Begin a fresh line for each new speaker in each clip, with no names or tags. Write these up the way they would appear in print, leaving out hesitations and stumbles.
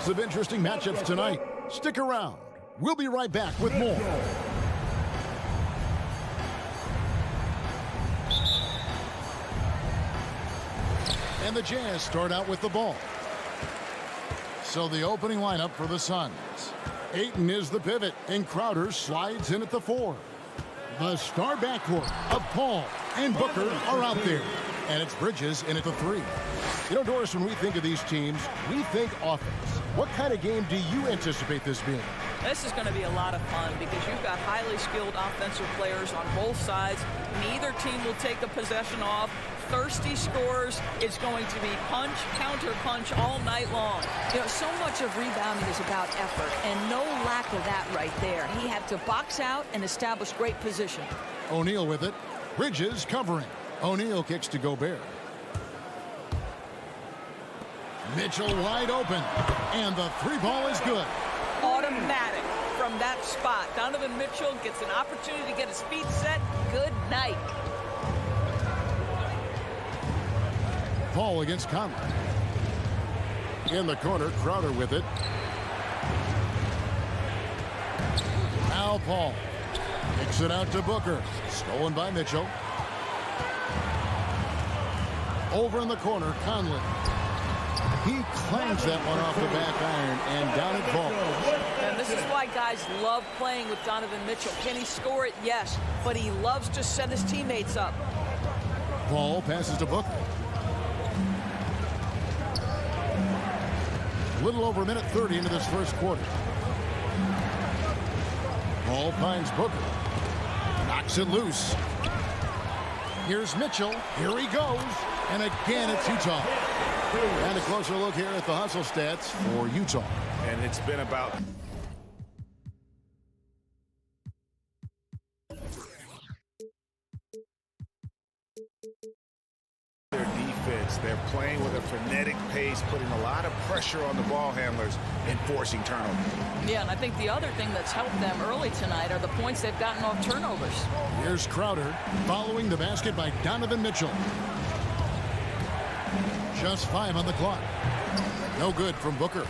Lots of interesting matchups tonight. Stick around. We'll be right back with more. And the Jazz start out with the ball. So the opening lineup for the Suns. Ayton is the pivot, and Crowder slides in at the 4. The star backcourt of Paul and Booker are out there. And it's Bridges in at the 3. You know, Doris, when we think of these teams, we think offense. What kind of game do you anticipate this being?
This is going to be a lot of fun because you've got highly skilled offensive players on both sides. Neither team will take the possession off. Thirsty scores. It's going to be punch, counter punch all night long.
You know, so much of rebounding is about effort, and no lack of that right there. He had to box out and establish great position.
O'Neal with it. Bridges covering. O'Neal kicks to Gobert. Mitchell wide open. And the 3-ball is good.
Automatic from that spot. Donovan Mitchell gets an opportunity to get his feet set. Good night.
Paul against Conley. In the corner, Crowder with it. Now Paul kicks it out to Booker. Stolen by Mitchell. Over in the corner, Conley. He clangs that one off the back iron, and down it falls.
And this is why guys love playing with Donovan Mitchell. Can he score it? Yes. But he loves to set his teammates up.
Paul passes to Booker. A little over a minute 30 into this first quarter. Paul finds Booker. Knocks it loose. Here's Mitchell. Here he goes. And again, it's Utah. And a closer look here at the hustle stats for Utah.
And it's been about their defense. They're playing with a frenetic pace, putting a lot of pressure on the ball handlers and forcing turnovers.
Yeah, and I think the other thing that's helped them early tonight are the points they've gotten off turnovers.
Here's Crowder following the basket by Donovan Mitchell. Just 5 on the clock. No good from Booker.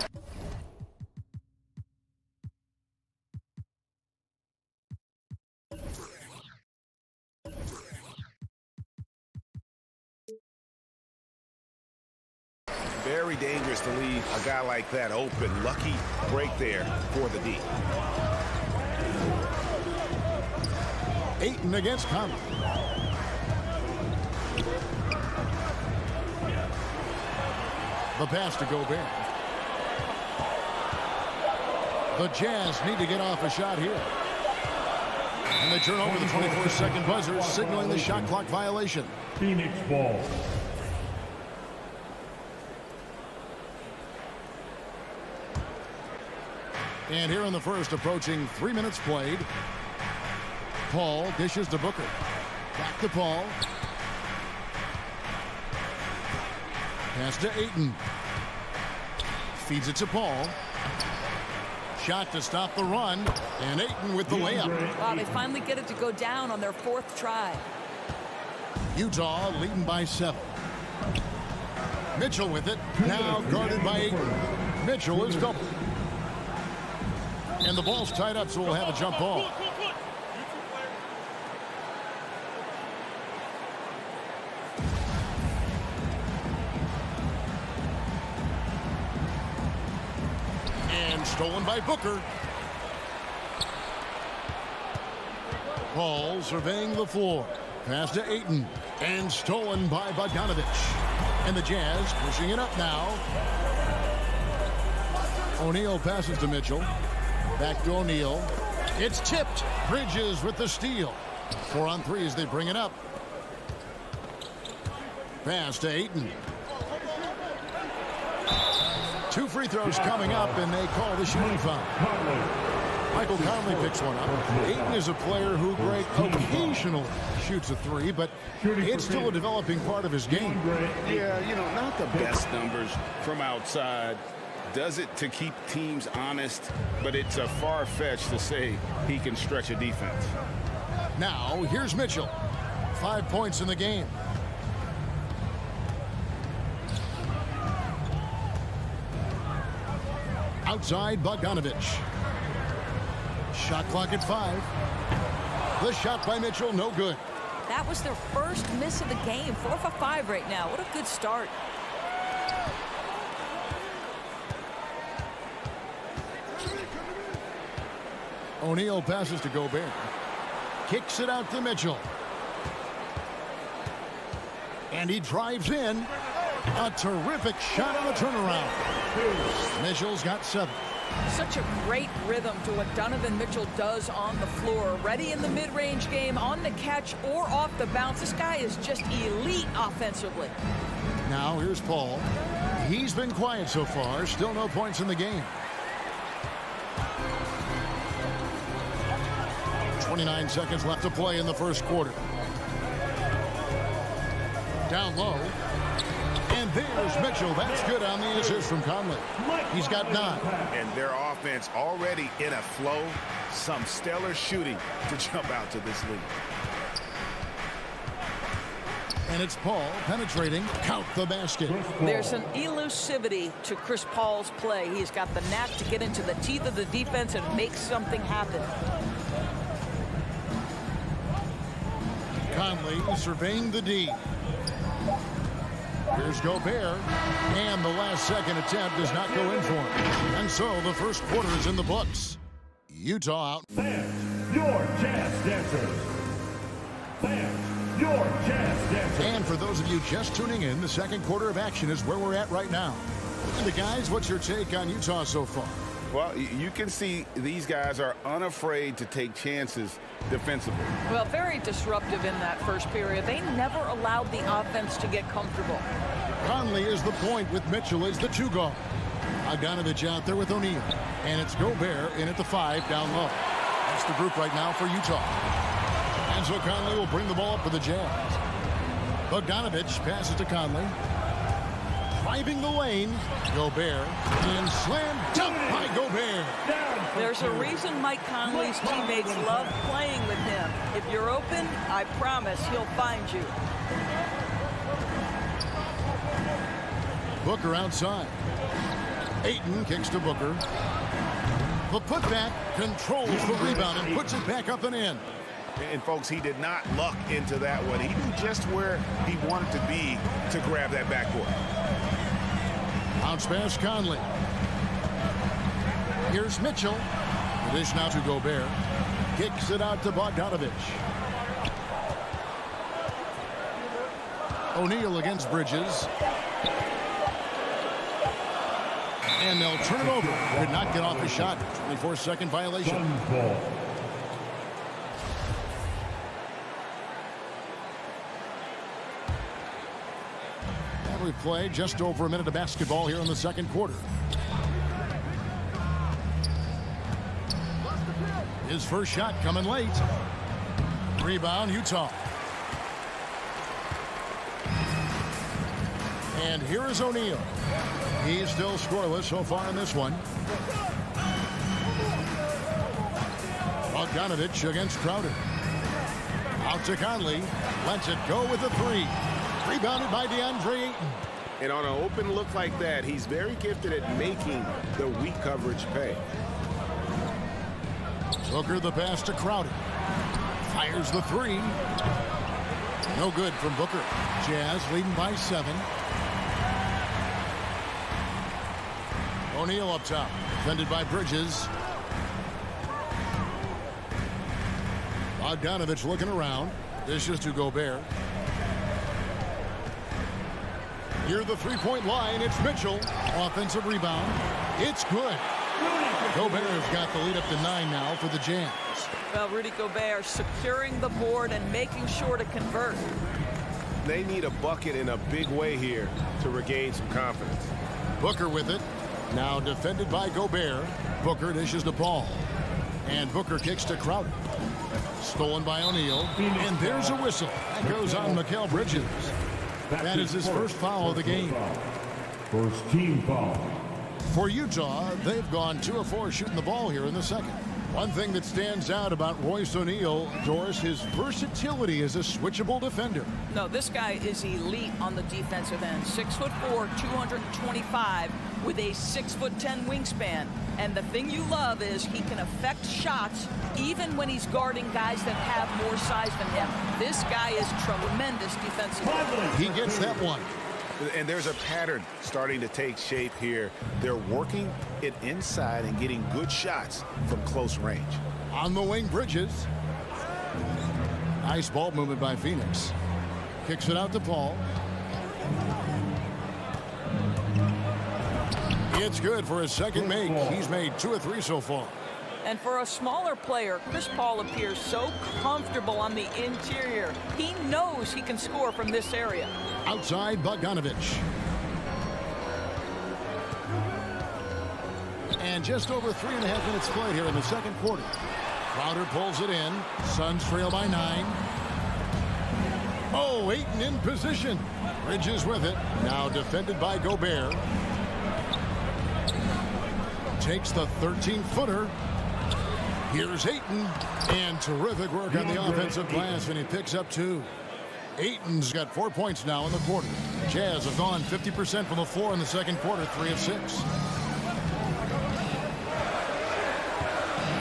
Very dangerous to leave a guy like that open. Lucky break there for the D.
Ayton against Conley. The pass to Gobert. The Jazz need to get off a shot here. And they turn over the 24-second buzzer, signaling the shot clock violation.
Phoenix ball.
And here in the first, approaching 3 minutes played. Paul dishes to Booker. Back to Paul. Pass to Ayton. Feeds it to Paul. Shot to stop the run. And Ayton with the layup.
Wow, they finally get it to go down on their 4th try.
Utah leading by 7. Mitchell with it. Now guarded by Ayton. Mitchell is doubled. And the ball's tied up, so we'll have a jump ball. And stolen by Booker. Paul surveying the floor. Pass to Ayton. And stolen by Bogdanovich. And the Jazz pushing it up now. O'Neal passes to Mitchell. Back to O'Neal. It's tipped. Bridges with the steal. 4 on 3 as they bring it up. Pass to Ayton. 2 free throws coming up, and they call the shooting foul. Michael Conley picks one up. Ayton is a player who occasionally shoots a 3, but it's still a developing part of his game.
Yeah, you know, not the best numbers from outside. Does it to keep teams honest, but it's a far-fetched to say he can stretch a defense.
Now, here's Mitchell. 5 points in the game. Outside Bogdanovich. Shot clock at 5. The shot by Mitchell, no good.
That was their first miss of the game. 4 for 5 right now. What a good start.
O'Neal passes to Gobert. Kicks it out to Mitchell. And he drives in. A terrific shot on the turnaround. Mitchell's got 7.
Such a great rhythm to what Donovan Mitchell does on the floor. Ready in the mid-range game, on the catch, or off the bounce. This guy is just elite offensively.
Now here's Paul. He's been quiet so far. Still no points in the game. 29 seconds left to play in the first quarter. Down low. And there's Mitchell. That's good on the assist from Conley. He's got 9.
And their offense already in a flow. Some stellar shooting to jump out to this lead.
And it's Paul penetrating. Count the basket.
There's an elusivity to Chris Paul's play. He's got the knack to get into the teeth of the defense and make something happen.
Conley surveying the D. Here's Gobert, and the last second attempt does not go in for him. And so the first quarter is in the books. Utah out.
Fans, your jazz dancers. Fans, your jazz dancers.
And for those of you just tuning in, the second quarter of action is where we're at right now. And the guys, what's your take on Utah so far?
Well, you can see these guys are unafraid to take chances defensively.
Well, very disruptive in that first period. They never allowed the offense to get comfortable.
Conley is the point with Mitchell as the 2 guard. Bogdanovich out there with O'Neal. And it's Gobert in at the 5 down low. That's the group right now for Utah. And so Conley will bring the ball up for the Jazz. Bogdanovich passes to Conley. Driving the lane, Gobert, and slam dunk by Gobert.
There's a reason Mike Conley's teammates love playing with him. If you're open, I promise he'll find you.
Booker outside. Ayton kicks to Booker. The putback controls the rebound and puts it back up and in.
And folks, he did not luck into that one. He knew just where he wanted to be to grab that backboard.
Bounce pass Conley. Here's Mitchell. The dish now to Gobert. Kicks it out to Bogdanovich. O'Neal against Bridges. And they'll turn it over. Could not get off the shot. 24-second violation. We've played just over a minute of basketball here in the second quarter. His first shot coming late. Rebound, Utah. And here is O'Neal. He's still scoreless so far in this one. Bogdanovich against Crowder. Out to Conley. Lets it go with a 3. Rebounded by DeAndre Ayton.
And on an open look like that, he's very gifted at making the weak coverage pay.
Booker the pass to Crowder. Fires the 3. No good from Booker. Jazz leading by 7. O'Neal up top. Defended by Bridges. Bogdanovich looking around. Dishes to Gobert. Near the three-point line, it's Mitchell. Offensive rebound. It's good. Gobert has got the lead up to 9 now for the Jazz.
Well, Rudy Gobert securing the board and making sure to convert.
They need a bucket in a big way here to regain some confidence.
Booker with it. Now defended by Gobert. Booker dishes to Paul. And Booker kicks to Crowder. Stolen by O'Neal. And there's a whistle. That goes on Mikal Bridges. That is his first foul of the game.
First team foul.
For Utah, they've gone 2 of 4 shooting the ball here in the second. One thing that stands out about Royce O'Neal, Doris, his versatility as a switchable defender.
No, this guy is elite on the defensive end. 6'4", 225, with a 6'10" wingspan. And the thing you love is he can affect shots even when he's guarding guys that have more size than him. This guy is tremendous defensively.
He gets that one.
And there's a pattern starting to take shape here. They're working it inside and getting good shots from close range.
On the wing, Bridges. Nice ball movement by Phoenix. Kicks it out to Paul. It's good for his second make. He's made 2 of 3 so far.
And for a smaller player, Chris Paul appears so comfortable on the interior. He knows he can score from this area.
Outside, Bogdanovich. And just over 3.5 minutes played here in the second quarter. Crowder pulls it in. Suns trail by 9. Oh, Ayton in position. Bridges with it. Now defended by Gobert. Takes the 13-footer. Here's Ayton. And terrific work on the offensive glass, and he picks up 2. Ayton's got 4 points now in the quarter. Jazz have gone 50% from the floor in the second quarter, 3 of 6.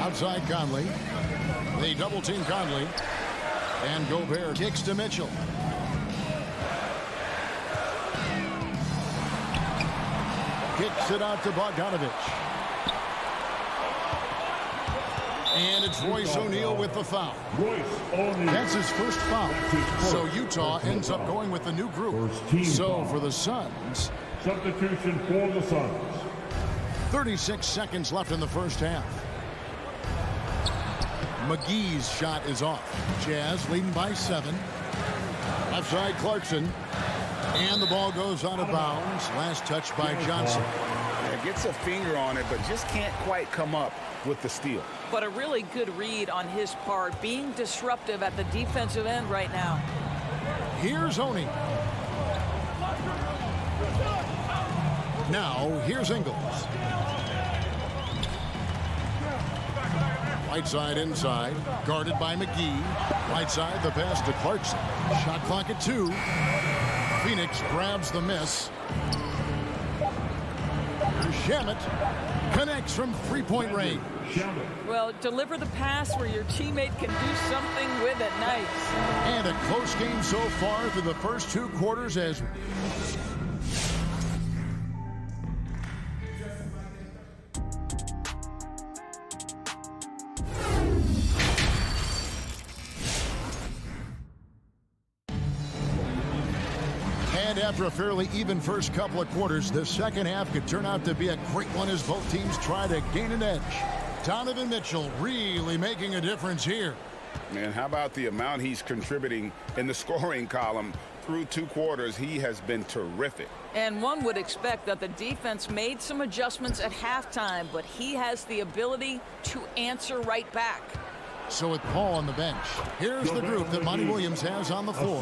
Outside Conley. They double-team Conley. And Gobert kicks to Mitchell. Kicks it out to Bogdanovich. And it's Royce O'Neal with the foul. That's his first foul. So Utah ends up going with the new group. So for the Suns,
Substitution for the Suns.
36 seconds left in the first half. McGee's shot is off. Jazz leading by 7. Left side Clarkson. And the ball goes out of bounds. Last touch by Johnson.
Yeah, gets a finger on it, but just can't quite come up with the steal.
But a really good read on his part, being disruptive at the defensive end right now.
Here's Oni. Now, here's Ingles. Right side inside, guarded by McGee. Right side, the pass to Clarkson. Shot clock at 2. Phoenix grabs the miss. Shamet connects from 3-point range.
Well, deliver the pass where your teammate can do something with it. Nice.
And a close game so far through the first 2 quarters as And after a fairly even first couple of quarters, the second half could turn out to be a great one as both teams try to gain an edge. Donovan Mitchell really making a difference here.
Man, how about the amount he's contributing in the scoring column? Through 2 quarters, he has been terrific.
And one would expect that the defense made some adjustments at halftime, but he has the ability to answer right back.
So with Paul on the bench, here's the group that Monty Williams has on the floor.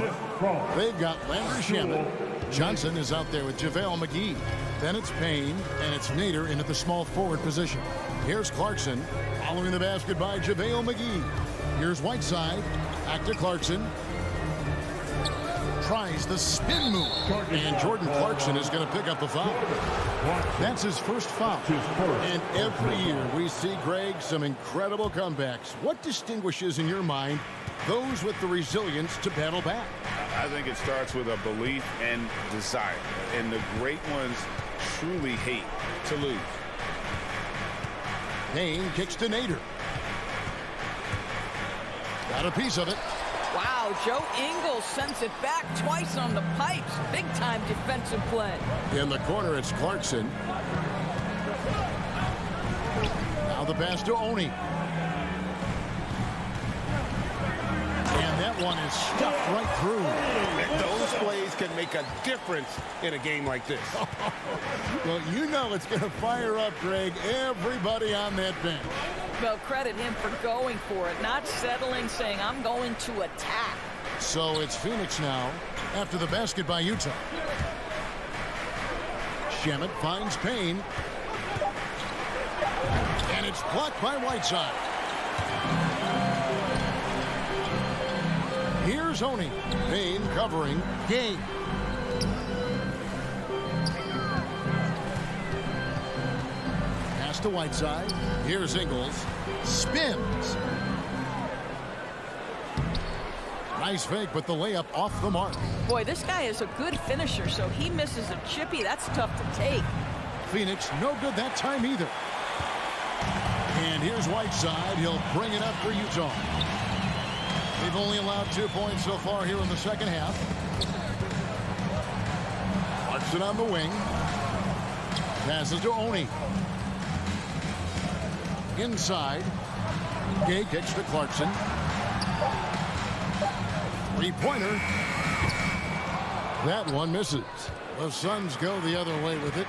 They've got Landry Shamet. Johnson is out there with JaVale McGee. Then it's Payne, and it's Nader in at the small forward position. Here's Clarkson, following the basket by JaVale McGee. Here's Whiteside, back to Clarkson. Tries the spin move, and Jordan Clarkson is going to pick up the foul. That's his first foul. And every year we see, Greg, some incredible comebacks. What distinguishes, in your mind, those with the resilience to battle back?
I think it starts with a belief and desire. And the great ones truly hate to lose.
Payne kicks to Nader. Got a piece of it.
Wow, Joe Ingles sends it back twice on the pipes. Big-time defensive play.
In the corner, it's Clarkson. Now the pass to Oni. And that one is stuffed right through.
And those plays can make a difference in a game like this.
Well, you know it's going to fire up, Greg, everybody on that bench.
Well, credit him for going for it, not settling, saying, I'm going to attack.
So it's Phoenix now after the basket by Utah. Shamet finds Payne. And it's blocked by Whiteside. Here's Oni. Payne covering. Gay. Pass to Whiteside. Here's Ingles. Spins. Nice fake, but the layup off the mark.
Boy, this guy is a good finisher, so he misses a chippy. That's tough to take.
Phoenix, no good that time either. And here's Whiteside. He'll bring it up for Utah. They've only allowed 2 points so far here in the second half. Clarkson on the wing. Passes to Oni. Inside. Gay kicks to Clarkson. Three-pointer. That one misses. The Suns go the other way with it.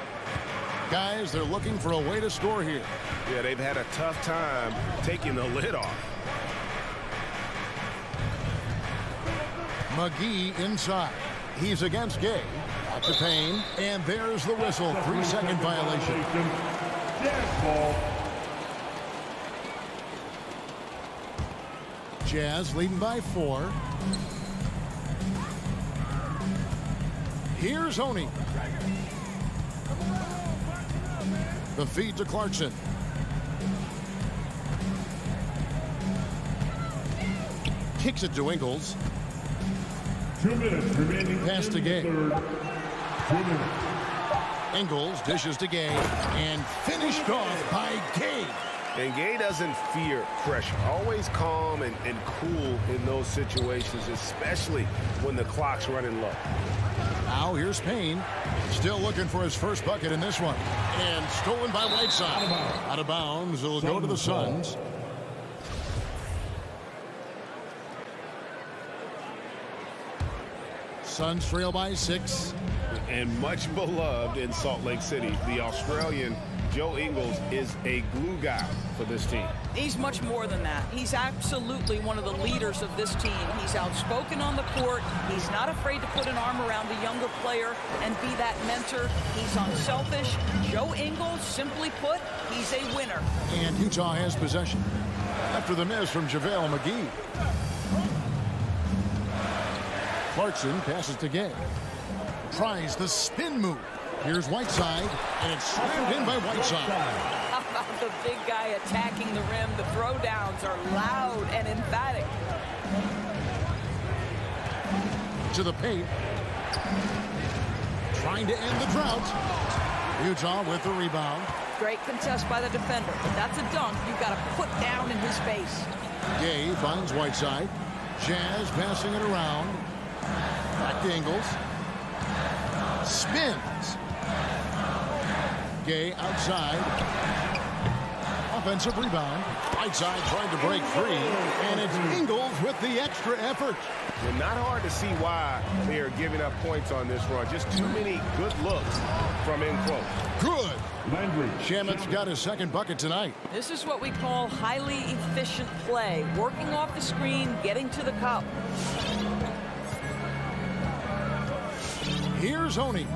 Guys, they're looking for a way to score here.
Yeah, they've had a tough time taking the lid off.
McGee inside. He's against Gay. Out to Payne. And there's the whistle. 3-second violation.
Jazz ball.
Jazz leading by 4. Here's Oni. The feed to Clarkson. Kicks it to Ingles.
2 minutes remaining.
Pass to Gay.
Third. 2 minutes.
Ingles dishes to Gay. And finished off by Gay.
And Gay doesn't fear pressure. Always calm and cool in those situations, especially when the clock's running low.
Now here's Payne. Still looking for his first bucket in this one. And stolen by Whiteside. Out of bounds. It'll go to the Suns. Suns trail by 6.
And much beloved in Salt Lake City, the Australian Joe Ingles is a glue guy for this team.
He's much more than that. He's absolutely one of the leaders of this team. He's outspoken on the court. He's not afraid to put an arm around a younger player and be that mentor. He's unselfish. Joe Ingles, simply put, he's a winner.
And Utah has possession. After the miss from JaVale McGee. Clarkson passes to Gay. Tries the spin move. Here's Whiteside, and it's slammed in by Whiteside.
How about the big guy attacking the rim? The throwdowns are loud and emphatic.
To the paint. Trying to end the drought. Utah with the rebound.
Great contest by the defender, but that's a dunk you've got to put down in his face.
Gay finds Whiteside. Jazz passing it around. Back to Ingles. Spins. Gay outside. Offensive rebound. Whiteside trying to break free. And it's Ingles with the extra effort.
Well, not hard to see why they are giving up points on this run. Just too many good looks from in close.
Good.
Landry.
Shamit's got his second bucket tonight.
This is what we call highly efficient play. Working off the screen, getting to the cup.
Here's Oni.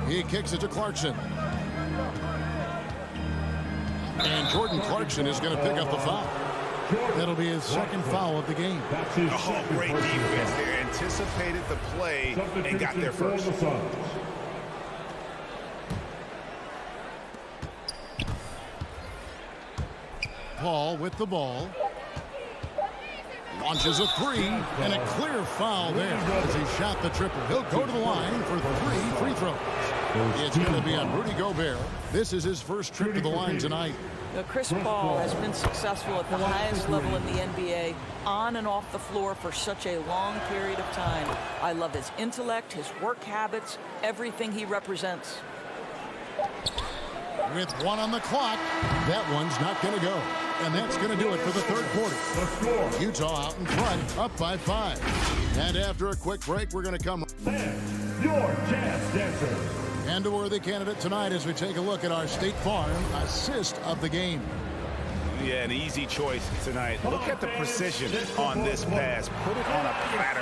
He kicks it to Clarkson. And Jordan Clarkson is going to pick up the foul. That'll be his second foul of the game.
That's his
Oh, great defense there. Anticipated the play and got there first.
For the Suns.
Paul with the ball. Launches a three, and a clear foul there as he shot the triple. He'll go to the line for 3 free throws. It's going to be on Rudy Gobert. This is his first trip to the line tonight.
Chris Paul has been successful at the highest level in the NBA, on and off the floor for such a long period of time. I love his intellect, his work habits, everything he represents.
With 1 on the clock, that one's not going to go. And that's going to do it for the third quarter.
The score.
Utah out in front, up by 5. And after a quick break, we're going to come.
And your Jazz Dancer.
And a worthy candidate tonight as we take a look at our State Farm assist of the game.
Yeah, an easy choice tonight. Look at the precision on this pass. Put it on a platter.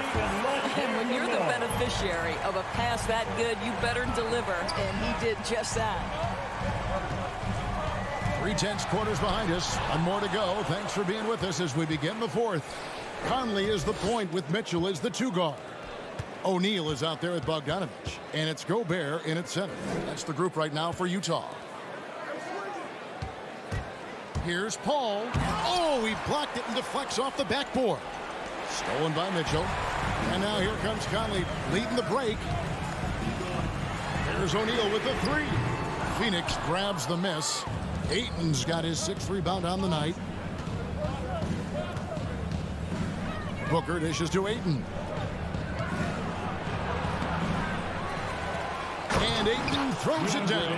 And when you're the beneficiary of a pass that good, you better deliver. And he did just that.
3 quarters behind us. One more to go. Thanks for being with us as we begin the fourth. Conley is the point with Mitchell as the 2 guard. O'Neal is out there with Bogdanovich. And it's Gobert in at center. That's the group right now for Utah. Here's Paul. Oh, he blocked it and deflects off the backboard. Stolen by Mitchell. And now here comes Conley leading the break. There's O'Neal with the 3. Phoenix grabs the miss. Ayton's got his 6th rebound on the night. Booker dishes to Ayton. And Ayton throws it down.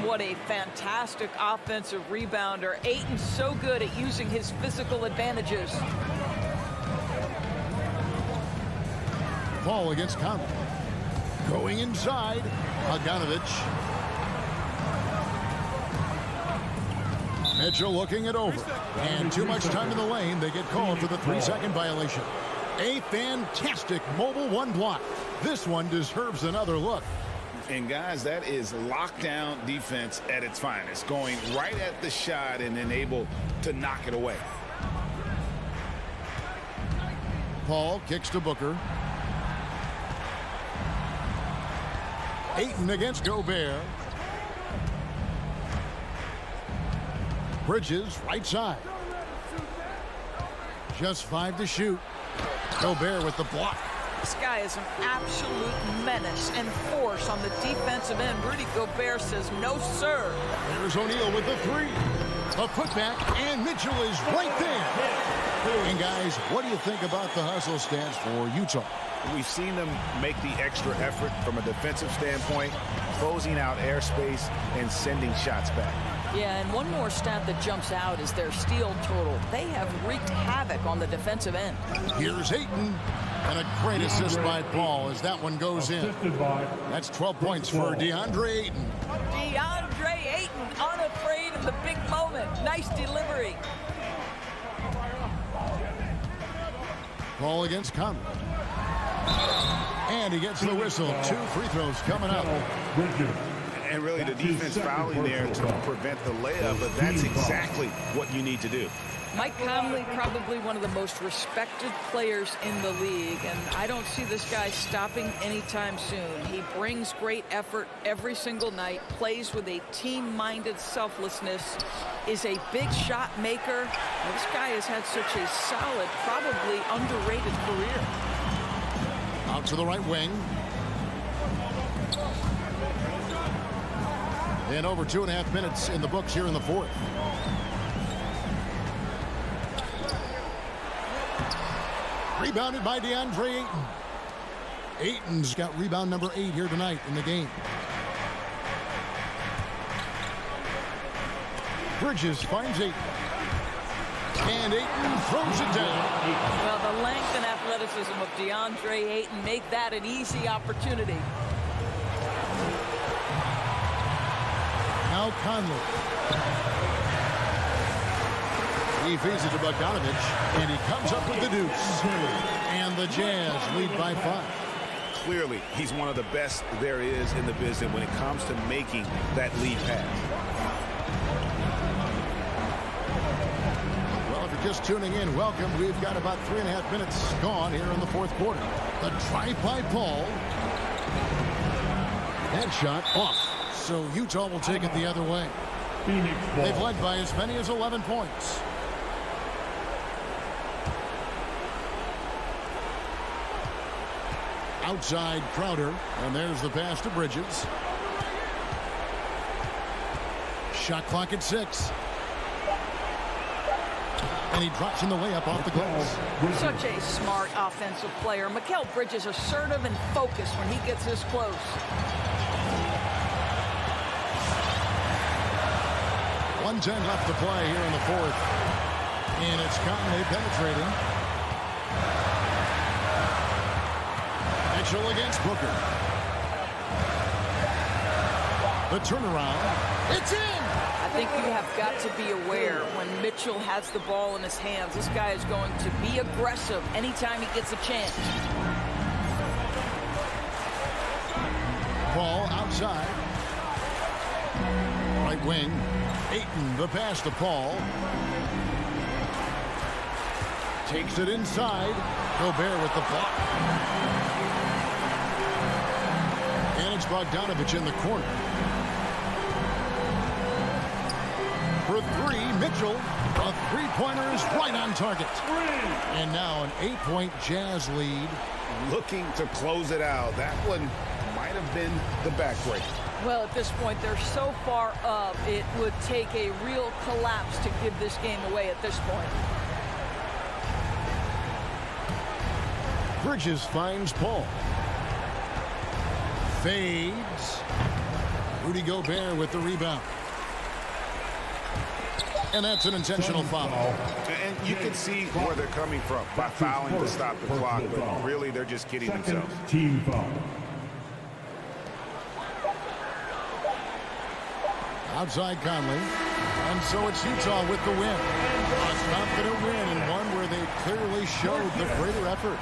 What a fantastic offensive rebounder. Ayton's so good at using his physical advantages.
Paul against Conley. Going inside. Bogdanovich. Mitchell looking it over. And too much time in the lane. They get called for the 3-second violation. A fantastic mobile 1 block. This one deserves another look.
And guys, that is lockdown defense at its finest. Going right at the shot and then able to knock it away.
Paul kicks to Booker. Ayton against Gobert. Bridges, right side. Just 5 to shoot. Gobert with the block.
This guy is an absolute menace and force on the defensive end. Rudy Gobert says no, sir.
There's O'Neal with the 3. A putback, and Mitchell is right there. And guys, what do you think about the hustle stance for Utah?
We've seen them make the extra effort from a defensive standpoint, closing out airspace and sending shots back.
Yeah, and one more stat that jumps out is their steal total. They have wreaked havoc on the defensive end.
Here's Ayton. And a great assist by Paul as that one goes in. That's 12 points for DeAndre Ayton.
DeAndre Ayton, unafraid of the big moment. Nice delivery.
Paul against Conley. And he gets the whistle. 2 free throws coming up.
And really the defense fouling there to prevent the layup, but that's exactly what you need to do.
Mike Conley, probably one of the most respected players in the league, and I don't see this guy stopping anytime soon. He brings great effort every single night, plays with a team-minded selflessness, is a big shot maker. This guy has had such a solid, probably underrated career.
Out to the right wing. And over 2.5 minutes in the books here in the fourth. Rebounded by DeAndre Ayton. Ayton's got rebound number 8 here tonight in the game. Bridges finds Ayton. And Ayton throws it down.
Well, the length and athleticism of DeAndre Ayton make that an easy opportunity.
Now Conley. He feeds it to Bogdanovich, and he comes up with the deuce. And the Jazz lead by 5.
Clearly, he's one of the best there is in the business when it comes to making that lead pass.
Well, if you're just tuning in, welcome. We've got about 3.5 minutes gone here in the fourth quarter. The drive by Paul. That shot off. So Utah will take it the other way. They've led by as many as 11 points. Outside Crowder, and there's the pass to Bridges. Shot clock at 6. And he drops in the layup off the glass.
Such a smart offensive player. Mikal Bridges assertive and focused when he gets this close.
1:10 left to play here in the fourth. And it's Conley penetrating. Mitchell against Booker. The turnaround. It's in!
I think you have got to be aware when Mitchell has the ball in his hands. This guy is going to be aggressive anytime he gets a chance.
Ball outside. Right right wing. Ayton, the pass to Paul. Takes it inside. Gobert with the block. And it's Bogdanovich in the corner. For three, Mitchell. A three-pointer is right on target. And now an 8-point Jazz lead.
Looking to close it out. That one might have been the backbreaker.
Well, at this point, they're so far up, it would take a real collapse to give this game away at this point.
Bridges finds Paul. Fades. Rudy Gobert with the rebound. And that's an intentional foul.
And you can see where they're coming from by fouling to stop the clock, but really they're just kidding themselves.
Team foul.
Outside Conley. And so it's Utah with the win. A confident win and one where they clearly showed the greater effort.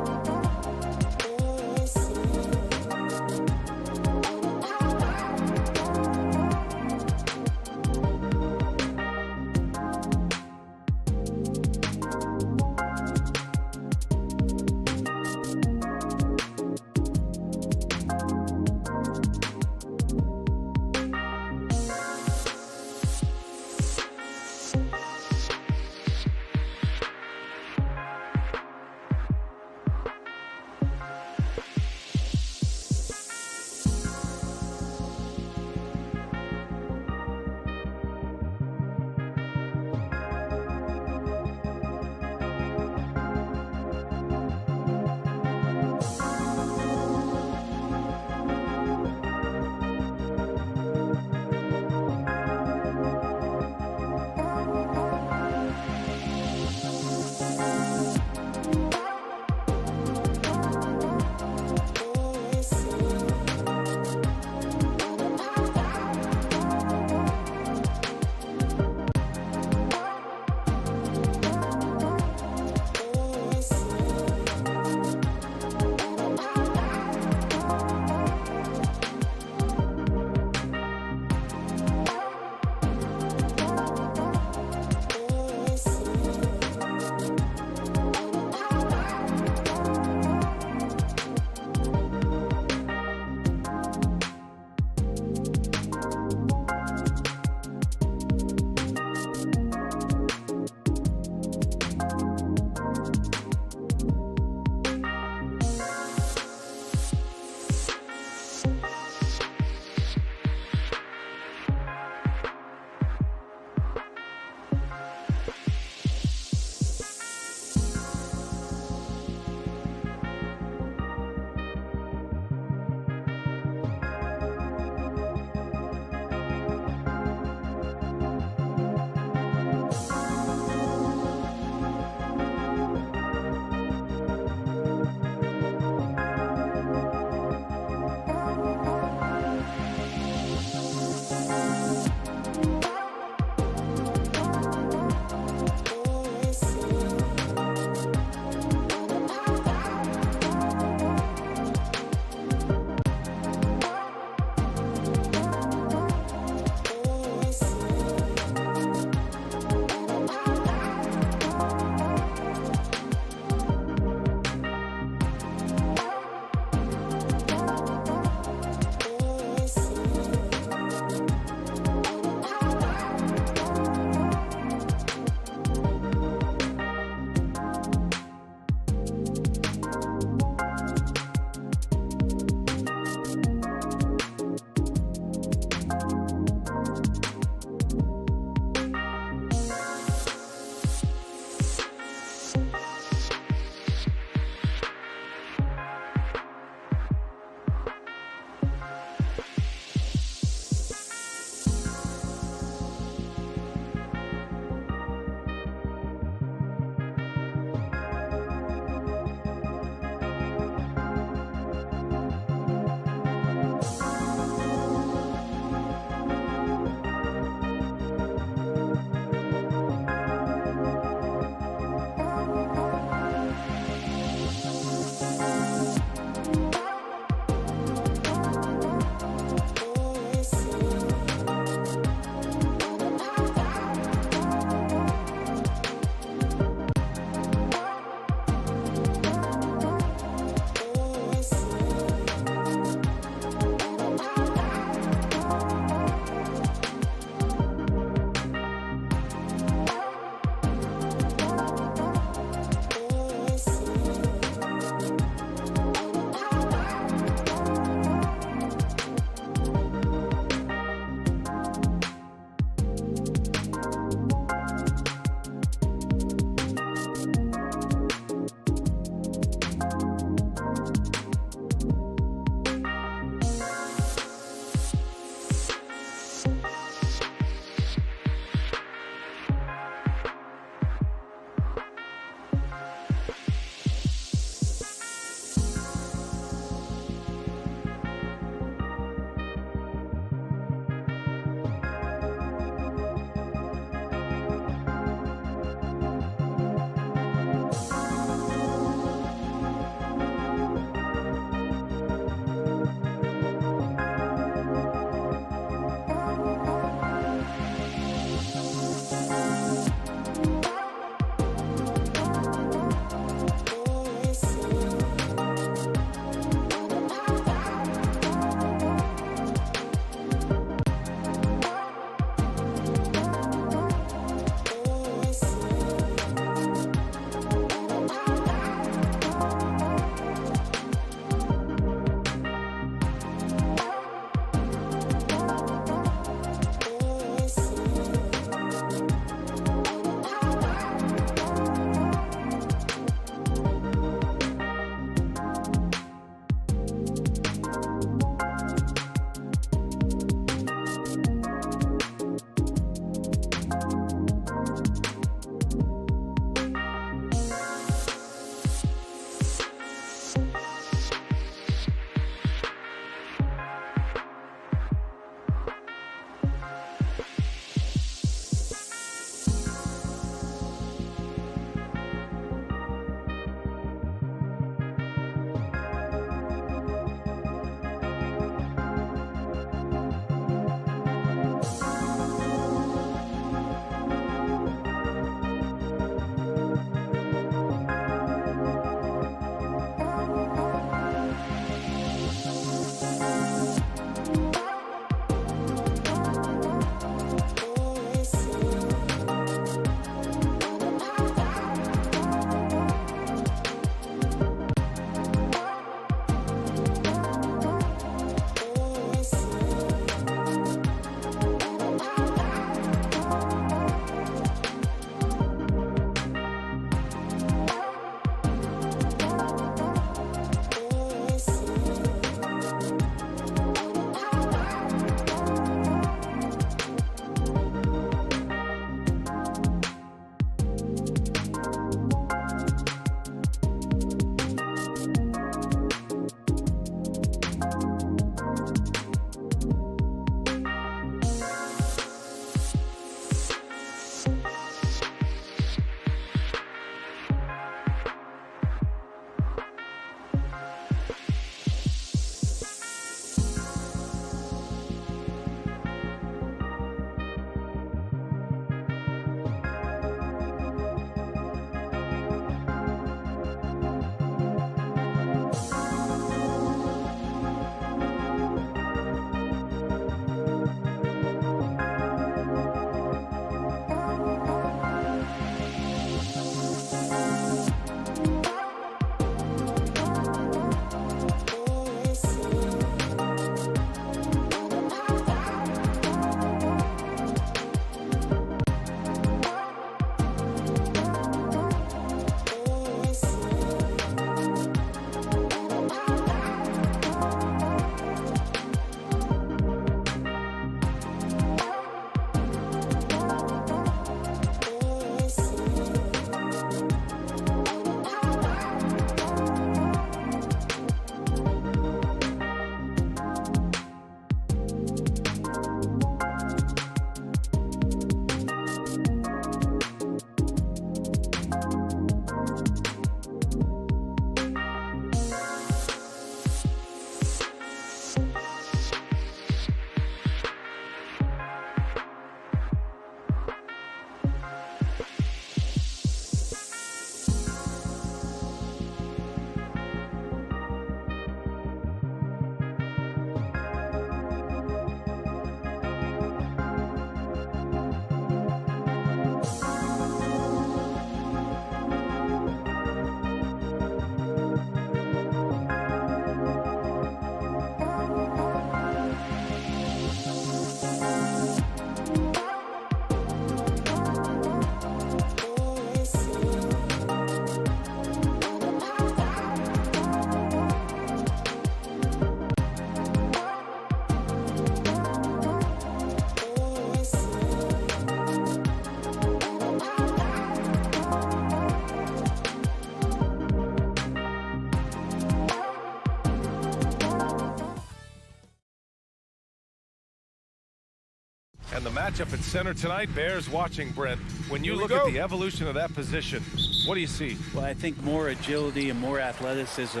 And the matchup at center tonight bears watching, Brent. When you look
go.
at the evolution of that position, what do you see?
Well, I think more agility and more athleticism.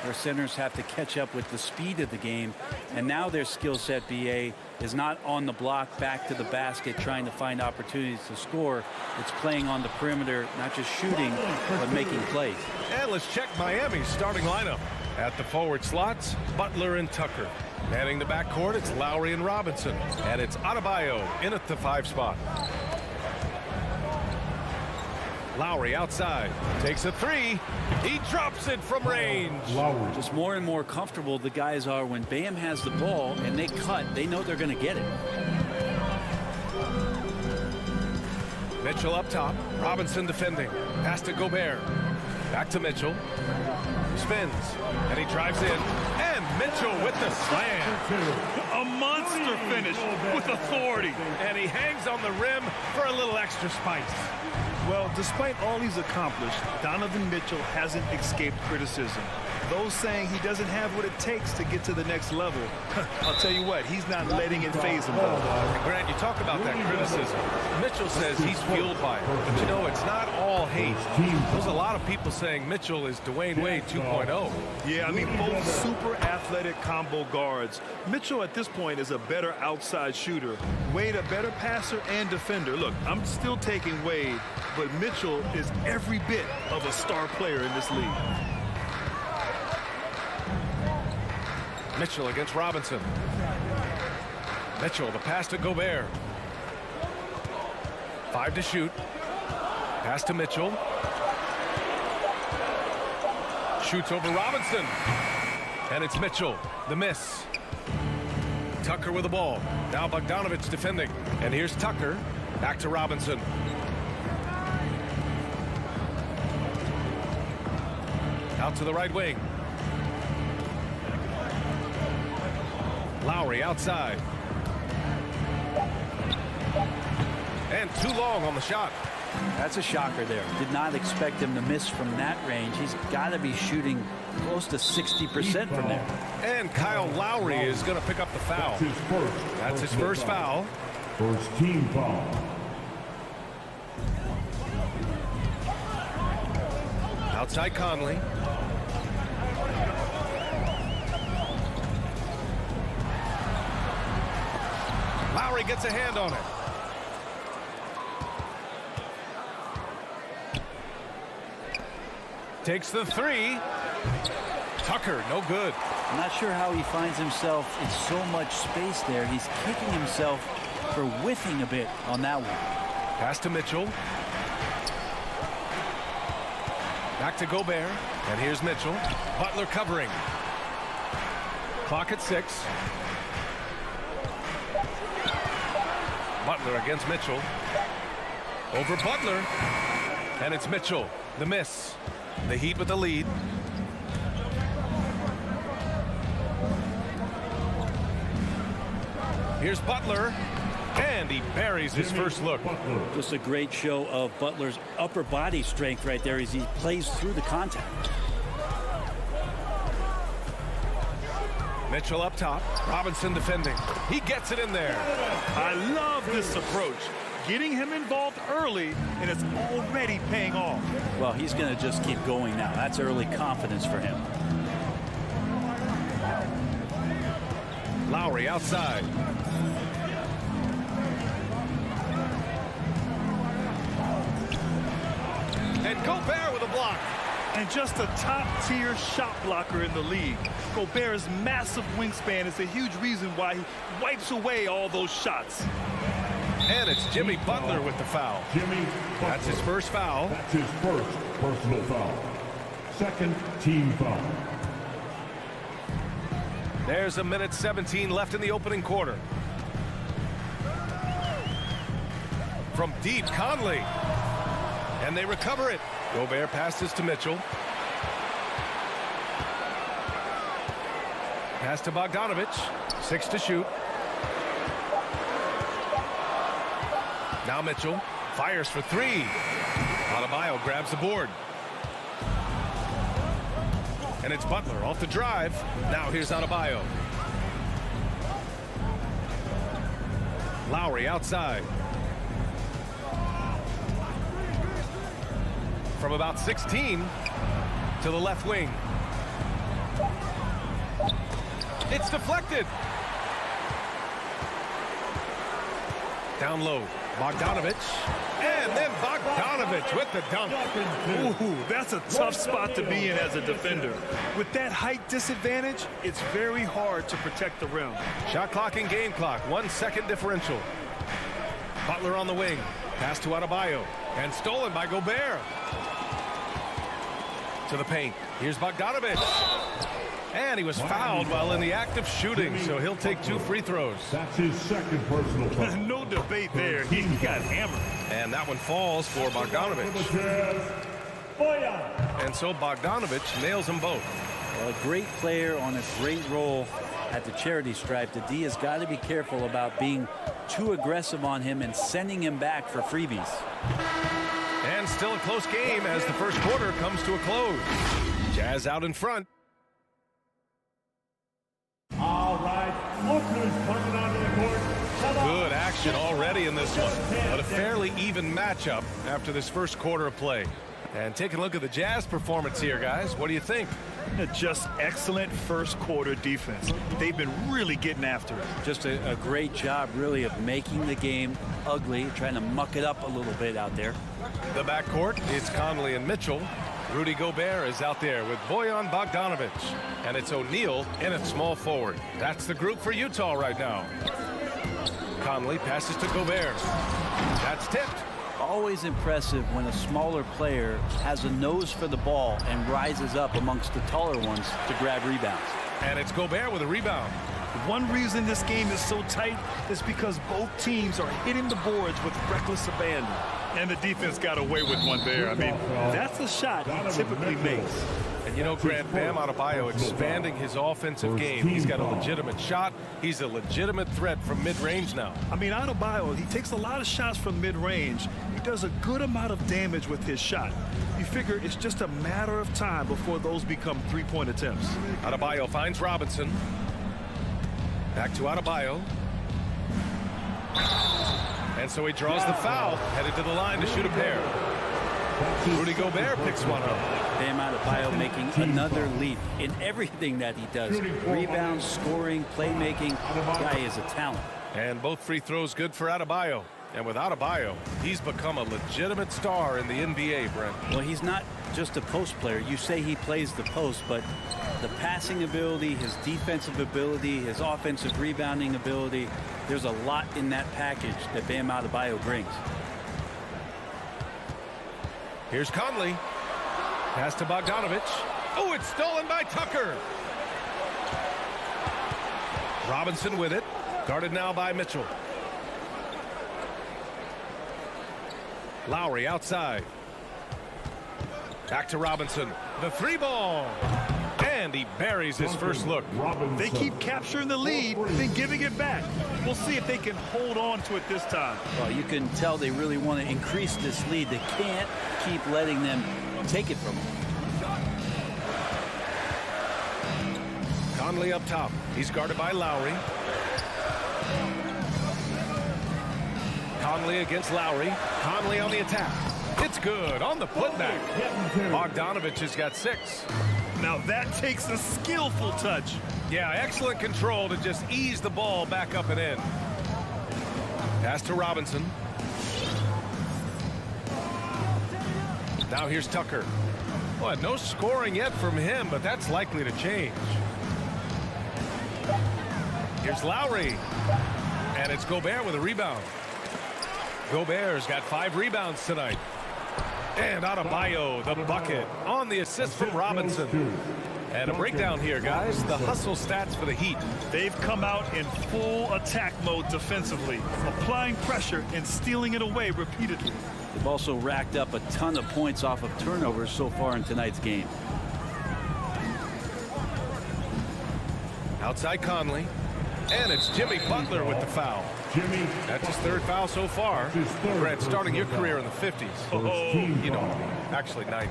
Our centers have to catch up with the speed of the game. And now their skill set, BA, is not on the block back to the basket trying to find opportunities to score. It's playing on the perimeter, not just shooting, but making plays.
And let's check Miami's starting lineup. At the forward slots, Butler and Tucker. Manning the backcourt, it's Lowry and Robinson. And it's Adebayo in at the 5 spot. Lowry outside, takes a 3. He drops it from range.
Lowry.
Just more and more comfortable the guys are when Bam has the ball and they cut, they know they're going to get it.
Mitchell up top, Robinson defending. Pass to Gobert. Back to Mitchell. Spins, and he drives in. And Mitchell with the slam.
A monster finish with authority.
And he hangs on the rim for a little extra spice.
Well, despite all he's accomplished, Donovan Mitchell hasn't escaped criticism. Those saying he doesn't have what it takes to get to the next level. I'll tell you what, he's not letting it faze him, though.
And Grant, you talk about that criticism. Mitchell says he's fueled by it. But you know, it's not all hate. There's a lot of people saying Mitchell is Dwayne Wade 2.0.
Yeah, I mean, both super athletic combo guards. Mitchell at this point is a better outside shooter. Wade a better passer and defender. Look, I'm still taking Wade, but Mitchell is every bit of a star player in this league.
Mitchell against Robinson. Mitchell, the pass to Gobert. 5 to shoot. Pass to Mitchell. Shoots over Robinson. And it's Mitchell, the miss. Tucker with the ball. Now Bogdanovich defending. And here's Tucker. Back to Robinson. Out to the right wing. Lowry outside. And too long on the shot.
That's a shocker there. Did not expect him to miss from that range. He's got to be shooting close to 60% from there.
And Kyle Lowry is going to pick up the foul. That's his first foul.
First team foul.
Outside Conley. Lowry gets a hand on it. Takes the 3. Tucker, no good.
I'm not sure how he finds himself in so much space there. He's kicking himself for whiffing a bit on that one.
Pass to Mitchell. Back to Gobert. And here's Mitchell. Butler covering. Clock at 6. Butler against Mitchell. Over Butler. And it's Mitchell. The miss. The Heat with the lead. Here's Butler. And he buries his first look.
Just a great show of Butler's upper body strength right there as he plays through the contact.
Mitchell up top. Robinson defending. He gets it in there.
I love this approach. Getting him involved early, and it's already paying off.
Well, he's going to just keep going now. That's early confidence for him.
Lowry outside. And Gobert with a block.
And just a top-tier shot blocker in the league. Gobert's massive wingspan is a huge reason why he wipes away all those shots.
And it's Jimmy Butler with the foul.
Jimmy Butler.
That's his first foul.
That's his first personal foul. Second team foul.
There's a minute 17 left in the opening quarter. From deep, Conley. And they recover it. Gobert passes to Mitchell. Pass to Bogdanovich. 6 to shoot. Now Mitchell fires for 3. Adebayo grabs the board. And it's Butler off the drive. Now here's Adebayo. Lowry outside. From about 16 to the left wing. It's deflected. Down low, Bogdanovich. And then Bogdanovich with the dunk.
Ooh, that's a tough spot to be in as a defender. With that height disadvantage, it's very hard to protect the rim.
Shot clock and game clock, 1 second differential. Butler on the wing. Pass to Adebayo. And stolen by Gobert. To the paint. Here's Bogdanovich. And he was fouled while in the act of shooting, so he'll take 2 free throws.
That's his second personal foul.
No debate there. He got hammered.
And that one falls for Bogdanovich. And so Bogdanovich nails them both.
Well, a great player on a great role at the charity stripe. The D has got to be careful about being too aggressive on him and sending him back for freebies.
And still a close game as the first quarter comes to a close. Jazz out in front.
All right, look who's coming onto the court.
Good action already in this one, but a fairly even matchup after this first quarter of play. And taking a look at the Jazz performance here, guys. What do you think?
Just excellent first quarter defense. They've been really getting after it.
Just a great job, really, of making the game ugly, trying to muck it up a little bit out there.
The backcourt, it's Conley and Mitchell. Rudy Gobert is out there with Bojan Bogdanovich. And it's O'Neal in at small forward. That's the group for Utah right now. Conley passes to Gobert. That's tipped.
Always impressive when a smaller player has a nose for the ball and rises up amongst the taller ones to grab rebounds.
And it's Gobert with a rebound.
One reason this game is so tight is because both teams are hitting the boards with reckless abandon. And the defense got away with one there. I mean, that's a shot he typically makes.
And you know, Grant, Bam Adebayo expanding his offensive game. He's got a legitimate shot. He's a legitimate threat from mid-range now.
I mean, Adebayo, he takes a lot of shots from mid-range. He does a good amount of damage with his shot. You figure it's just a matter of time before those become three-point attempts.
Adebayo finds Robinson. Back to Adebayo. And so he draws the foul, headed to the line to shoot a pair. Rudy Gobert picks one up.
Bam Adebayo making another leap in everything that he does. Rebounds, scoring, playmaking. Guy is a talent.
And both free throws good for Adebayo. And with Adebayo, he's become a legitimate star in the NBA, Brent.
Well, he's not just a post player. You say he plays the post, but the passing ability, his defensive ability, his offensive rebounding ability, there's a lot in that package that Bam Adebayo brings.
Here's Conley. Pass to Bogdanovich. Oh, it's stolen by Tucker. Robinson with it. Guarded now by Mitchell. Lowry outside. Back to Robinson. The three ball. And he buries his first look.
They keep capturing the lead, then giving it back. We'll see if they can hold on to it this time.
Well, you can tell they really want to increase this lead. They can't keep letting them take it from them.
Conley up top. He's guarded by Lowry. Conley against Lowry. Conley on the attack. It's good on the putback. Bogdanovich has got 6.
Now that takes a skillful touch.
Yeah, excellent control to just ease the ball back up and in. Pass to Robinson. Now here's Tucker. Well, no scoring yet from him, but that's likely to change. Here's Lowry. And it's Gobert with a rebound. Gobert's got 5 rebounds tonight. And Adebayo, the bucket, on the assist from Robinson. And a breakdown here, guys. The hustle stats for the Heat.
They've come out in full attack mode defensively, applying pressure and stealing it away repeatedly.
They've also racked up a ton of points off of turnovers so far in tonight's game.
Outside Conley. And it's Jimmy Butler with the foul. That's his 3rd foul so far. Brent, starting your career in the 50s.
Oh,
you know, actually 90s.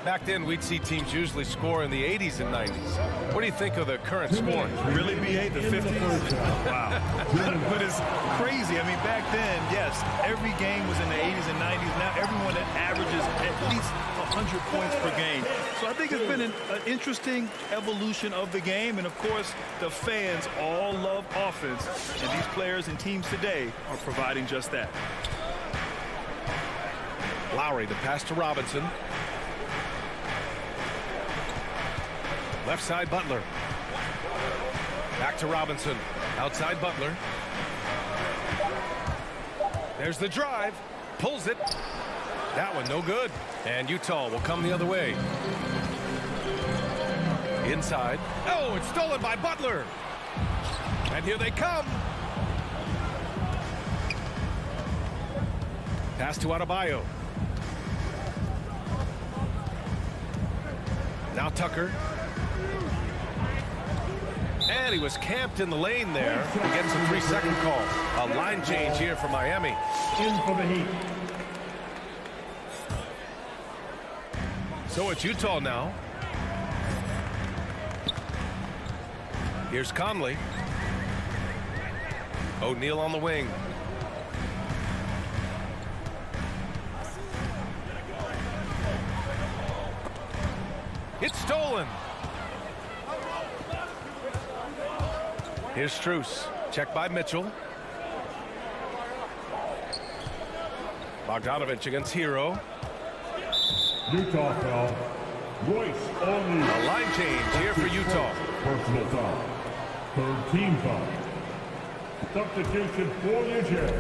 Back then, we'd see teams usually score in the 80s and 90s. What do you think of the current scoring?
Really, BA, the 50s? Wow. But it's crazy. I mean, back then, yes, every game was in the 80s and 90s. Now everyone that averages at least 100 points per game. So I think it's been an interesting evolution of the game. And, of course, the fans all love offense. And these players and teams today are providing just that.
Lowry, the pass to Robinson. Left side, Butler. Back to Robinson. Outside, Butler. There's the drive. Pulls it. That one no good. And Utah will come the other way. Inside. Oh, it's stolen by Butler. And here they come. Pass to Adebayo. Now Tucker. And he was camped in the lane there. He gets a 3-second call. A line change here for Miami.
In for the Heat.
So it's Utah now. Here's Conley. O'Neal on the wing. It's stolen. Here's Strus. Checked by Mitchell. Bogdanovich against Hero.
Utah foul. Royce O'Neal.
A line change here for Utah.
Personal foul. Third team foul. Substitution for the Jazz.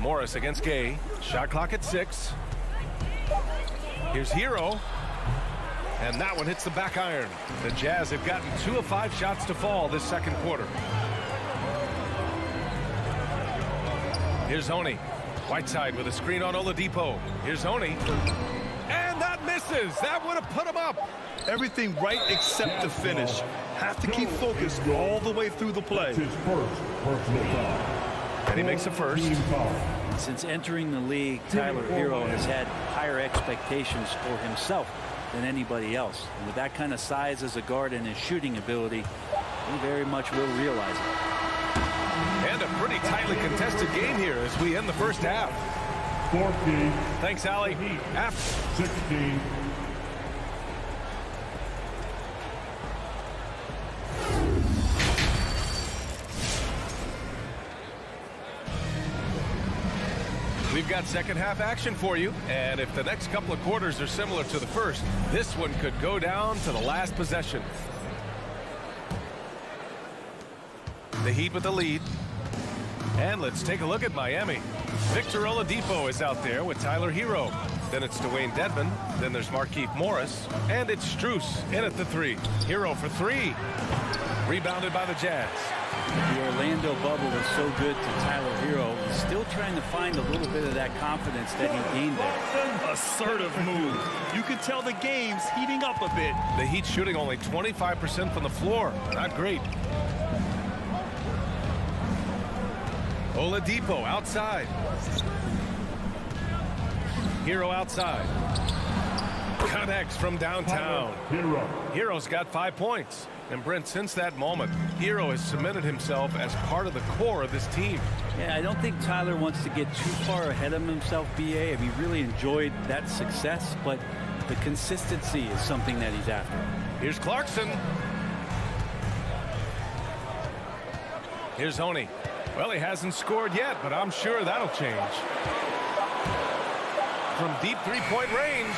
Morris against Gay. Shot clock at 6. Here's Hero. And that one hits the back iron. The Jazz have gotten 2 of 5 shots to fall this second quarter. Here's Honey. Whiteside with a screen on Oladipo. Here's Honey. And that misses. That would have put him up.
Everything right except the finish. Have to keep focused all the way through the play.
That's his first personal foul.
And he makes a first.
Team foul.
Since entering the league, Tyler Hero has had higher expectations for himself than anybody else. And with that kind of size as a guard and his shooting ability, he very much will realize it.
And a pretty tightly contested game here as we end the first half.
14.
Thanks, Allie. After
16.
We've got second half action for you, and if the next couple of quarters are similar to the first, this one could go down to the last possession. The Heat with the lead. And let's take a look at Miami. Victor Oladipo is out there with Tyler Hero. Then it's Dwayne Dedmon. Then there's Markieff Morris. And it's Strus in at the 3. Hero for 3. Rebounded by the Jazz.
The Orlando bubble was so good to Tyler Hero. He's still trying to find a little bit of that confidence that he gained there.
Assertive move. You can tell the game's heating up a bit.
The Heat shooting only 25% from the floor. Not great. Oladipo outside. Hero outside. Connects from downtown. Hero's got 5 points. And Brent, since that moment, Hero has cemented himself as part of the core of this team.
Yeah, I don't think Tyler wants to get too far ahead of himself, BA. I mean, he really enjoyed that success, but the consistency is something that he's after.
Here's Clarkson. Here's Honey. Well, he hasn't scored yet, but I'm sure that'll change. From deep three-point range,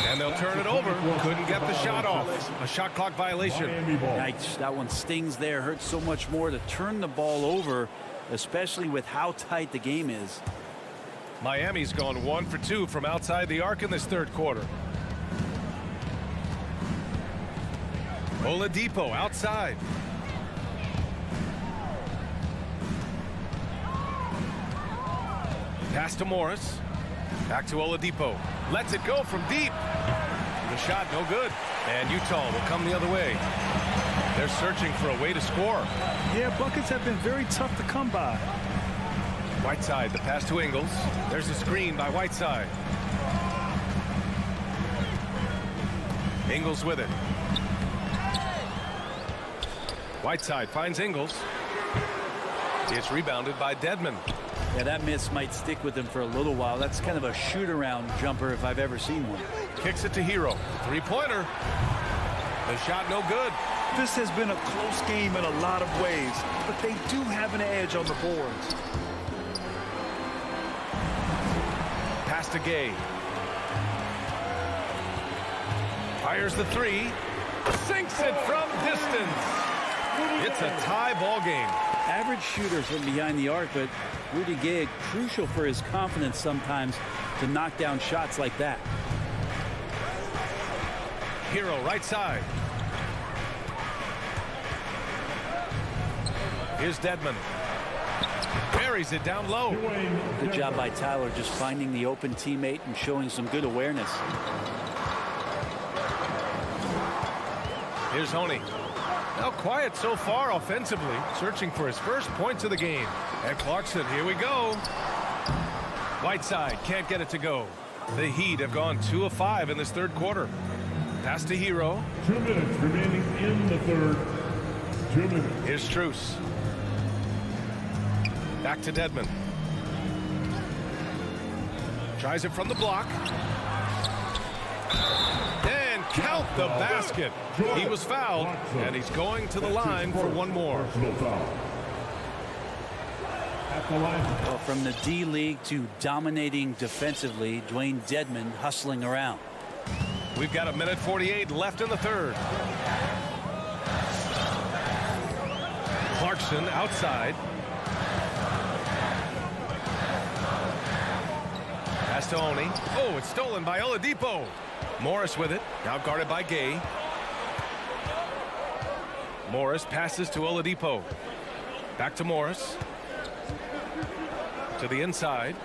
and they'll turn it over. Couldn't get the shot off. A shot clock violation.
Yikes, that one stings there. Hurts so much more to turn the ball over, especially with how tight the game is.
Miami's gone 1 for 2 from outside the arc in this third quarter. Oladipo outside. Pass to Morris. Back to Oladipo. Lets it go from deep. The shot no good. And Utah will come the other way. They're searching for a way to score.
Yeah, buckets have been very tough to come by.
Whiteside, the pass to Ingles. There's a screen by Whiteside. Ingles with it. Whiteside finds Ingles. It's rebounded by Dedmon.
Yeah, that miss might stick with him for a little while. That's kind of a shoot-around jumper if I've ever seen one.
Kicks it to Hero. Three-pointer. The shot no good.
This has been a close game in a lot of ways, but they do have an edge on the boards.
Pass to Gay. Fires the three. Sinks it from distance. It's a tie ball game.
Average shooters from behind the arc, but Rudy Gay, crucial for his confidence sometimes to knock down shots like that.
Hero right side. Here's Dedmon. Buries it down low.
Good job by Tyler just finding the open teammate and showing some good awareness.
Here's Honey. Now quiet so far offensively, searching for his first points of the game. And Clarkson, here we go. Whiteside can't get it to go. The Heat have gone 2 of 5 in this third quarter. Pass to Hero.
2 minutes remaining in the third. 2 minutes.
Here's Truce. Back to Dedmon. Tries it from the block. And count the basket. He was fouled, and he's going to the line for one more.
Well, from the D-League to dominating defensively, Dwayne Dedmon hustling around.
We've got 1:48 left in the third. Clarkson outside. Pass to Oni. Oh, it's stolen by Oladipo. Morris with it. Now guarded by Gay. Morris passes to Oladipo. Back to Morris. To the inside.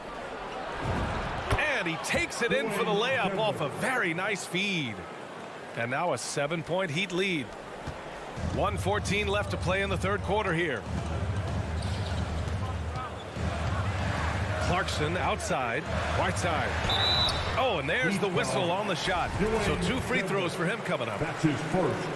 And he takes it in for the layup off a very nice feed. And now a 7-point Heat lead. 1:14 left to play in the third quarter here. Clarkson outside. Whiteside. Oh, and there's the whistle on the shot. So 2 free throws for him coming up.
That's his first.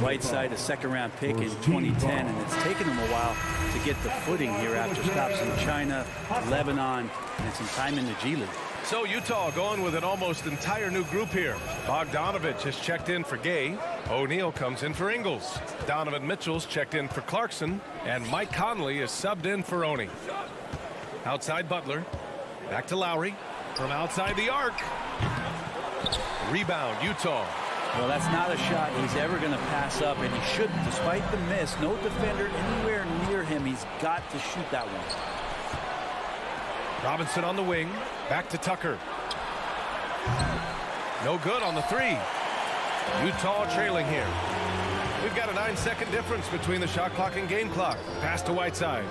Whiteside, a second-round pick in 2010, and it's taken him a while to get the footing here after stops in China, Lebanon, and some time in the G League.
So Utah going with an almost entire new group here. Bogdanovich has checked in for Gay. O'Neal comes in for Ingles. Donovan Mitchell's checked in for Clarkson. And Mike Conley is subbed in for Oni. Outside Butler. Back to Lowry. From outside the arc. Rebound, Utah.
Well, that's not a shot he's ever going to pass up, and he shouldn't. Despite the miss, no defender anywhere near him. He's got to shoot that one.
Robinson on the wing. Back to Tucker. No good on the three. Utah trailing here. We've got a 9-second difference between the shot clock and game clock. Pass to Whiteside.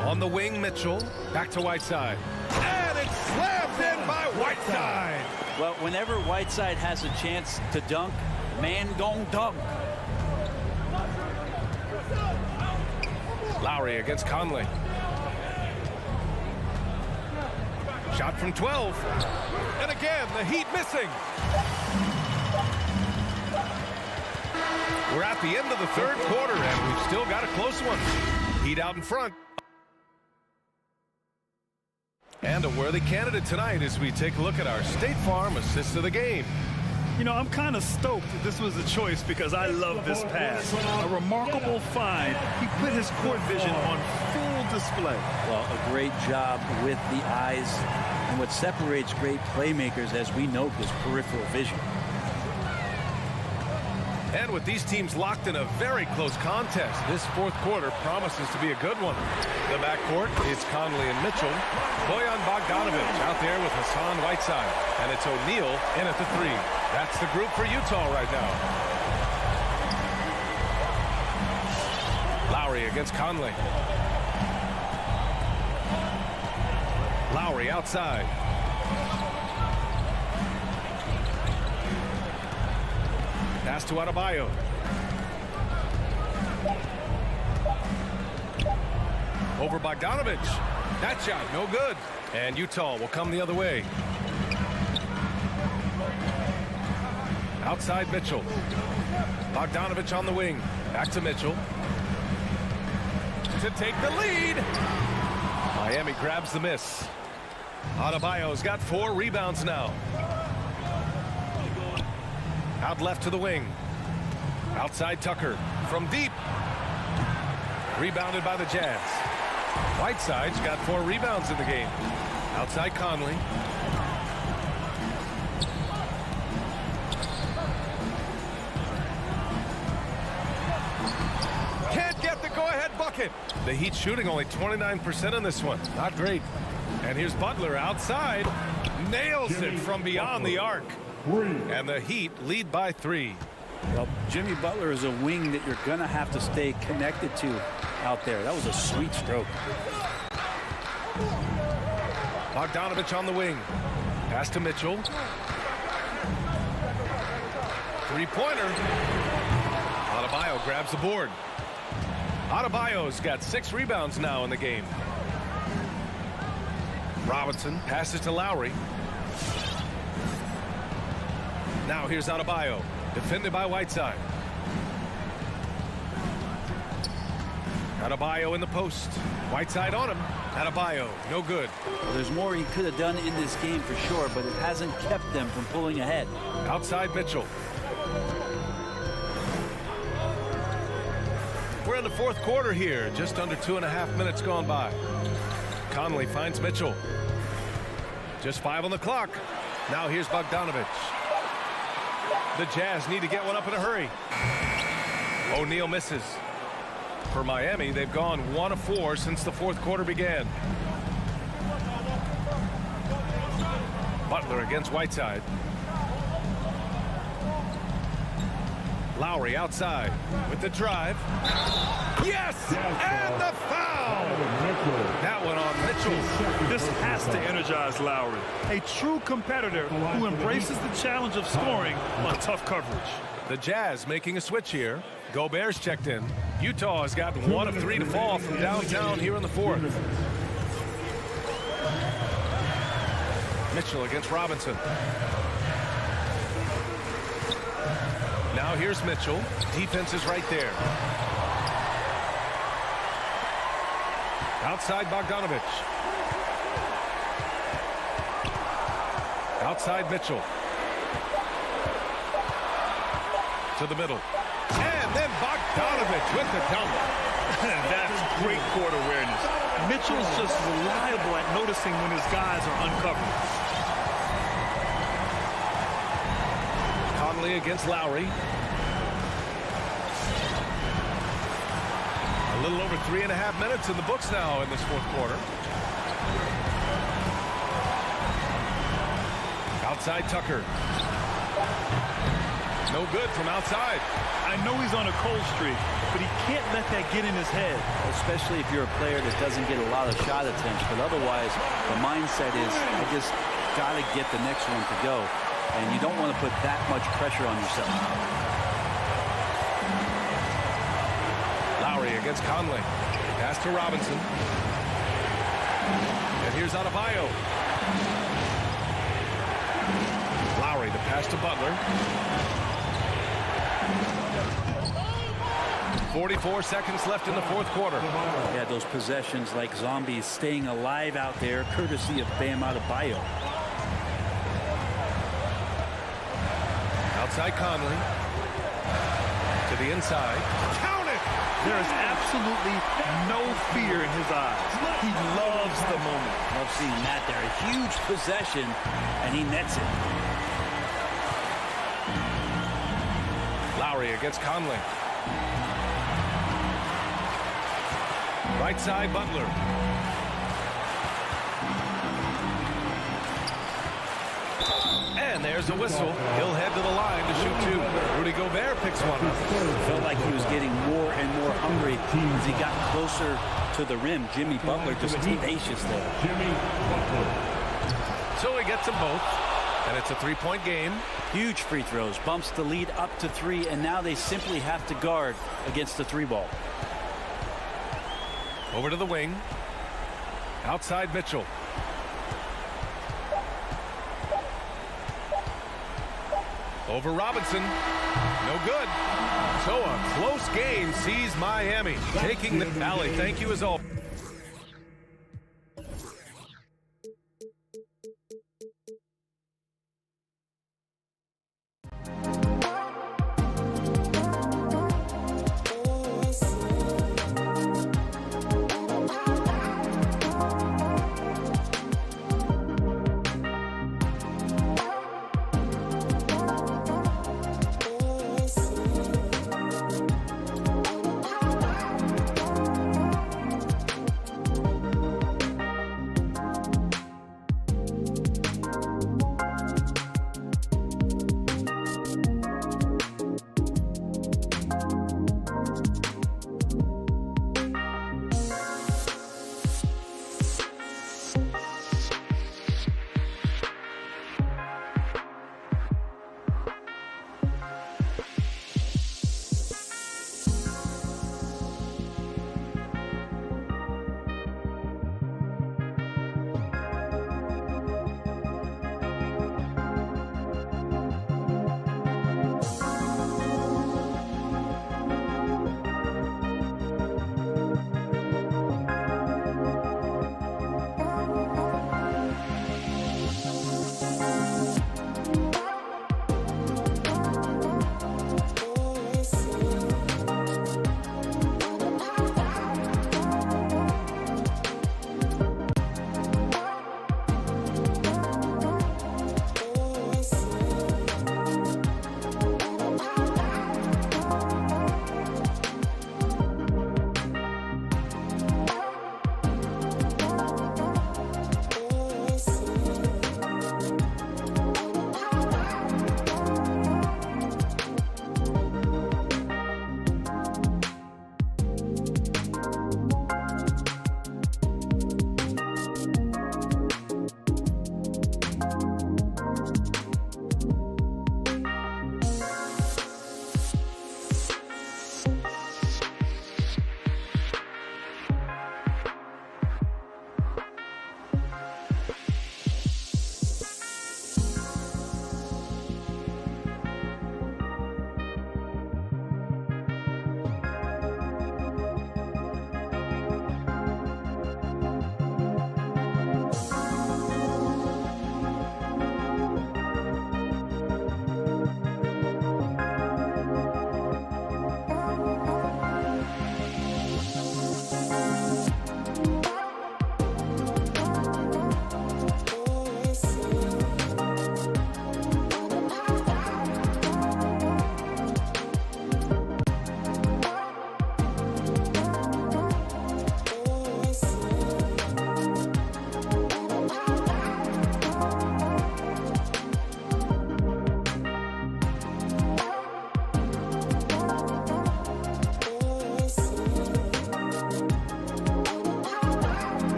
On the wing, Mitchell. Back to Whiteside. And it's slammed in by Whiteside.
Well, whenever Whiteside has a chance to dunk, man gon' dunk.
Lowry against Conley. Shot from 12. And again, the Heat missing. We're at the end of the third quarter, and we've still got a close one. Heat out in front. And a worthy candidate tonight as we take a look at our State Farm assist of the game.
You know, I'm kind of stoked that this was a choice because I love this pass. A remarkable find. He put his court vision on full display.
Well, a great job with the eyes. And what separates great playmakers, as we note, is peripheral vision.
And with these teams locked in a very close contest, this fourth quarter promises to be a good one. The backcourt, it's Conley and Mitchell. Bojan Bogdanovich out there with Hassan Whiteside. And it's O'Neal in at the three. That's the group for Utah right now. Lowry against Conley. Lowry outside. Pass to Adebayo. Over Bogdanovich. That shot, no good. And Utah will come the other way. Outside Mitchell. Bogdanovich on the wing. Back to Mitchell. To take the lead. Miami grabs the miss. Adebayo's got 4 rebounds now. Out left to the wing. Outside Tucker. From deep. Rebounded by the Jazz. Whiteside's got 4 rebounds in the game. Outside Conley. Can't get the go-ahead bucket. The Heat shooting only 29% in this one. Not great. And here's Butler outside. Nails it from beyond the arc. And the Heat lead by 3.
Well, Jimmy Butler is a wing that you're going to have to stay connected to out there. That was a sweet stroke.
Bogdanovich on the wing. Pass to Mitchell. Three-pointer. Adebayo grabs the board. Adebayo's got 6 rebounds now in the game. Robinson passes to Lowry. Now here's Adebayo. Defended by Whiteside. Adebayo in the post. Whiteside on him. Adebayo, no good.
Well, there's more he could have done in this game for sure, but it hasn't kept them from pulling ahead.
Outside Mitchell. We're in the 4th quarter here. Just under 2.5 minutes gone by. Conley finds Mitchell. Just 5 on the clock. Now here's Bogdanovich. The Jazz need to get one up in a hurry. O'Neal misses. For Miami, they've gone 1 of 4 since the 4th quarter began. Butler against Whiteside. Lowry outside with the drive. Yes! And the foul! That one on Mitchell.
This has to energize Lowry, a true competitor who embraces the challenge of scoring on tough coverage.
The Jazz making a switch here. Gobert's checked in. Utah has got 1 of 3 to fall from downtown here in the 4th. Mitchell against Robinson. Now here's Mitchell. Defense is right there. Outside Bogdanovich. Outside Mitchell. To the middle. And then Bogdanovich with the dunk.
That's great court awareness. Mitchell's just reliable at noticing when his guys are uncovered.
Conley against Lowry. A little over 3.5 minutes in the books now in this 4th quarter. Outside Tucker. No good from outside.
I know he's on a cold streak, but he can't let that get in his head.
Especially if you're a player that doesn't get a lot of shot attempts. But otherwise, the mindset is, I just got to get the next one to go. And you don't want to put that much pressure on yourself.
Lowry against Conley. Pass to Robinson. And here's Adebayo. Lowry, the pass to Butler. 44 seconds left in the 4th quarter.
Yeah, those possessions like zombies staying alive out there, courtesy of Bam Adebayo.
Outside Conley. To the inside. Count it!
There is absolutely no fear in his eyes. He loves the moment.
Love seeing that there. A huge possession, and he nets it.
Lowry against Conley. Right side, Butler. And there's a whistle. He'll head to the line to shoot 2. Rudy Gobert picks one up.
Felt like he was getting more and more hungry as he got closer to the rim. Jimmy Butler just tenacious there.
Jimmy Butler.
So he gets them both. And it's a 3-point game.
Huge free throws. Bumps the lead up to 3, and now they simply have to guard against the 3 ball.
Over to the wing. Outside Mitchell. Over Robinson. No good. So a close game sees Miami taking the Valley. Thank you as always.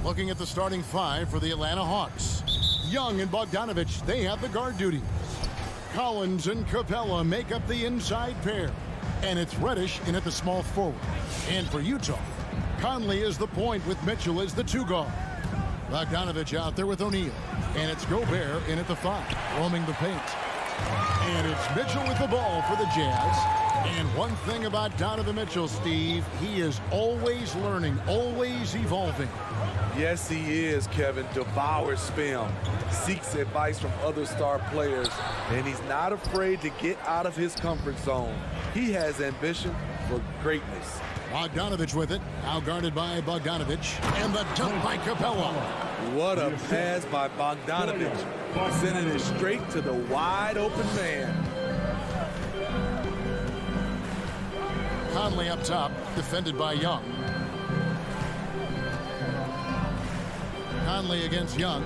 Looking at the starting five for the Atlanta Hawks. Young and Bogdanovich, they have the guard duties. Collins and Capella make up the inside pair. And it's Reddish in at the small forward. And for Utah, Conley is the point with Mitchell as the 2 guard. Bogdanovich out there with O'Neal. And it's Gobert in at the 5, roaming the paint. And it's Mitchell with the ball for the Jazz. And one thing about Donovan Mitchell, Steve, he is always learning, always evolving.
Yes, he is, Kevin. Devours film, seeks advice from other star players, and he's not afraid to get out of his comfort zone. He has ambition for greatness.
Bogdanovich with it, now guarded by Bogdanovich, and the dunk by Capella.
What a pass by Bogdanovich, sending it straight to the wide open man.
Conley up top, defended by Young. Conley against Young.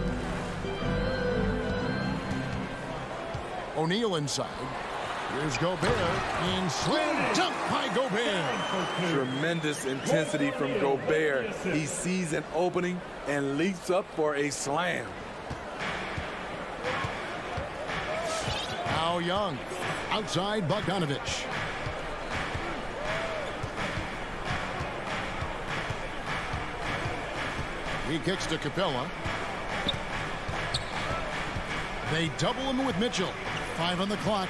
O'Neal inside. Here's Gobert, and slam dunk by Gobert.
Tremendous intensity from Gobert. He sees an opening and leaps up for a slam.
Now Young, outside Bogdanovich. He kicks to Capella. They double him with Mitchell. 5 on the clock.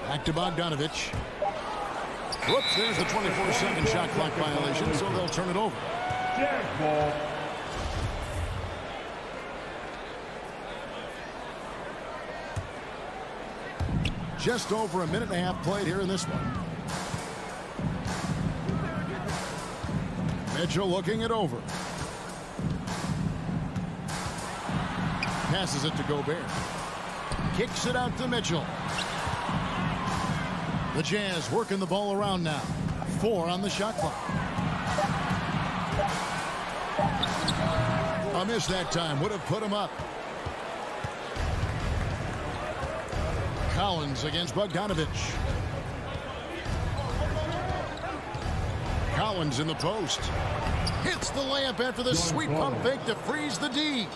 Back to Bogdanovich. Whoops, there's the 24-second shot clock violation, so they'll turn it over.
Ball.
Just over a minute and a half played here in this one. Mitchell looking it over. Passes it to Gobert. Kicks it out to Mitchell. The Jazz working the ball around now. 4 on the shot clock. A miss that time. Would have put him up. Collins against Bogdanovich. Collins in the post. Hits the layup after the sweet pump fake to freeze the D.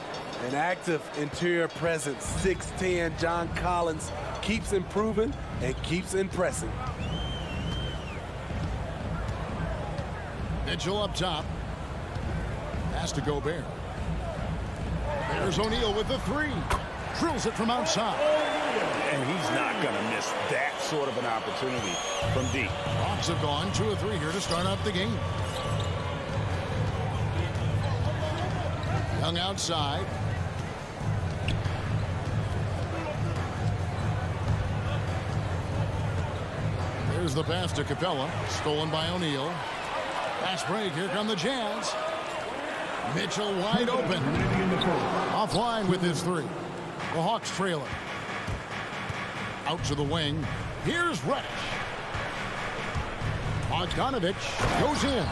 An active interior presence, 6'10", John Collins keeps improving and keeps impressing.
Mitchell up top. Pass to Gobert. There's O'Neal with the 3. Drills it from outside.
And he's not going to miss that sort of an opportunity from deep.
Hawks have gone 2 of 3 here to start out the game. Young outside. Here's the pass to Capella. Stolen by O'Neal. Fast break. Here come the Jazz. Mitchell wide open. Offline with his 3. The Hawks trailing. Out to the wing. Here's Reddish. Bogdanovich goes in.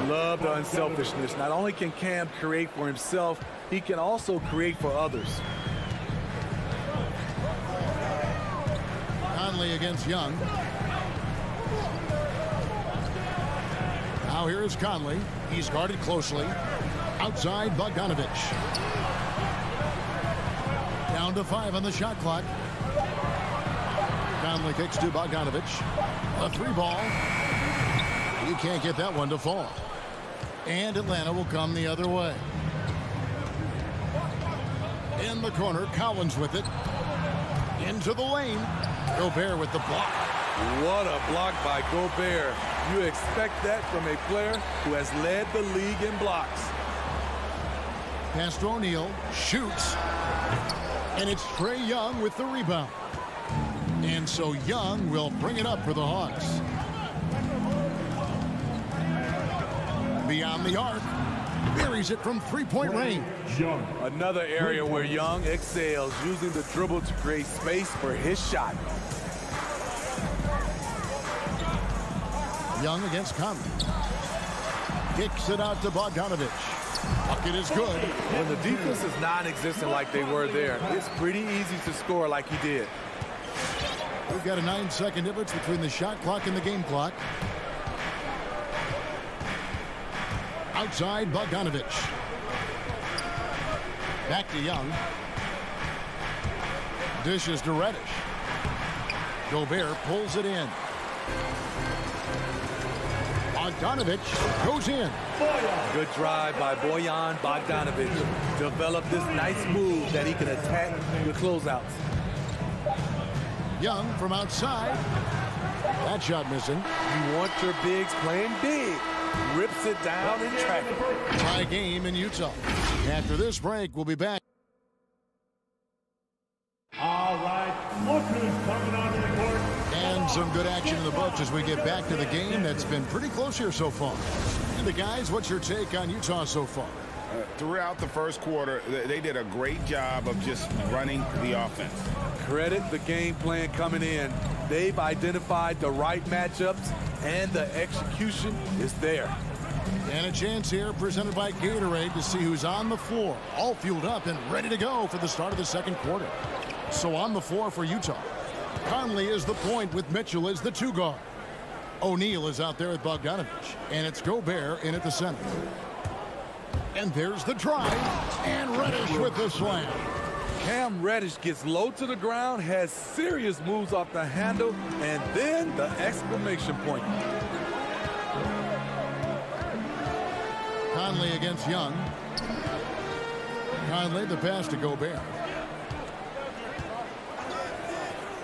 Love the unselfishness. Not only can Cam create for himself, he can also create for others.
Conley against Young. Now here is Conley. He's guarded closely. Outside Bogdanovich. Down to 5 on the shot clock. Conley kicks to Bogdanovich. A 3 ball. You can't get that one to fall. And Atlanta will come the other way. In the corner, Collins with it. Into the lane. Gobert with the block.
What a block by Gobert. You expect that from a player who has led the league in blocks.
Pass to O'Neal. Shoots. And it's Trae Young with the rebound. And so Young will bring it up for the Hawks. Beyond the arc. Buries it from 3-point range.
Young.
Another area where Young excels, using the dribble to create space for his shot.
Young against Conley. Kicks it out to Bogdanovich. Bucket is good.
When the defense is non-existent like they were there, it's pretty easy to score like he did.
We've got a 9-second difference between the shot clock and the game clock. Outside Bogdanovich. Back to Young. Dishes to Reddish. Gobert pulls it in. Bogdanovich goes in.
Good drive by Bojan Bogdanovich. Developed this nice move that he can attack the closeouts.
Young from outside. That shot missing.
You want your bigs playing big. Rips it down in traffic.
Tie game in Utah. After this break, we'll be back.
All right, look who's coming onto the court.
And some good action in the books as we get back to the game that's been pretty close here so far. And the guys, what's your take on Utah so far?
Throughout the first quarter, they did a great job of just running the offense.
Credit the game plan coming in. They've identified the right matchups, and the execution is there.
And a chance here presented by Gatorade to see who's on the floor, all fueled up and ready to go for the start of the second quarter. So on the floor for Utah, Conley is the point with Mitchell as the 2 guard. O'Neal is out there with Bogdanovich, and it's Gobert in at the center. And there's the drive, and Reddish with the slam.
Cam Reddish gets low to the ground, has serious moves off the handle, and then the exclamation point.
Conley against Young. Conley, the pass to Gobert.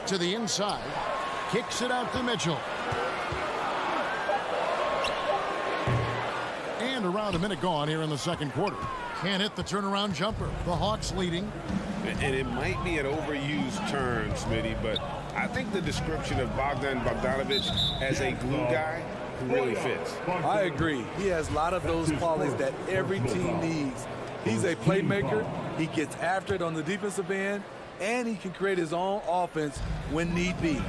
To the inside. Kicks it out to Mitchell. And around a minute gone here in the second quarter. Can't hit the turnaround jumper. The Hawks leading.
And it might be an overused term, Smitty, but I think the description of Bogdanovich as a glue guy really fits.
I agree. He has a lot of those qualities that every team needs. He's a playmaker. He gets after it on the defensive end, and he can create his own offense when need be.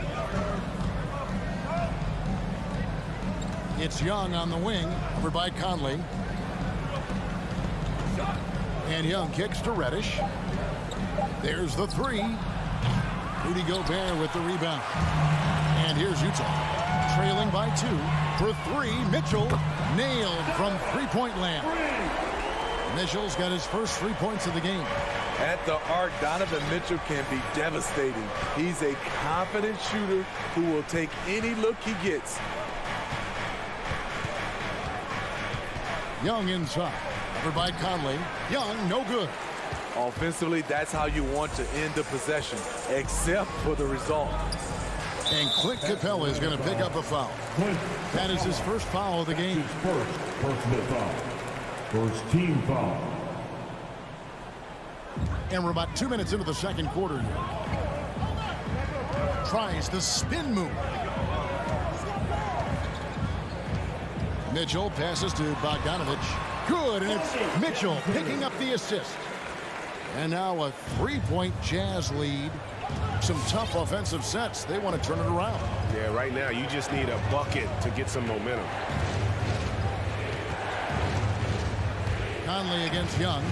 It's Young on the wing, over by Conley. And Young kicks to Reddish. There's the 3. Rudy Gobert with the rebound. And here's Utah, trailing by 2. For 3, Mitchell nailed from three-point land. Mitchell's got his first 3 points of the game.
At the arc, Donovan Mitchell can be devastating. He's a confident shooter who will take any look he gets.
Young inside, covered by Conley. Young, no good.
Offensively, that's how you want to end the possession, except for the result.
And Clint Capella is going to pick up a foul. That is his first foul of the game.
His first personal foul. First team foul.
And we're about 2 minutes into the second quarter here. Tries the spin move. Mitchell passes to Bogdanovich. Good, and it's Mitchell picking up the assist. And now a 3-point Jazz lead. Some tough offensive sets. They want to turn it around.
Yeah, right now you just need a bucket to get some momentum.
Conley against Young.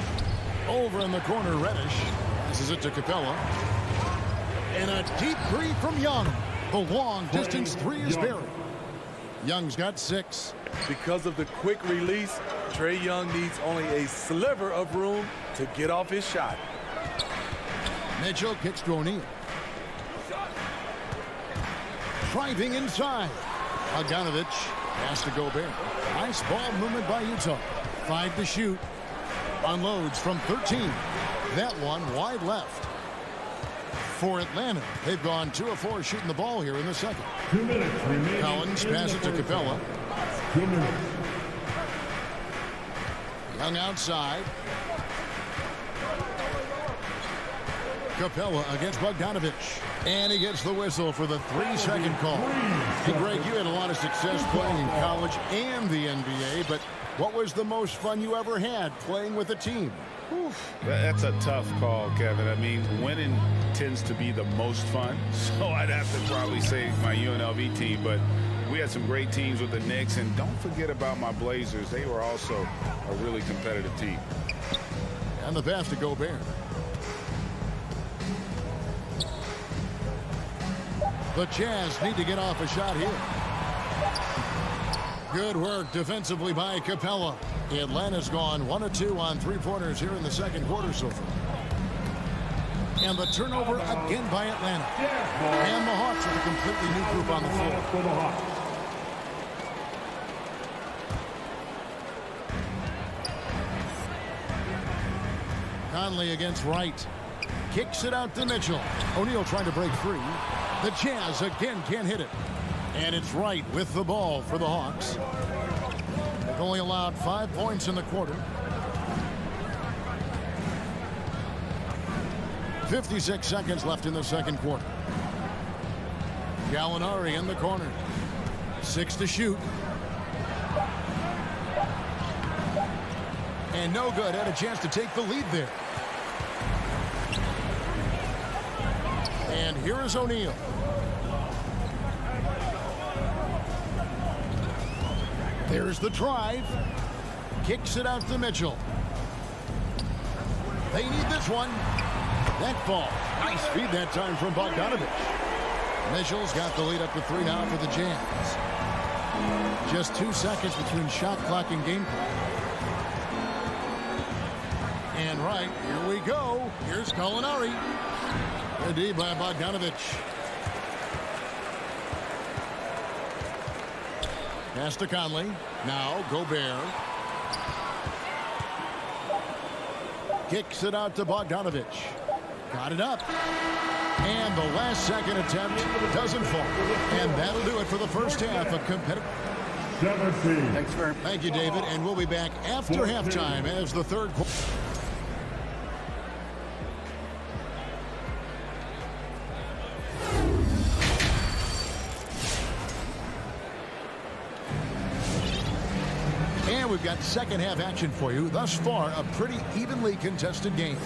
Over in the corner, Reddish. This is it to Capella. And a deep 3 from Young. The long-distance 3 is buried. Young's got 6.
Because of the quick release, Trae Young needs only a sliver of room to get off his shot.
Mitchell kicks to O'Neal. Driving inside. Bogdanovich pass to Gobert. Nice ball movement by Utah. 5 to shoot. Unloads from 13. That one wide left. For Atlanta, they've gone 2 of 4 shooting the ball here in the second.
2 minutes remaining.
Collins passes to Capella.
2 minutes.
Young outside. Capella against Bogdanovich. And he gets the whistle for the 3-second call. Hey, Greg, you had a lot of success playing in college and the NBA, but what was the most fun you ever had playing with a team?
Oof. That's a tough call, Kevin. I mean, winning tends to be the most fun, so I'd have to probably say my UNLV team, but we had some great teams with the Knicks, and don't forget about my Blazers. They were also a really competitive team.
And the pass to Gobert. The Jazz need to get off a shot here. Good work defensively by Capella. Atlanta's gone 1 of 2 on three-pointers here in the second quarter so far. And the turnover again by Atlanta. And the Hawks with a completely new group on the floor. Conley against Wright. Kicks it out to Mitchell. O'Neal trying to break free. The Jazz again can't hit it. And it's Wright with the ball for the Hawks. They've only allowed 5 points in the quarter. 56 seconds left in the second quarter. Gallinari in the corner. 6 to shoot. And no good. Had a chance to take the lead there. And here is O'Neal. There's the drive. Kicks it out to Mitchell. They need this one. That ball. Nice feed that time from Bogdanovich. Mitchell's got the lead up to 3 now for the Jazz. Just 2 seconds between shot clock and game clock. And right, here we go. Here's Gallinari. Good D by Bogdanovich. Pass to Conley. Now Gobert. Kicks it out to Bogdanovich. Got it up. And the last second attempt doesn't fall. And that'll do it for the first half of competitive. Thank you, David. And we'll be back after halftime as the third quarter. We've got second half action for you. Thus far, a pretty evenly contested game.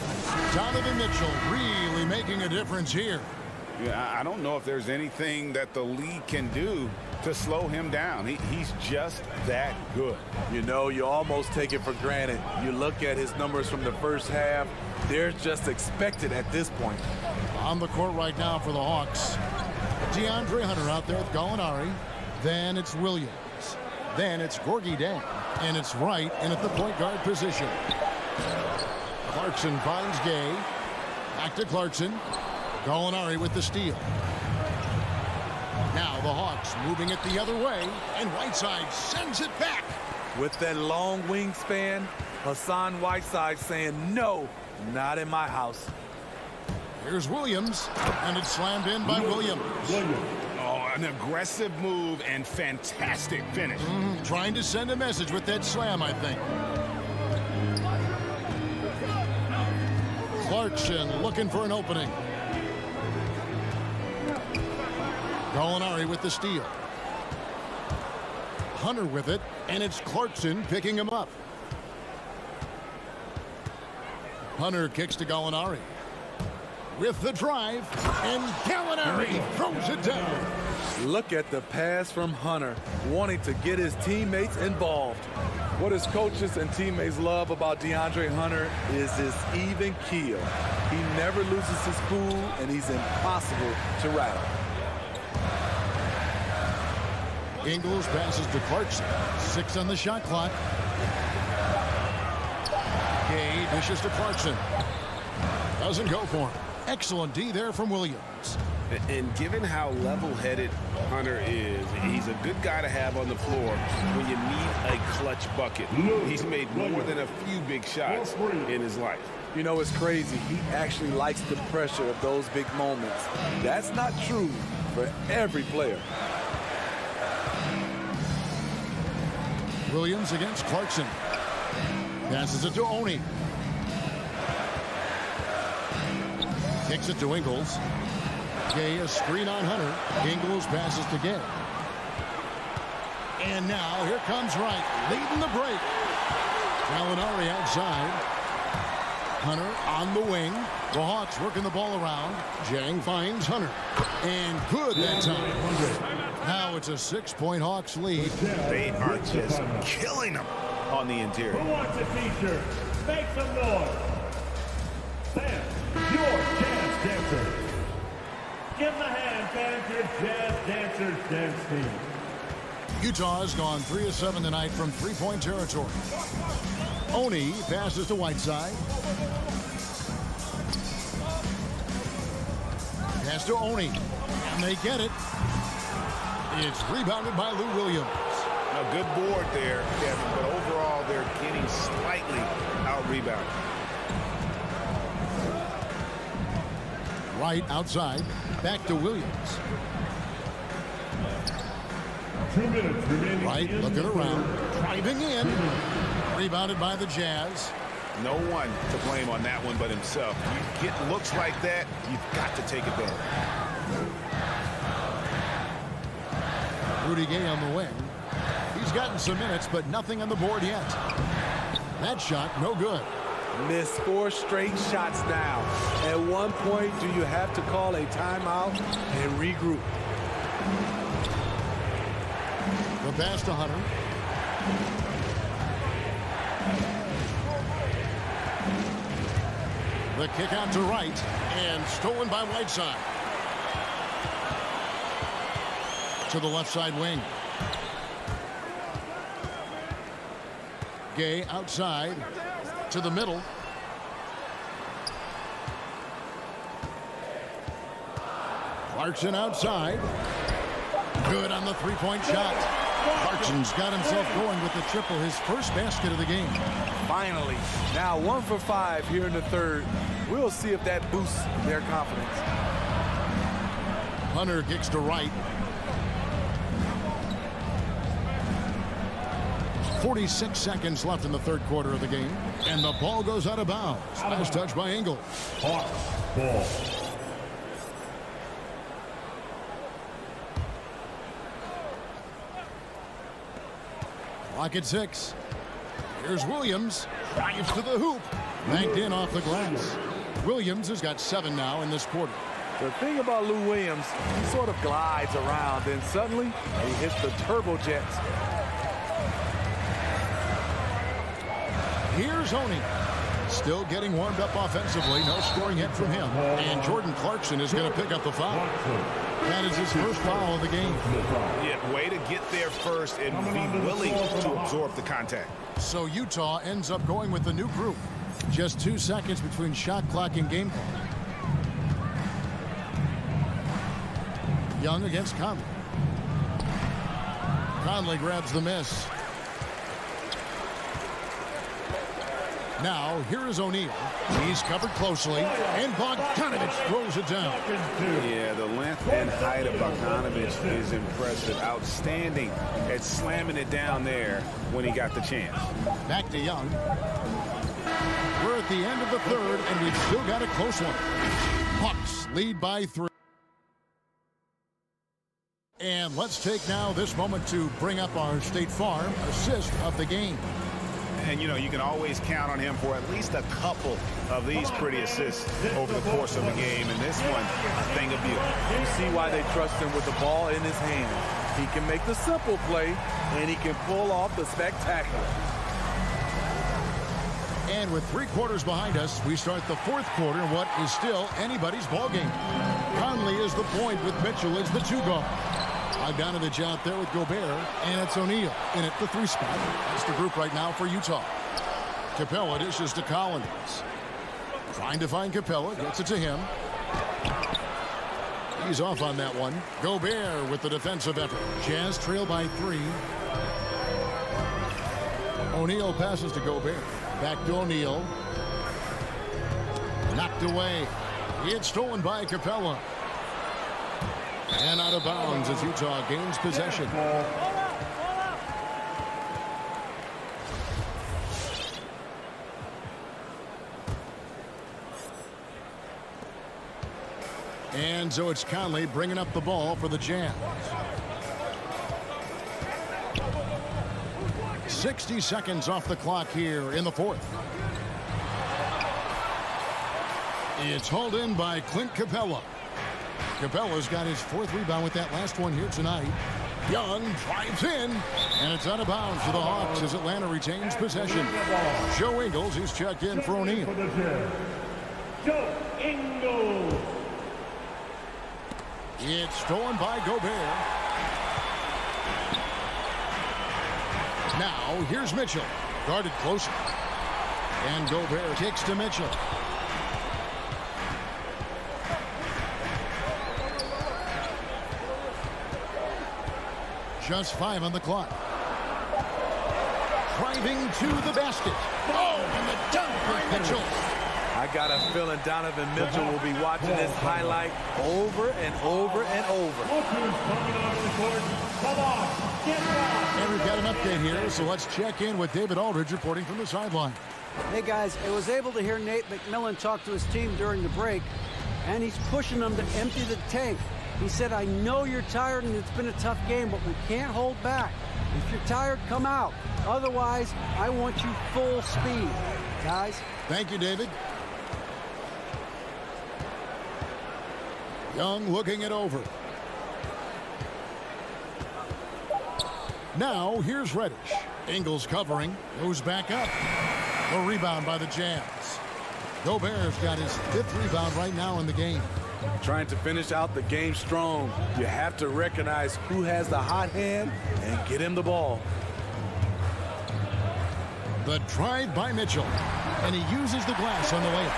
Donovan Mitchell really making a difference here.
Yeah, I don't know if there's anything that the league can do to slow him down. He's just that good.
You know, you almost take it for granted. You look at his numbers from the first half, they're just expected at this point.
On the court right now for the Hawks. DeAndre Hunter out there with Gallinari. Then it's Williams. Then it's Gorgie Deng. And it's Wright in at the point guard position. Clarkson finds Gay. Back to Clarkson. Gallinari with the steal. Now the Hawks moving it the other way. And Whiteside sends it back.
With that long wingspan, Hassan Whiteside saying, no, not in my house.
Here's Williams. And it's slammed in by Williams.
An aggressive move and fantastic finish.
Trying to send a message with that slam, I think. Clarkson looking for an opening. Gallinari with the steal. Hunter with it, and it's Clarkson picking him up. Hunter kicks to Gallinari. With the drive, and Gallinari throws it down.
Look at the pass from Hunter, wanting to get his teammates involved. What his coaches and teammates love about DeAndre Hunter is his even keel. He never loses his cool, and he's impossible to rattle.
Ingles passes to Clarkson. 6 on the shot clock. Gay dishes to Clarkson. Doesn't go for him. Excellent D there from Williams.
And given how level-headed Hunter is, he's a good guy to have on the floor when you need a clutch bucket. He's made more than a few big shots in his life.
You know, it's crazy. He actually likes the pressure of those big moments. That's not true for every player.
Williams against Clarkson. Passes it to Oni. Kicks it to Ingles. Gay, a screen on Hunter. Ingles passes to Gay. And now here comes Wright, leading the break. Gallinari outside. Hunter on the wing. The Hawks working the ball around. Jang finds Hunter. And good that time. Now it's a 6-point Hawks lead.
They are just killing them on the interior.
Who wants a t-shirt? Make some noise. Sam, your Jazz Dancer. Give them a hand, fans, your Jazz Dancers dance team.
Utah has gone 3 of 7 tonight from three-point territory. Oni passes to Whiteside. Pass to Oni. And they get it. It's rebounded by Lou Williams.
A good board there, Kevin, but overall they're getting slightly out-rebounded.
Right outside. Back to Williams.
2 minutes remaining.
Right, looking around. Driving in. Rebounded by the Jazz.
No one to blame on that one but himself. You get looks like that, you've got to take advantage.
Rudy Gay on the wing. He's gotten some minutes, but nothing on the board yet. That shot, no good.
Missed 4 straight shots now. At one point, do you have to call a timeout and regroup?
The pass to Hunter. The kick out to right and stolen by Whiteside. To the left side wing. Gay outside to the middle. Clarkson outside. Good on the three-point shot. Clarkson's got himself going with the triple, his first basket of the game.
Finally. Now 1 for 5 here in the third. We'll see if that boosts their confidence.
Hunter kicks to right. 46 seconds left in the third quarter of the game. And the ball goes out of bounds. Nice touch by Engel.
Hawks ball.
Clock at 6. Here's Williams. Drives to the hoop. Banked in off the glass. Williams has got 7 now in this quarter.
The thing about Lou Williams, he sort of glides around, then suddenly he hits the turbojets.
Here's Oni. Still getting warmed up offensively. No scoring hit from him. And Jordan Clarkson is going to pick up the foul. That is his first foul of the game.
Yeah, way to get there first and be willing to absorb the contact.
So Utah ends up going with the new group. Just 2 seconds between shot clock and game clock. Young against Conley. Conley grabs the miss. Now, here is O'Neal. He's covered closely, and Bogdanovich throws it down.
Yeah, the length and height of Bogdanovich is impressive. Outstanding at slamming it down there when he got the chance.
Back to Young. We're at the end of the third, and we've still got a close one. Bucks lead by 3. And let's take now this moment to bring up our State Farm assist of the game.
And, you know, you can always count on him for at least a couple of these pretty assists over the course of the game. And this one, a thing of beauty.
You see why they trust him with the ball in his hand. He can make the simple play, and he can pull off the spectacular.
And with 3 quarters behind us, we start the fourth quarter in what is still anybody's ball game. Conley is the point with Mitchell as the 2 guard. Bogdanovich out there with Gobert, and it's O'Neal in at the 3 spot. That's the group right now for Utah. Capella dishes to Collins. Trying to find Capella, gets it to him. He's off on that one. Gobert with the defensive effort. Jazz trail by 3. O'Neal passes to Gobert. Back to O'Neal. Knocked away. It's stolen by Capella. And out of bounds as Utah gains possession. And so it's Conley bringing up the ball for the Jazz. 60 seconds off the clock here in the fourth. It's hauled in by Clint Capella. Capella's got his 4th rebound with that last one here tonight. Young drives in, and it's out of bounds for the Hawks as Atlanta retains possession. Joe Ingles is checked in for O'Neal.
Joe Ingles.
It's stolen by Gobert. Now, here's Mitchell. Guarded closer. And Gobert kicks to Mitchell. Just 5 on the clock. Driving to the basket. Oh, and the dunk by Mitchell.
I got a feeling Donovan Mitchell will be watching this highlight over and over and over.
And we've got an update here, so let's check in with David Aldridge reporting from the sideline.
Hey, guys, I was able to hear Nate McMillan talk to his team during the break, and he's pushing them to empty the tank. He said, I know you're tired and it's been a tough game, but we can't hold back. If you're tired, come out. Otherwise, I want you full speed. Guys?
Thank you, David. Young looking it over. Now, here's Reddish. Ingles covering. Goes back up. The rebound by the Jazz. Gobert's got his 5th rebound right now in the game.
Trying to finish out the game strong. You have to recognize who has the hot hand and get him the ball.
The drive by Mitchell. And he uses the glass on the layup.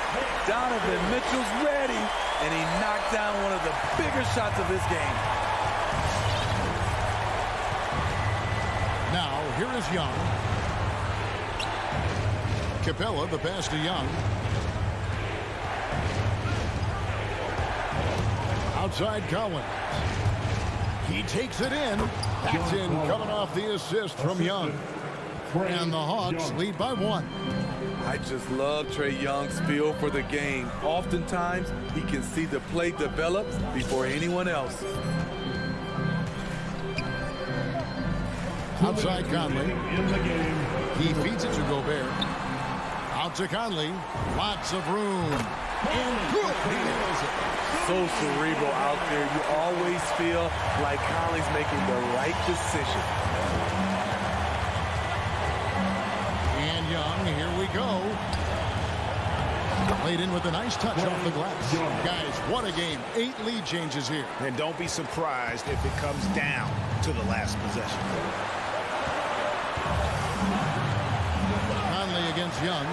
Donovan Mitchell's ready, and he knocked down one of the bigger shots of his game.
Now, here is Young. Capella, the pass to Young. Outside Collins. He takes it in. That's in, coming off the assist from Young. And the Hawks lead by 1.
I just love Trae Young's feel for the game. Oftentimes, he can see the play develop before anyone else.
Outside Conley. He feeds it to Gobert. Out to Conley. Lots of room. And good. He nails it.
So cerebral out there. You always feel like Conley's making the right decision.
And Young, here we go. Played in with a nice touch off the glass. Guys, what a game. 8 lead changes here.
And don't be surprised if it comes down to the last possession.
Conley against Young.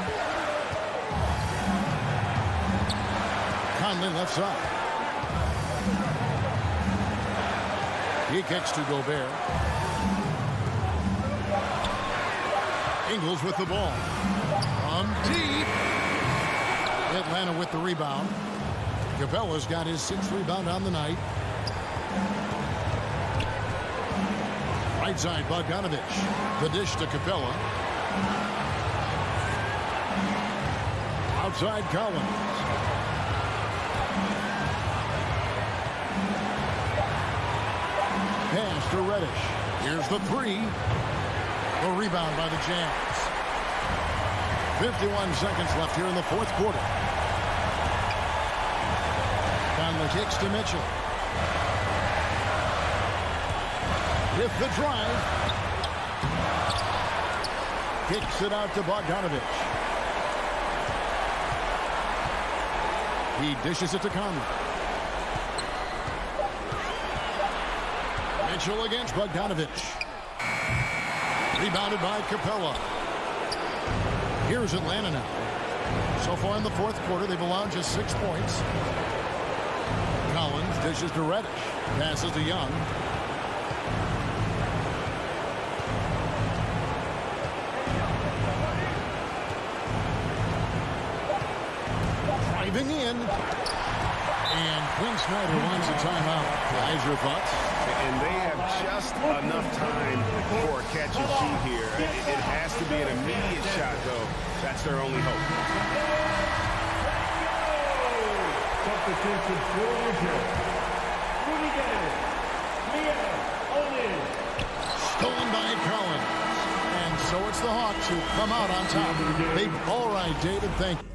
Conley left side. He kicks to Gobert. Ingles with the ball. From deep. Atlanta with the rebound. Capella's got his 6th rebound on the night. Right side, Bogdanovich. The dish to Capella. Outside Collins. Pass to Reddish. Here's the 3. The rebound by the Jazz. 51 seconds left here in the 4th quarter. Conley kicks to Mitchell. With the drive. Kicks it out to Bogdanovich. He dishes it to Conley. Mitchell against Bogdanovich. Rebounded by Capella. Here's Atlanta now. So far in the 4th quarter, they've allowed just 6 points. Collins dishes to Reddish. Passes to Young. Driving in. And Quinn Snyder wants a timeout. Guys, your thoughts?
And they have just enough time for a catch and shoot here. It has to be an immediate shot, though. That's their only hope.
Substitution for
Stolen by Collins. And so it's the Hawks who come out on top. All right, David, thank you.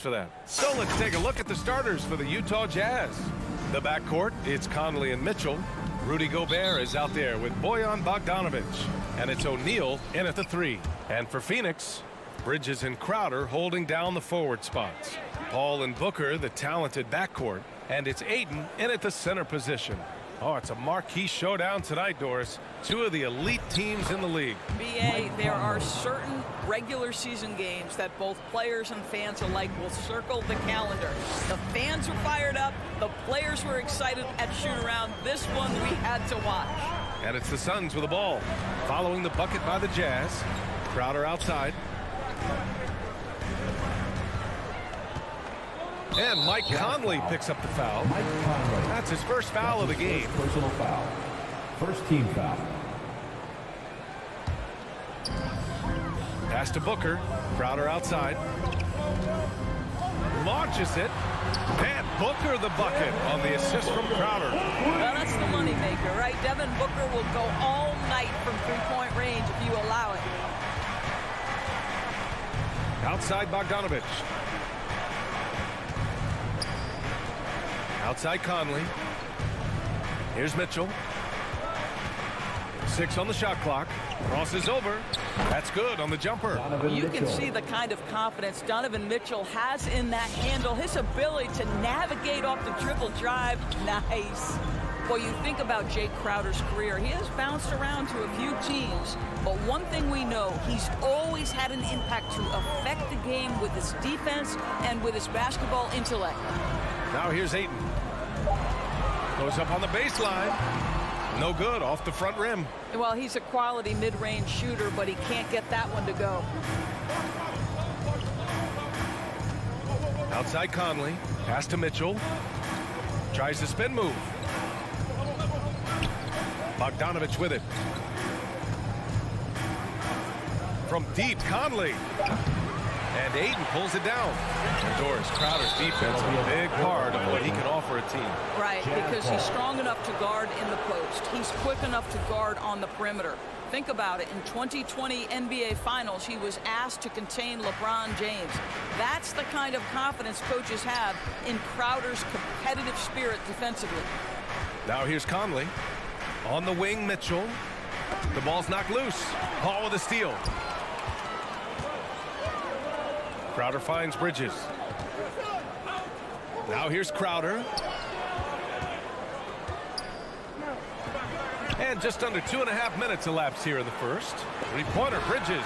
for that. So let's take a look at the starters for the Utah Jazz. The backcourt, it's Conley and Mitchell. Rudy Gobert is out there with Bojan Bogdanovic. And it's O'Neal in at the 3. And for Phoenix, Bridges and Crowder holding down the forward spots. Paul and Booker, the talented backcourt. And it's Ayton in at the center position. Oh, it's a marquee showdown tonight, Doris. Two of the elite teams in the league.
BA, there are certain regular season games that both players and fans alike will circle the calendar. The fans were fired up. The players were excited at shoot-around. This one we had to watch.
And it's the Suns with the ball. Following the bucket by the Jazz. Crowder outside. And Mike Conley picks up the foul. That's his first foul of the game.
Personal foul. First team foul.
Pass to Booker. Crowder outside. Launches it. And Booker the bucket on the assist from Crowder.
Well, that's the moneymaker, right? Devin Booker will go all night from three-point range if you allow it.
Outside Bogdanovic. Outside Conley. Here's Mitchell. 6 on the shot clock. Crosses over. That's good on the jumper.
You can see the kind of confidence Donovan Mitchell has in that handle. His ability to navigate off the dribble drive. Nice. Well, you think about Jake Crowder's career. He has bounced around to a few teams. But one thing we know, he's always had an impact to affect the game with his defense and with his basketball intellect.
Now here's Ayton. Goes up on the baseline. No good, off the front rim.
Well, he's a quality mid-range shooter, but he can't get that one to go.
Outside Conley. Pass to Mitchell. Tries the spin move. Bogdanovic with it. From deep, Conley. And Ayton pulls it down. And Doris, Crowder's defense is a big part of what he can offer a team.
Right, because he's strong enough to guard in the post. He's quick enough to guard on the perimeter. Think about it. In 2020 NBA Finals, he was asked to contain LeBron James. That's the kind of confidence coaches have in Crowder's competitive spirit defensively.
Now here's Conley. On the wing, Mitchell. The ball's knocked loose. Hall with a steal. Crowder finds Bridges. Now here's Crowder. And just under 2.5 minutes elapsed here in the first. Three-pointer, Bridges.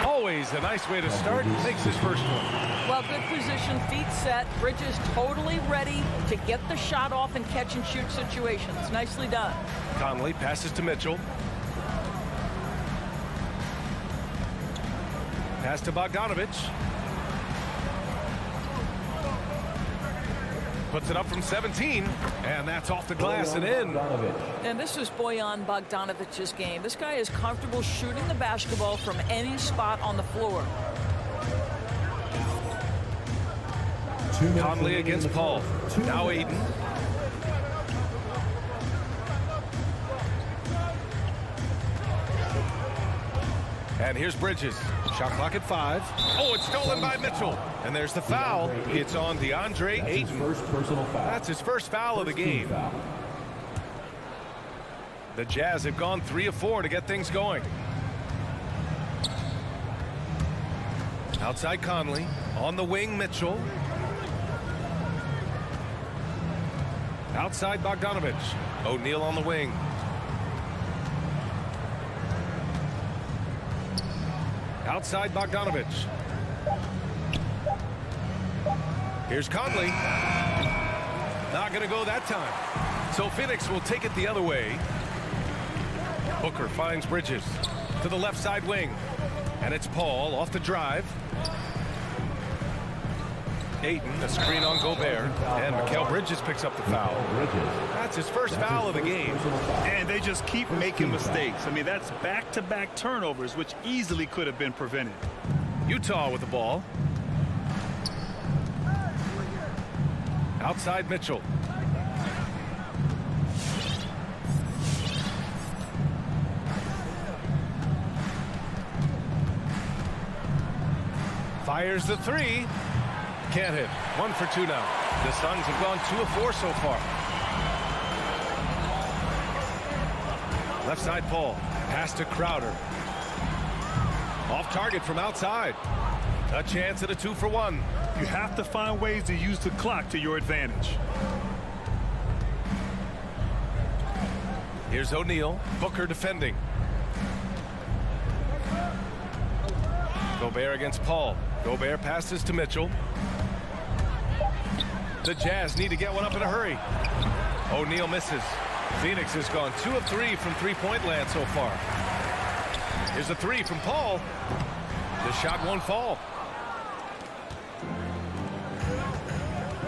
Always a nice way to start. Makes his first one.
Well, good position, feet set. Bridges totally ready to get the shot off in catch-and-shoot situations. Nicely done.
Conley passes to Mitchell. Pass to Bogdanovic. Puts it up from 17, and that's off the glass and in.
And this is Bojan Bogdanovic's game. This guy is comfortable shooting the basketball from any spot on the floor.
Conley against Paul. Now Ayton. And here's Bridges. Shot clock at 5. Oh, it's stolen by Mitchell. And there's the foul. It's on DeAndre Ayton. That's his first foul of the game. The Jazz have gone 3 of 4 to get things going. Outside Conley. On the wing, Mitchell. Outside Bogdanovic. O'Neal on the wing. Outside Bogdanovic. Here's Conley. Not going to go that time. So Phoenix will take it the other way. Booker finds Bridges to the left side wing. And it's Paul off the drive. Ayton, a screen on Gobert. And Mikal Bridges picks up the foul. That's his first foul of the game.
And they just keep making mistakes. I mean, that's back-to-back turnovers, which easily could have been prevented.
Utah with the ball. Outside Mitchell. Fires the 3. Can't hit. 1 for 2 now. The Suns have gone 2 of 4 so far. Left side Paul. Pass to Crowder. Off target from outside. A chance at a 2 for 1.
You have to find ways to use the clock to your advantage.
Here's O'Neal. Booker defending. Gobert against Paul. Gobert passes to Mitchell. The Jazz need to get one up in a hurry. O'Neal misses. Phoenix has gone 2 of 3 from three-point land so far. Here's a 3 from Paul. The shot won't fall.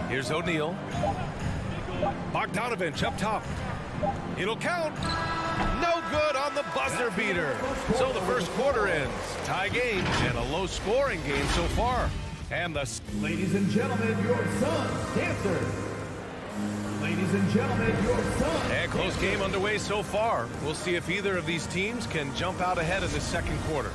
Here's O'Neal. Bogdanovich up top. It'll count. No good on the buzzer beater. So the first quarter ends. Tie game and a low-scoring game so far. And the...
Ladies and gentlemen, your Suns dancers. Ladies and gentlemen, your Suns.
And close game underway so far. We'll see if either of these teams can jump out ahead in the second quarter.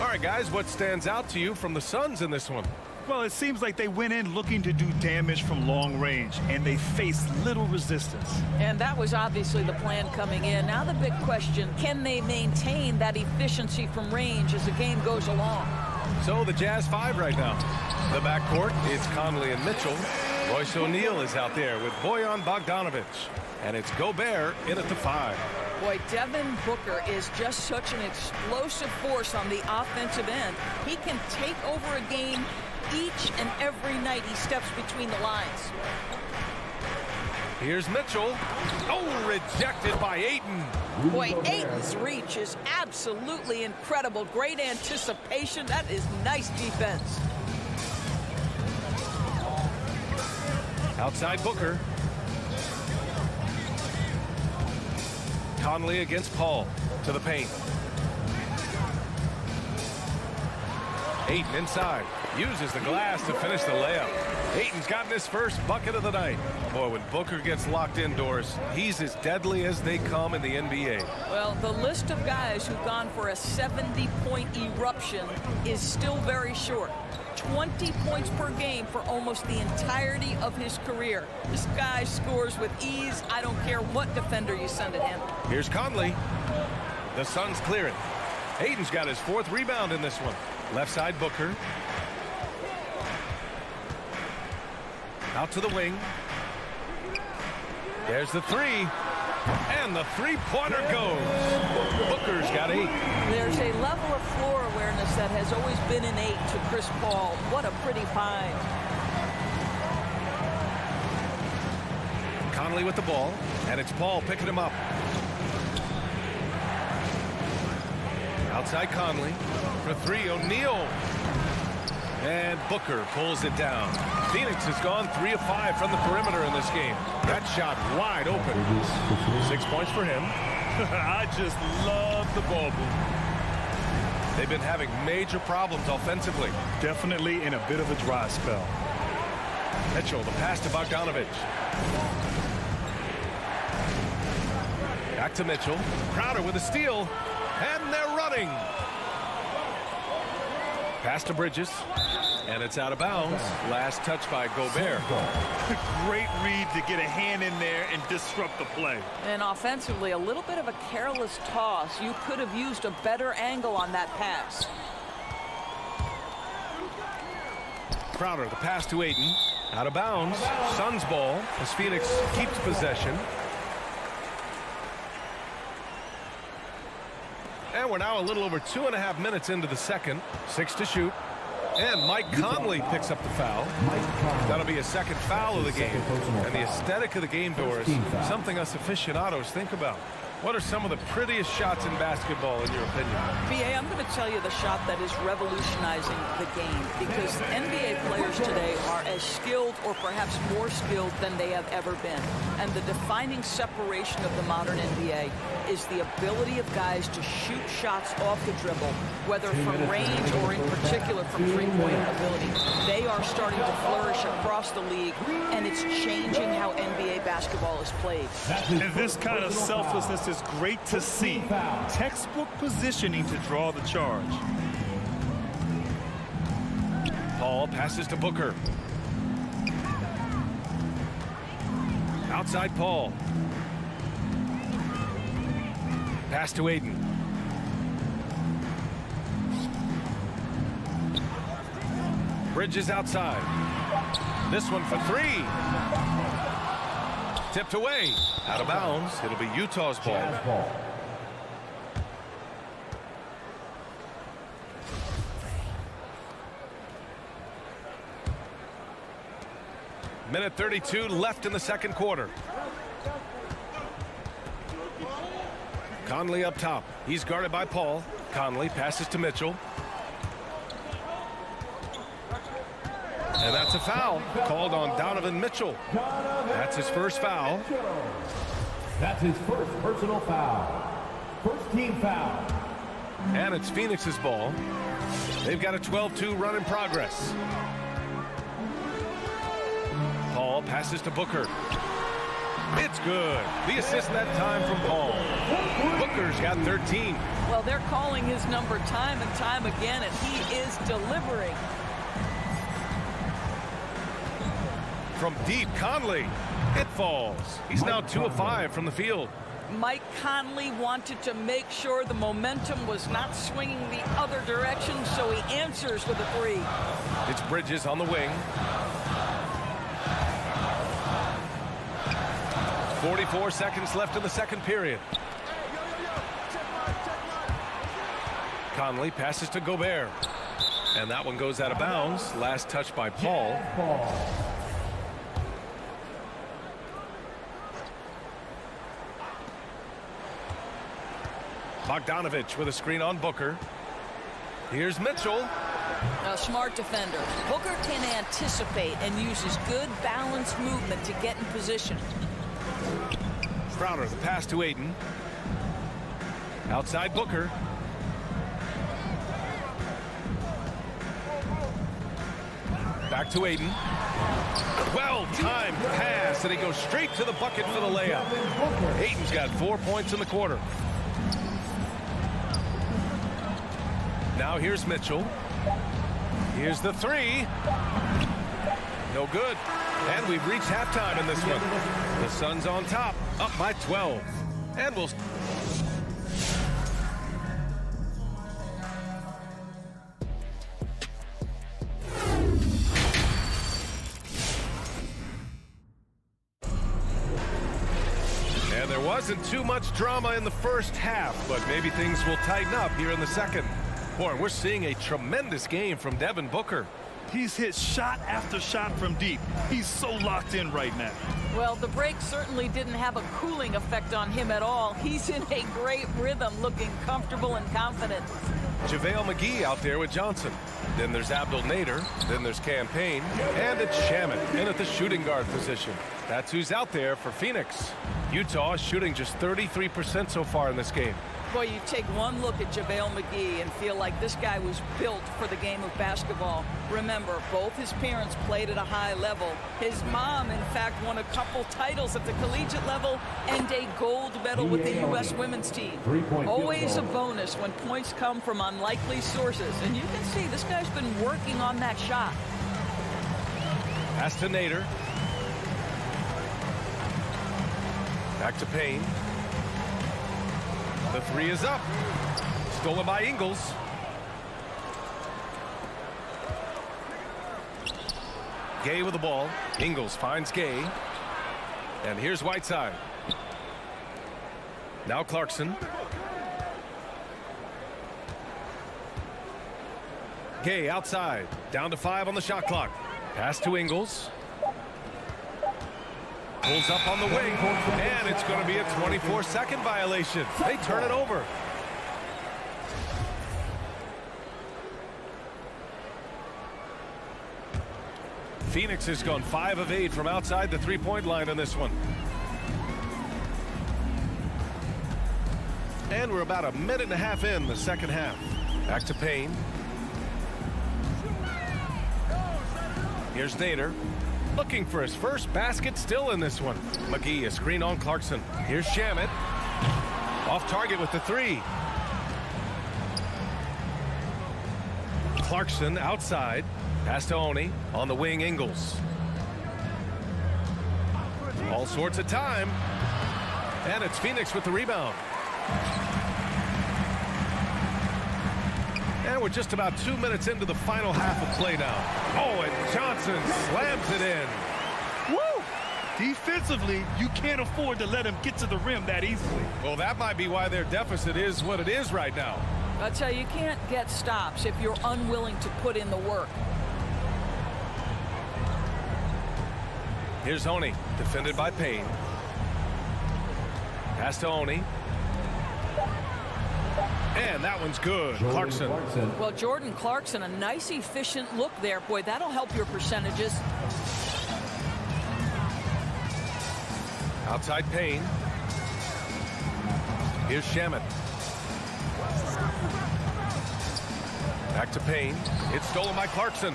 All right, guys, what stands out to you from the Suns in this one?
Well, it seems like they went in looking to do damage from long range, and they faced little resistance.
And that was obviously the plan coming in. Now the big question, can they maintain that efficiency from range as the game goes along?
So the Jazz 5 right now. The backcourt, it's Conley and Mitchell. Royce O'Neal is out there with Bojan Bogdanovich. And it's Gobert in at the 5.
Boy, Devin Booker is just such an explosive force on the offensive end. He can take over a game each and every night he steps between the lines.
Here's Mitchell. Oh, rejected by Ayton.
Boy, Ayton's reach is absolutely incredible. Great anticipation. That is nice defense.
Outside Booker. Conley against Paul to the paint. Ayton inside. Uses the glass to finish the layup. Ayton's gotten his first bucket of the night. Boy, when Booker gets locked indoors, he's as deadly as they come in the NBA.
Well, the list of guys who've gone for a 70-point eruption is still very short. 20 points per game for almost the entirety of his career. This guy scores with ease. I don't care what defender you send at him.
Here's Conley. The Suns clear it. Ayton's got his 4th rebound in this one. Left side Booker. Out to the wing. There's the 3. And the three-pointer goes. Booker's got 8.
There's a level of floor awareness that has always been innate to Chris Paul. What a pretty find.
Conley with the ball. And it's Paul picking him up. Outside Conley. For 3, O'Neal. And Booker pulls it down. Phoenix has gone 3 of 5 from the perimeter in this game. That shot wide open. 6 points for him.
I just love the ball movement.
They've been having major problems offensively.
Definitely in a bit of a dry spell.
Mitchell, the pass to Bogdanovich. Back to Mitchell. Crowder with a steal. And they're running. Pass to Bridges. And it's out of bounds. Last touch by Gobert.
Great read to get a hand in there and disrupt the play.
And offensively, a little bit of a careless toss. You could have used a better angle on that pass.
Crowder, the pass to Ayton. Out of bounds. Suns ball as Phoenix keeps possession. And we're now a little over 2.5 minutes into the second. 6 to shoot. And Mike Conley picks up the foul. That'll be a second foul of the game. And the aesthetic of the game, Doris, something us aficionados think about. What are some of the prettiest shots in basketball, in your opinion?
B.A., I'm going to tell you the shot that is revolutionizing the game, because NBA players today are as skilled or perhaps more skilled than they have ever been. And the defining separation of the modern NBA is the ability of guys to shoot shots off the dribble, whether from range or in particular from three-point ability. They are starting to flourish across the league, and it's changing how NBA basketball is played.
And this kind of selflessness is great to see. Textbook positioning to draw the charge.
Paul passes to Booker. Outside Paul. Pass to Aiden. Bridges outside. This one for three. Tipped away. Out of bounds. It'll be Utah's ball. Minute 32 left in the second quarter. Conley up top. He's guarded by Paul. Conley passes to Mitchell. And that's a foul called on Donovan Mitchell. That's his first foul.
That's his first personal foul. First team foul.
And it's Phoenix's ball. They've got a 12-2 run in progress. Paul passes to Booker. It's good. The assist that time from Paul. Booker's got 13.
Well, they're calling his number time and time again, and he is delivering.
From deep, Conley. It falls. He's now 2 of 5 from the field.
Mike Conley wanted to make sure the momentum was not swinging the other direction, so he answers with a three.
It's Bridges on the wing. 44 seconds left in the second period. Conley passes to Gobert. And that one goes out of bounds. Last touch by Paul. Bogdanovich with a screen on Booker. Here's Mitchell.
A smart defender. Booker can anticipate and uses good balanced movement to get in position.
Crowder, the pass to Aiden. Outside Booker. Back to Aiden. Well-timed pass, and he goes straight to the bucket for the layup. Aiden's got 4 points in the quarter. Now here's Mitchell. Here's the three. No good. And we've reached halftime in this one. The Suns on top, up by 12. And we'll... And there wasn't too much drama in the first half, but maybe things will tighten up here in the second. Boy, we're seeing a tremendous game from Devin Booker.
He's hit shot after shot from deep. He's so locked in right now.
Well, the break certainly didn't have a cooling effect on him at all. He's in a great rhythm, looking comfortable and confident.
JaVale McGee out there with Johnson. Then there's Abdel Nader. Then there's Campaign. And it's Shamet in at the shooting guard position. That's who's out there for Phoenix. Utah is shooting just 33% so far in this game.
Boy, you take one look at JaVale McGee and feel like this guy was built for the game of basketball. Remember, both his parents played at a high level. His mom, in fact, won a couple titles at the collegiate level and a gold medal with the U.S. women's team. Always a bonus when points come from unlikely sources. And you can see this guy's been working on that shot.
Pass to Nader. Back to Payne. The three is up. Stolen by Ingles. Gay with the ball. Ingles finds Gay. And here's Whiteside. Now Clarkson. Gay outside. Down to 5 on the shot clock. Pass to Ingles. Pulls up on the wing, and it's going to be a 24-second violation. They turn it over. Phoenix has gone 5 of 8 from outside the three-point line on this one. And we're about a minute and a half in the second half. Back to Payne. Here's Nader. Looking for his first basket still in this one. McGee, a screen on Clarkson. Here's Shamet. Off target with the three. Clarkson outside. Pass to Oni. On the wing, Ingles. All sorts of time. And it's Phoenix with the rebound. And we're just about 2 minutes into the final half of play now. Oh, and Johnson slams it in.
Woo! Defensively, you can't afford to let him get to the rim that easily.
Well, that might be why their deficit is what it is right now.
I tell you, you can't get stops if you're unwilling to put in the work.
Here's Oni, defended by Payne. Pass to Oni. And that one's good. Clarkson.
Well, Jordan Clarkson, a nice, efficient look there. Boy, that'll help your percentages.
Outside Payne. Here's Shamet. Back to Payne. It's stolen by Clarkson.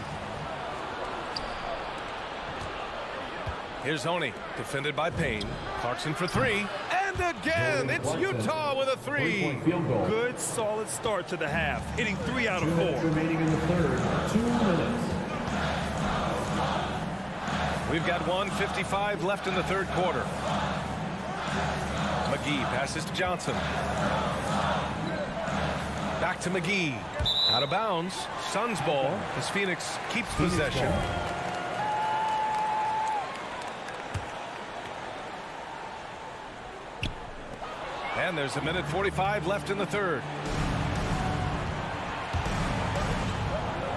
Here's Oni, defended by Payne. Clarkson for three. And again, it's Utah with a three.
Good, solid start to the half, hitting 3 out of 4.
Remaining in the third, 2 minutes.
We've got 1:55 left in the third quarter. McGee passes to Johnson. Back to McGee. Out of bounds. Suns ball as Phoenix keeps possession. And there's 1:45 left in the third.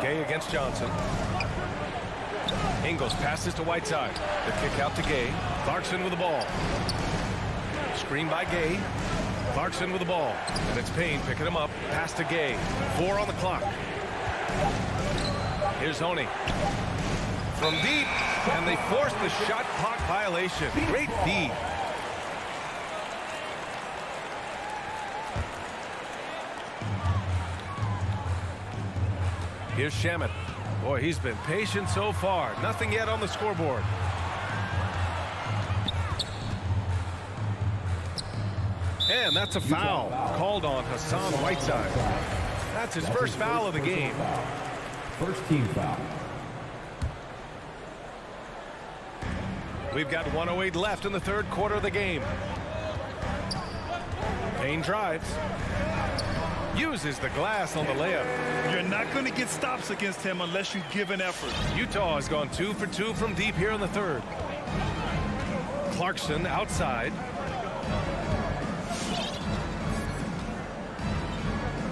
Gay against Johnson. Ingles passes to Whiteside. The kick out to Gay. Clarkson with the ball. Screen by Gay. Clarkson with the ball. And it's Payne picking him up. Pass to Gay. 4 on the clock. Here's Oni. From deep. And they force the shot clock violation. Great D. Here's Shamet. Boy, he's been patient so far. Nothing yet on the scoreboard. And that's a foul called on Hassan Whiteside. That's his first foul of the game.
First team foul.
We've got 1:08 left in the third quarter of the game. Payne drives. Uses the glass on the layup.
You're not going to get stops against him unless you give an effort.
Utah has gone 2 for 2 from deep here in the third. Clarkson outside.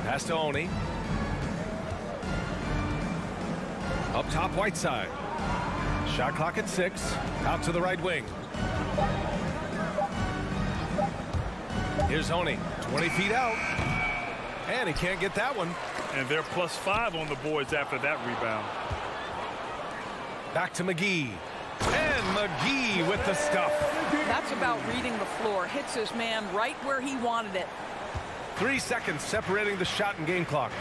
Pass to Oni. Up top, Whiteside. Shot clock at 6. Out to the right wing. Here's Oni. 20 feet out. And he can't get that one.
And they're +5 on the boards after that rebound.
Back to McGee. And McGee with the stuff.
That's about reading the floor. Hits his man right where he wanted it.
3 seconds separating the shot and game clocks.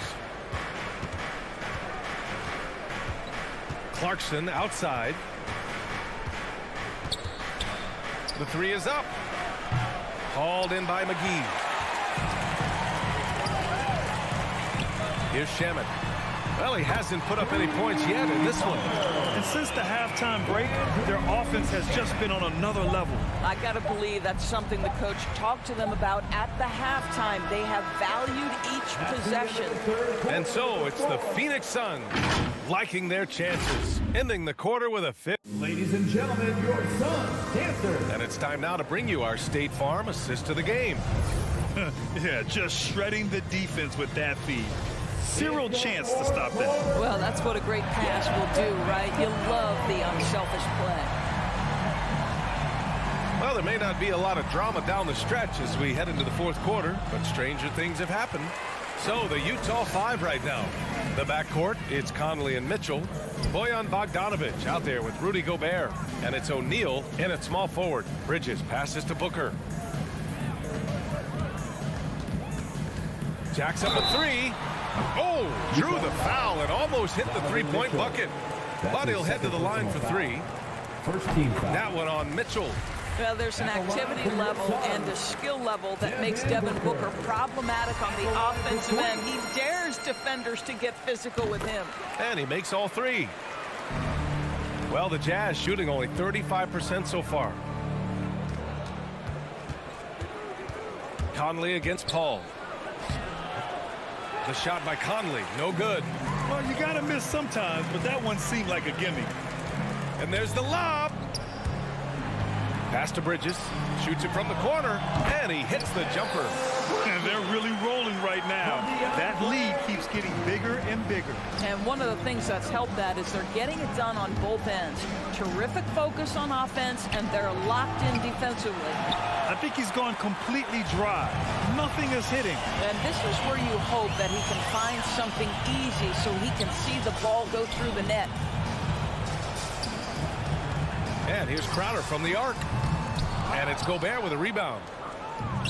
Clarkson outside. The three is up. Hauled in by McGee. Here's Shamet. Well, he hasn't put up any points yet in this one.
And since the halftime break, their offense has just been on another level.
I got to believe that's something the coach talked to them about at the halftime. They have valued each possession.
And so it's the Phoenix Suns liking their chances, ending the quarter with a 5th.
Ladies and gentlemen, your Suns dancers.
And it's time now to bring you our State Farm assist to the game.
Yeah, just shredding the defense with that feed. Zero chance to stop that.
Well, that's what a great pass will do, right? You love the unselfish play.
Well, there may not be a lot of drama down the stretch as we head into the fourth quarter, but stranger things have happened. So the Utah 5 right now. The backcourt, it's Conley and Mitchell. Bojan Bogdanovic out there with Rudy Gobert. And it's O'Neal in at small forward. Bridges passes to Booker. Jacks up a 3. Oh, drew the foul and almost hit the three-point bucket. But he'll head to the line for 3.
First team foul.
That one on Mitchell.
Well, there's an activity level and a skill level that makes Devin Booker problematic on the offensive end. He dares defenders to get physical with him.
And he makes all 3. Well, the Jazz shooting only 35% so far. Conley against Paul. The shot by Conley, no good.
Well, you got to miss sometimes, but that one seemed like a gimme.
And there's the lob. Pass to Bridges, shoots it from the corner, and he hits the jumper.
And they're really rolling right now. That lead keeps getting bigger and bigger.
And one of the things that's helped that is they're getting it done on both ends. Terrific focus on offense, and they're locked in defensively.
I think he's gone completely dry. Nothing is hitting.
And this is where you hope that he can find something easy so he can see the ball go through the net.
And here's Crowder from the arc. And it's Gobert with a rebound.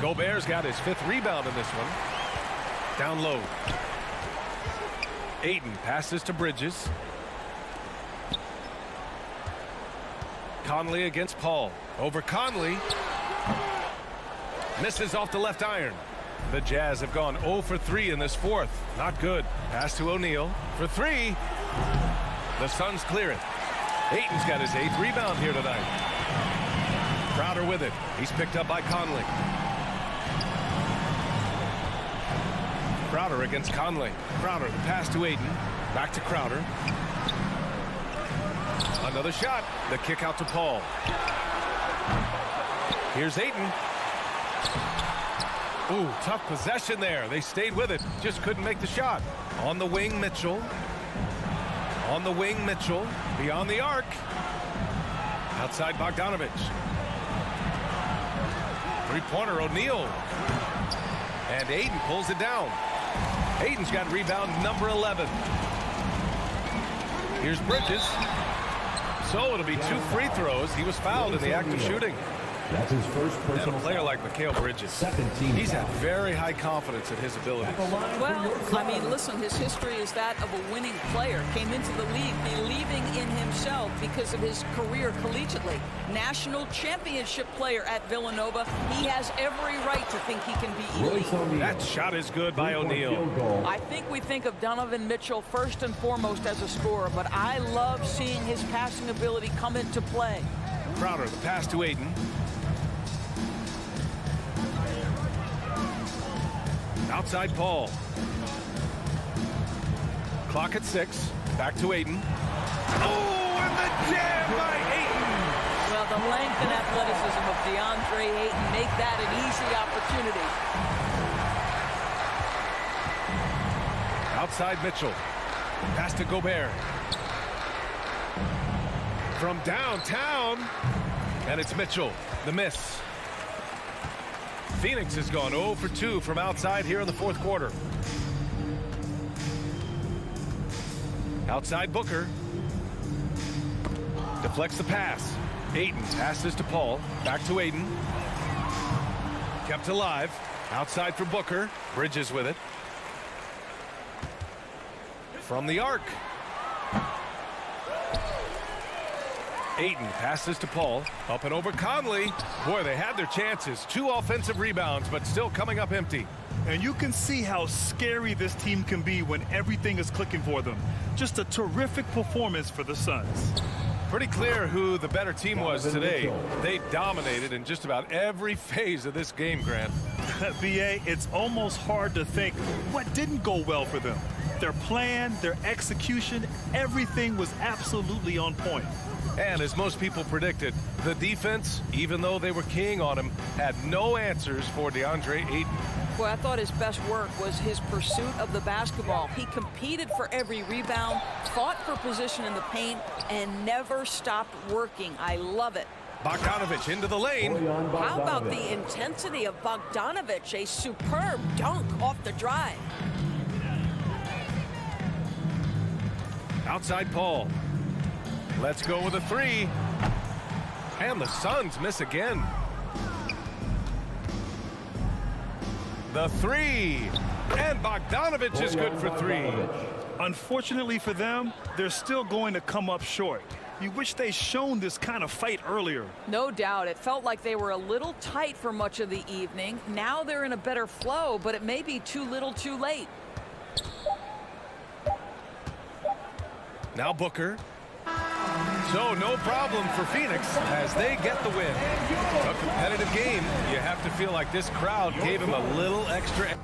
Gobert's got his 5th rebound in this one. Down low. Ayton passes to Bridges. Conley against Paul. Over Conley. Misses off the left iron. The Jazz have gone 0 for 3 in this 4th. Not good. Pass to O'Neal for 3. The Suns clear it. Ayton's got his 8th rebound here tonight. Crowder with it. He's picked up by Conley. Crowder against Conley. Crowder, the pass to Ayton. Back to Crowder. Another shot. The kick out to Paul. Here's Ayton. Ooh, tough possession there. They stayed with it. Just couldn't make the shot. On the wing, Mitchell. On the wing, Mitchell. Beyond the arc. Outside Bogdanovich. Three-pointer, O'Neal. And Ayton pulls it down. Ayton's got rebound number 11. Here's Bridges. So it'll be 2 free throws. He was fouled in the act of shooting.
That's his first
And
personal
a player like Mikal Bridges, he's had very high confidence in his abilities.
Well, I mean, listen, his history is that of a winning player. Came into the league believing in himself because of his career collegiately. National championship player at Villanova. He has every right to think he can be elite.
That shot is good by O'Neal.
I think we think of Donovan Mitchell first and foremost as a scorer, but I love seeing his passing ability come into play.
Crowder, the pass to Ayton. Outside Paul. Clock at 6. Back to Ayton. Oh, and the jam by Ayton.
Well, the length and athleticism of DeAndre Ayton make that an easy opportunity.
Outside Mitchell. Pass to Gobert. From downtown. And it's Mitchell. The miss. Phoenix has gone 0 for 2 from outside here in the 4th quarter. Outside Booker. Deflects the pass. Ayton passes to Paul. Back to Ayton. Kept alive. Outside for Booker. Bridges with it. From the arc. Ayton passes to Paul. Up and over Conley. Boy, they had their chances. 2 offensive rebounds, but still coming up empty.
And you can see how scary this team can be when everything is clicking for them. Just a terrific performance for the Suns.
Pretty clear who the better team was today. They dominated in just about every phase of this game, Grant.
BA, it's almost hard to think what didn't go well for them. Their plan, their execution, everything was absolutely on point.
And as most people predicted, the defense, even though they were keying on him, had no answers for DeAndre Ayton.
Well, I thought his best work was his pursuit of the basketball. He competed for every rebound, fought for position in the paint, and never stopped working. I love it.
Bogdanovich into the lane.
How about the intensity of Bogdanovich? A superb dunk off the drive.
Outside Paul. Let's go with a 3. And the Suns miss again. The 3. And Bogdanovich is good for 3.
Unfortunately for them, they're still going to come up short. You wish they'd shown this kind of fight earlier.
No doubt. It felt like they were a little tight for much of the evening. Now they're in a better flow, but it may be too little too late.
Now Booker. So no problem for Phoenix as they get the win. A competitive game. You have to feel like this crowd gave him a little extra.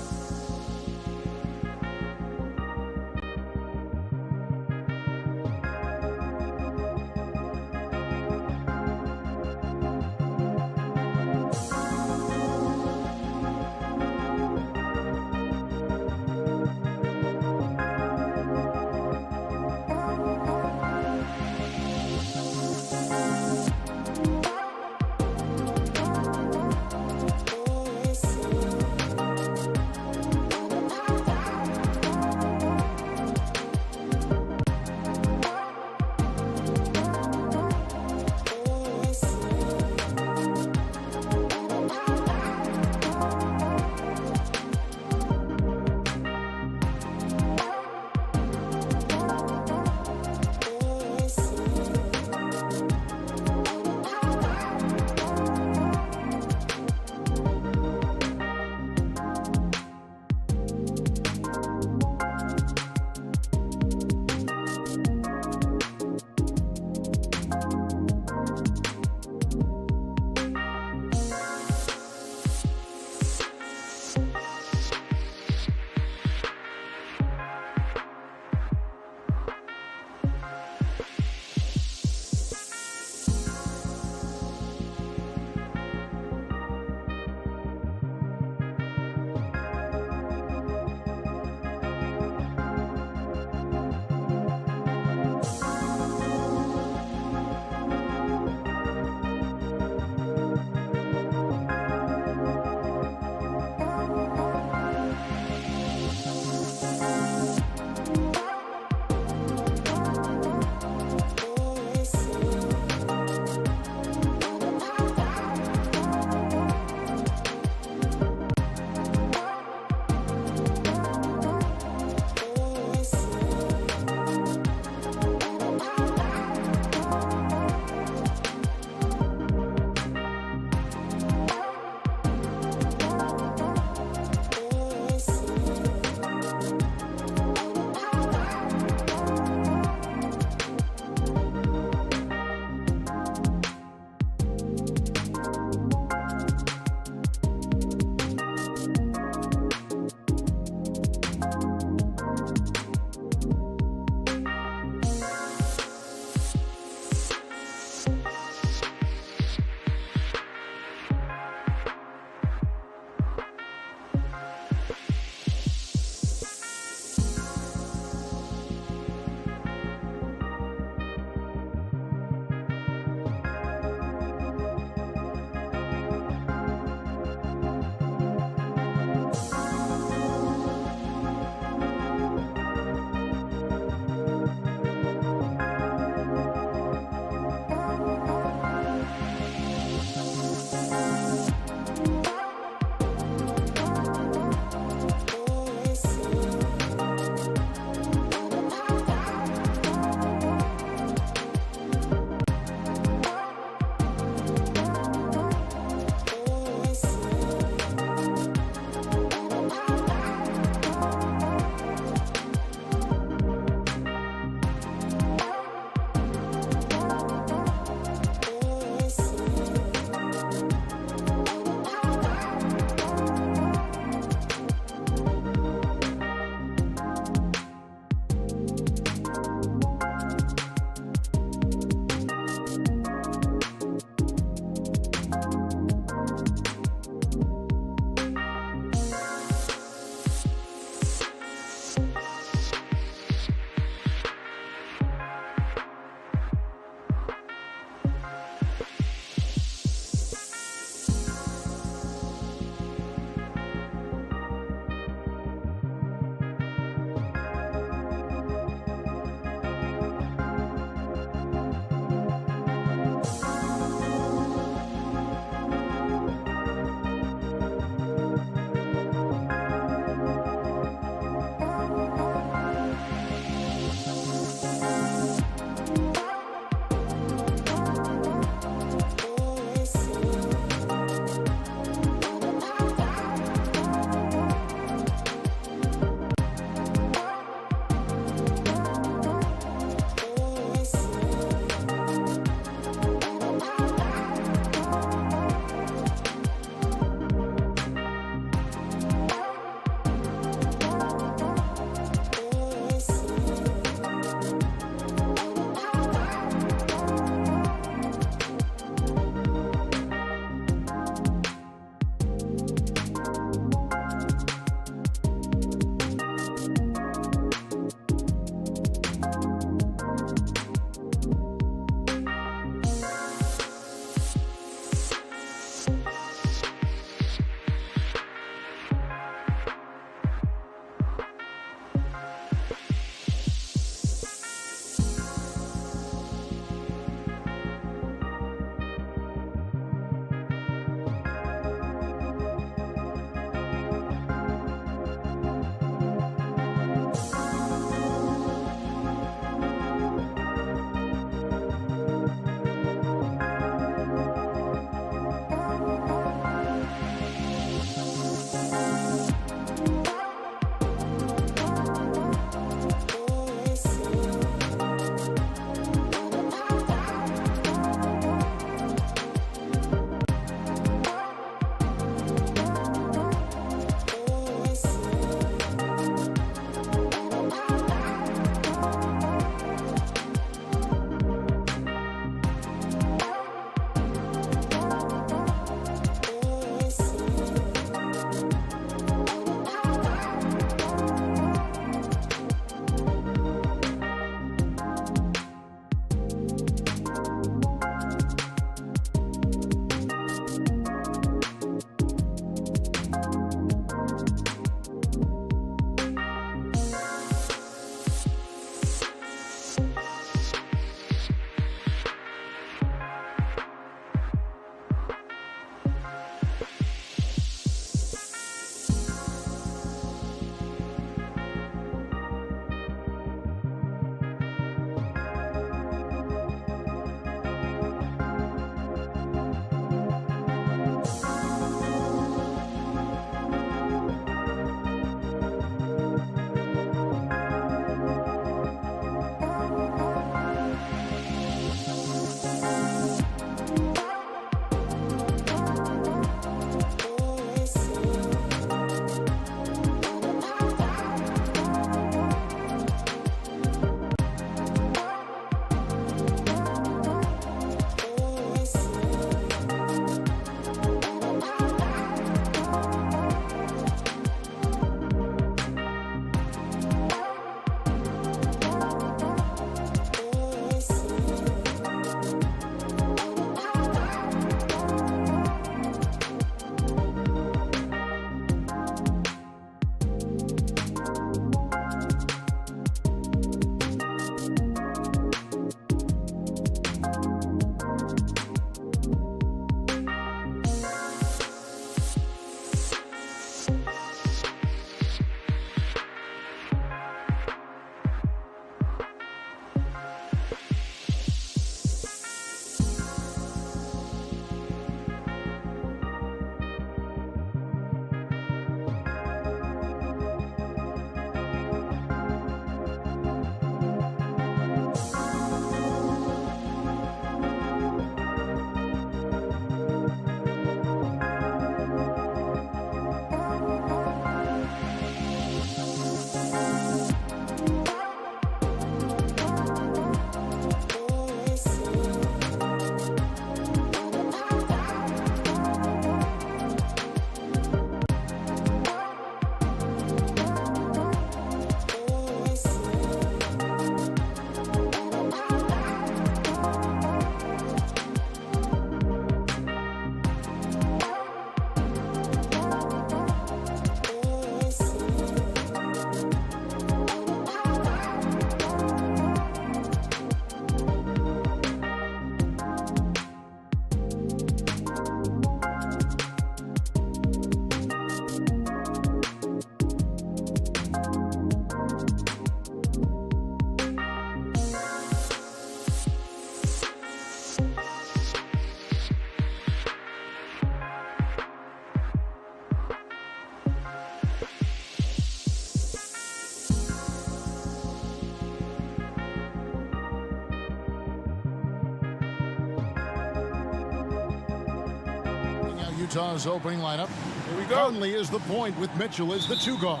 Now Utah's opening lineup.
Here we go.
Conley is the point with Mitchell as the 2 guard.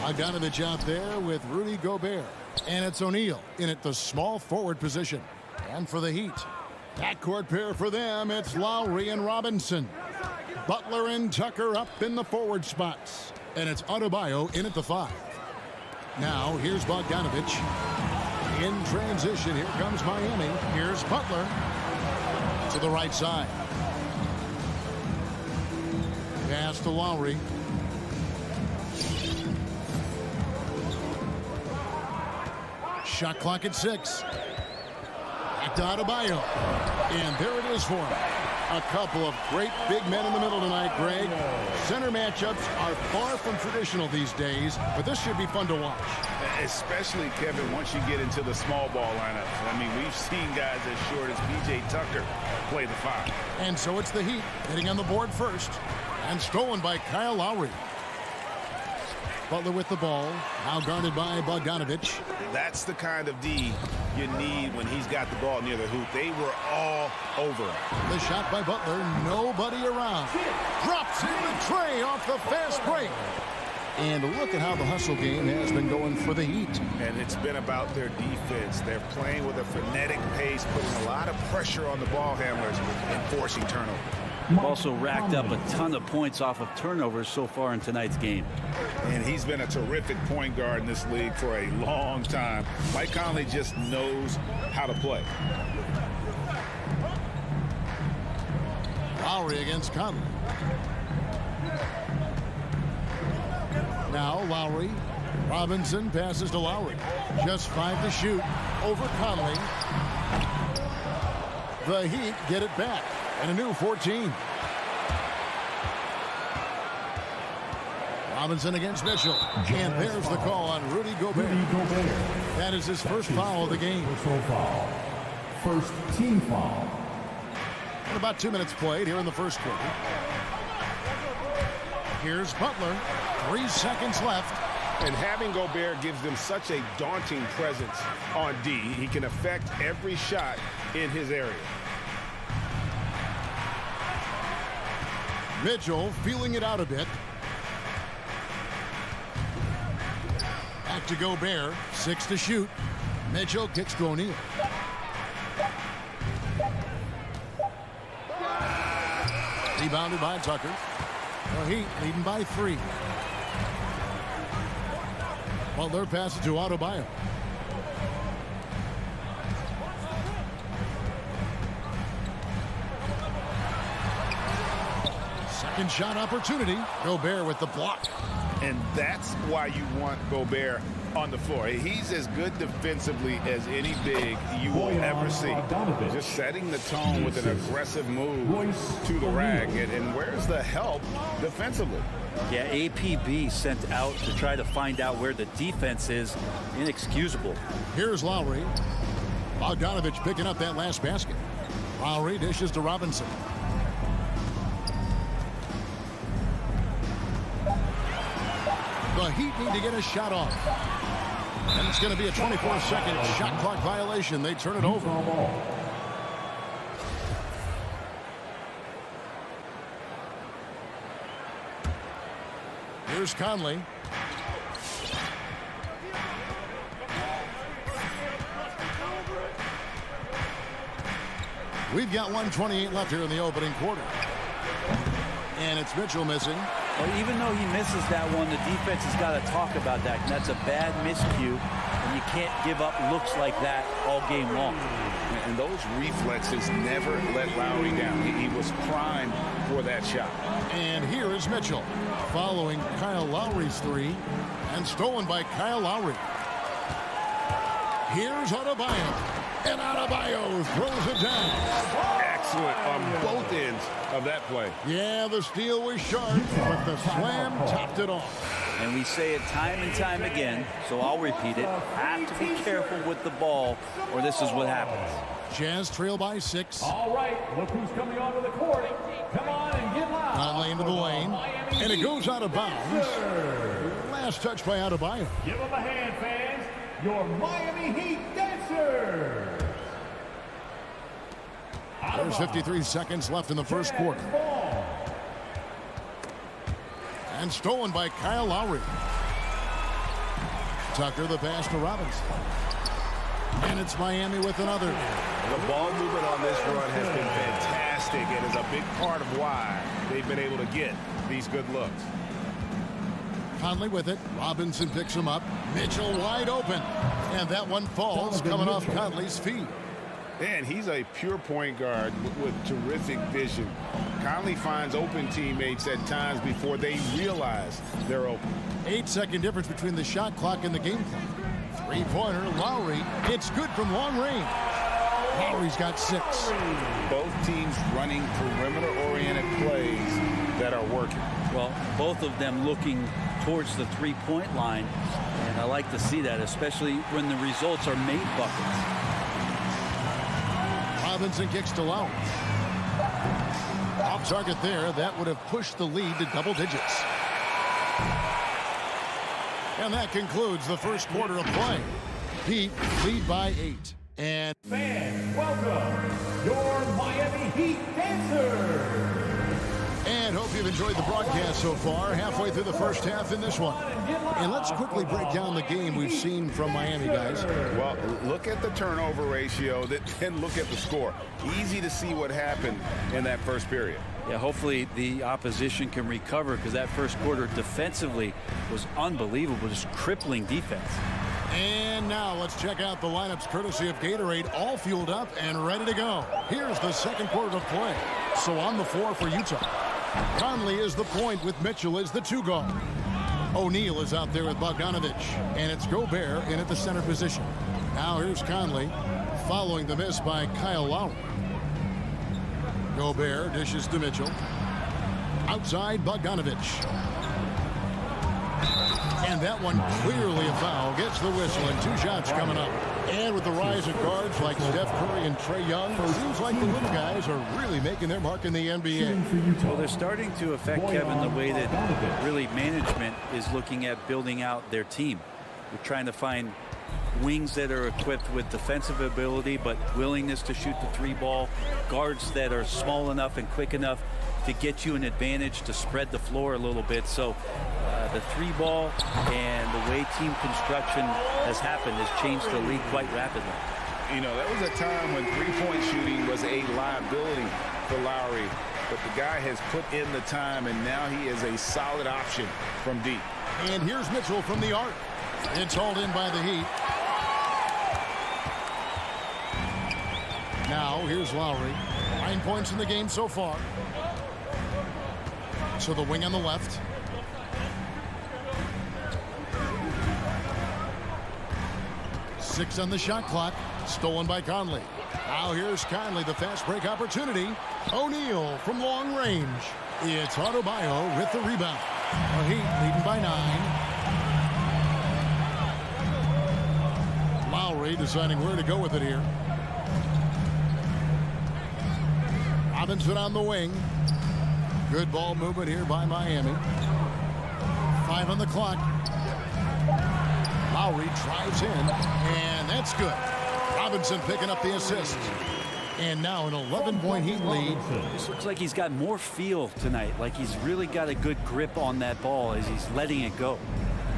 Bogdanovich out there with Rudy Gobert. And it's O'Neal in at the small forward position. And for the Heat, backcourt pair for them, it's Lowry and Robinson. Butler and Tucker up in the forward spots. And it's Adebayo in at the 5. Now here's Bogdanovich. In transition, here comes Miami. Here's Butler to the right side. Pass to Lowry. Shot clock at 6. Back to Adebayo. And there it is for him. A couple of great big men in the middle tonight, Greg. Center matchups are far from traditional these days, but this should be fun to watch.
Especially, Kevin, once you get into the small ball lineups. I mean, we've seen guys as short as P.J. Tucker play the 5.
And so it's the Heat hitting on the board first. And stolen by Kyle Lowry. Butler with the ball. Now guarded by Bogdanovich.
That's the kind of D you need when he's got the ball near the hoop. They were all over him.
The shot by Butler. Nobody around. Drops in the tray off the fast break. And look at how the hustle game has been going for the Heat.
And it's been about their defense. They're playing with a frenetic pace, putting a lot of pressure on the ball handlers and forcing turnovers.
Also racked up a ton of points off of turnovers so far in tonight's game.
And he's been a terrific point guard in this league for a long time. Mike Conley just knows how to play.
Lowry against Conley. Now Lowry. Robinson passes to Lowry. Just 5 to shoot over Conley. The Heat get it back. And a new 14. Robinson against Mitchell. And there's the call on Rudy Gobert. That is his first foul of the game.
First team foul.
And about 2 minutes played here in the first quarter. Here's Butler. 3 seconds left.
And having Gobert gives them such a daunting presence on D. He can affect every shot in his area.
Mitchell feeling it out a bit. Back to Gobert. 6 to shoot. Mitchell kicks to O'Neal. Rebounded by Tucker. The Heat leading by 3. Butler passes to Adebayo. Second shot opportunity. Gobert with the block.
And that's why you want Gobert on the floor. He's as good defensively as any big you will ever see. Just setting the tone with an aggressive move to the rack. And where's the help defensively?
Yeah, APB sent out to try to find out where the defense is. Inexcusable.
Here's Lowry. Bogdanovich picking up that last basket. Lowry dishes to Robinson. The Heat need to get a shot off. And it's going to be a 24-second shot clock violation. They turn it over. Here's Conley. We've got 1:28 left here in the opening quarter. And it's Mitchell missing.
Well, even though he misses that one, the defense has got to talk about that. And that's a bad miscue. And you can't give up looks like that all game long.
And those reflexes never let Lowry down. He was primed for that shot.
And here is Mitchell following Kyle Lowry's 3 and stolen by Kyle Lowry. Here's Adebayo. And Adebayo throws it down.
Excellent on both ends of that play.
Yeah, the steal was sharp, but the slam topped it off.
And we say it time and time again, so I'll repeat it. Have to be careful with the ball, or this is what happens.
Jazz trail by 6.
All right, look who's coming onto the court. Come on and get loud.
Conley into the lane, and it goes out of bounds. Last touch by Adebayo.
Give them a hand, fans. Your Miami Heat dancers.
There's 53 seconds left in the first quarter. And stolen by Kyle Lowry. Tucker the pass to Robinson. And it's Miami with another.
The ball movement on this run has been fantastic and is a big part of why they've been able to get these good looks.
Conley with it. Robinson picks him up. Mitchell wide open. And that one falls coming off Conley's feet.
And he's a pure point guard with terrific vision. Conley finds open teammates at times before they realize they're open.
8-second difference between the shot clock and the game clock. Three-pointer, Lowry. It's good from long range. Lowry's got 6.
Both teams running perimeter-oriented plays that are working.
Well, both of them looking towards the three-point line, and I like to see that, especially when the results are made buckets.
Robinson kicks to Lowry. Off target there. That would have pushed the lead to double digits. And that concludes the first quarter of play. Heat lead by 8. And
fans, welcome your Miami Heat dancers.
And hope you've enjoyed the broadcast so far. Halfway through the first half in this one. And let's quickly break down the game we've seen from Miami, guys.
Well, look at the turnover ratio, then look at the score. Easy to see what happened in that first period.
Yeah, hopefully the opposition can recover, because that first quarter defensively was unbelievable, just crippling defense.
And now let's check out the lineups courtesy of Gatorade, all fueled up and ready to go. Here's the second quarter of play. So on the floor for Utah, Conley is the point with Mitchell as the 2-guard. O'Neal is out there with Bogdanovich, and it's Gobert in at the center position. Now here's Conley following the miss by Kyle Lowry. Gobert dishes to Mitchell. Outside, Bogdanovich. And that one clearly a foul. Gets the whistle, and 2 shots coming up. And with the rise of guards like Steph Curry and Trae Young, it seems like the little guys are really making their mark in the NBA.
Well, they're starting to affect, Kevin, the way that really management is looking at building out their team. They're trying to find wings that are equipped with defensive ability but willingness to shoot the 3-ball, guards that are small enough and quick enough to get you an advantage to spread the floor a little bit. So the 3-ball and the way team construction has happened has changed the league quite rapidly.
You know, there was a time when 3-point shooting was a liability for Lowry, but the guy has put in the time, and now he is a solid option from deep.
And here's Mitchell from the arc. It's hauled in by the Heat. Now here's Lowry. 9 points in the game so far. So the wing on the left. Six on the shot clock. Stolen by Conley. Now here's Conley, the fast break opportunity. O'Neal from long range. It's Adebayo with the rebound. The Heat leading by 9. Lowry deciding where to go with it here. Robinson on the wing. Good ball movement here by Miami. 5 on the clock. Lowry drives in, and that's good. Robinson picking up the assist. And now an 11-point Heat lead.
This looks like he's got more feel tonight, like he's really got a good grip on that ball as he's letting it go.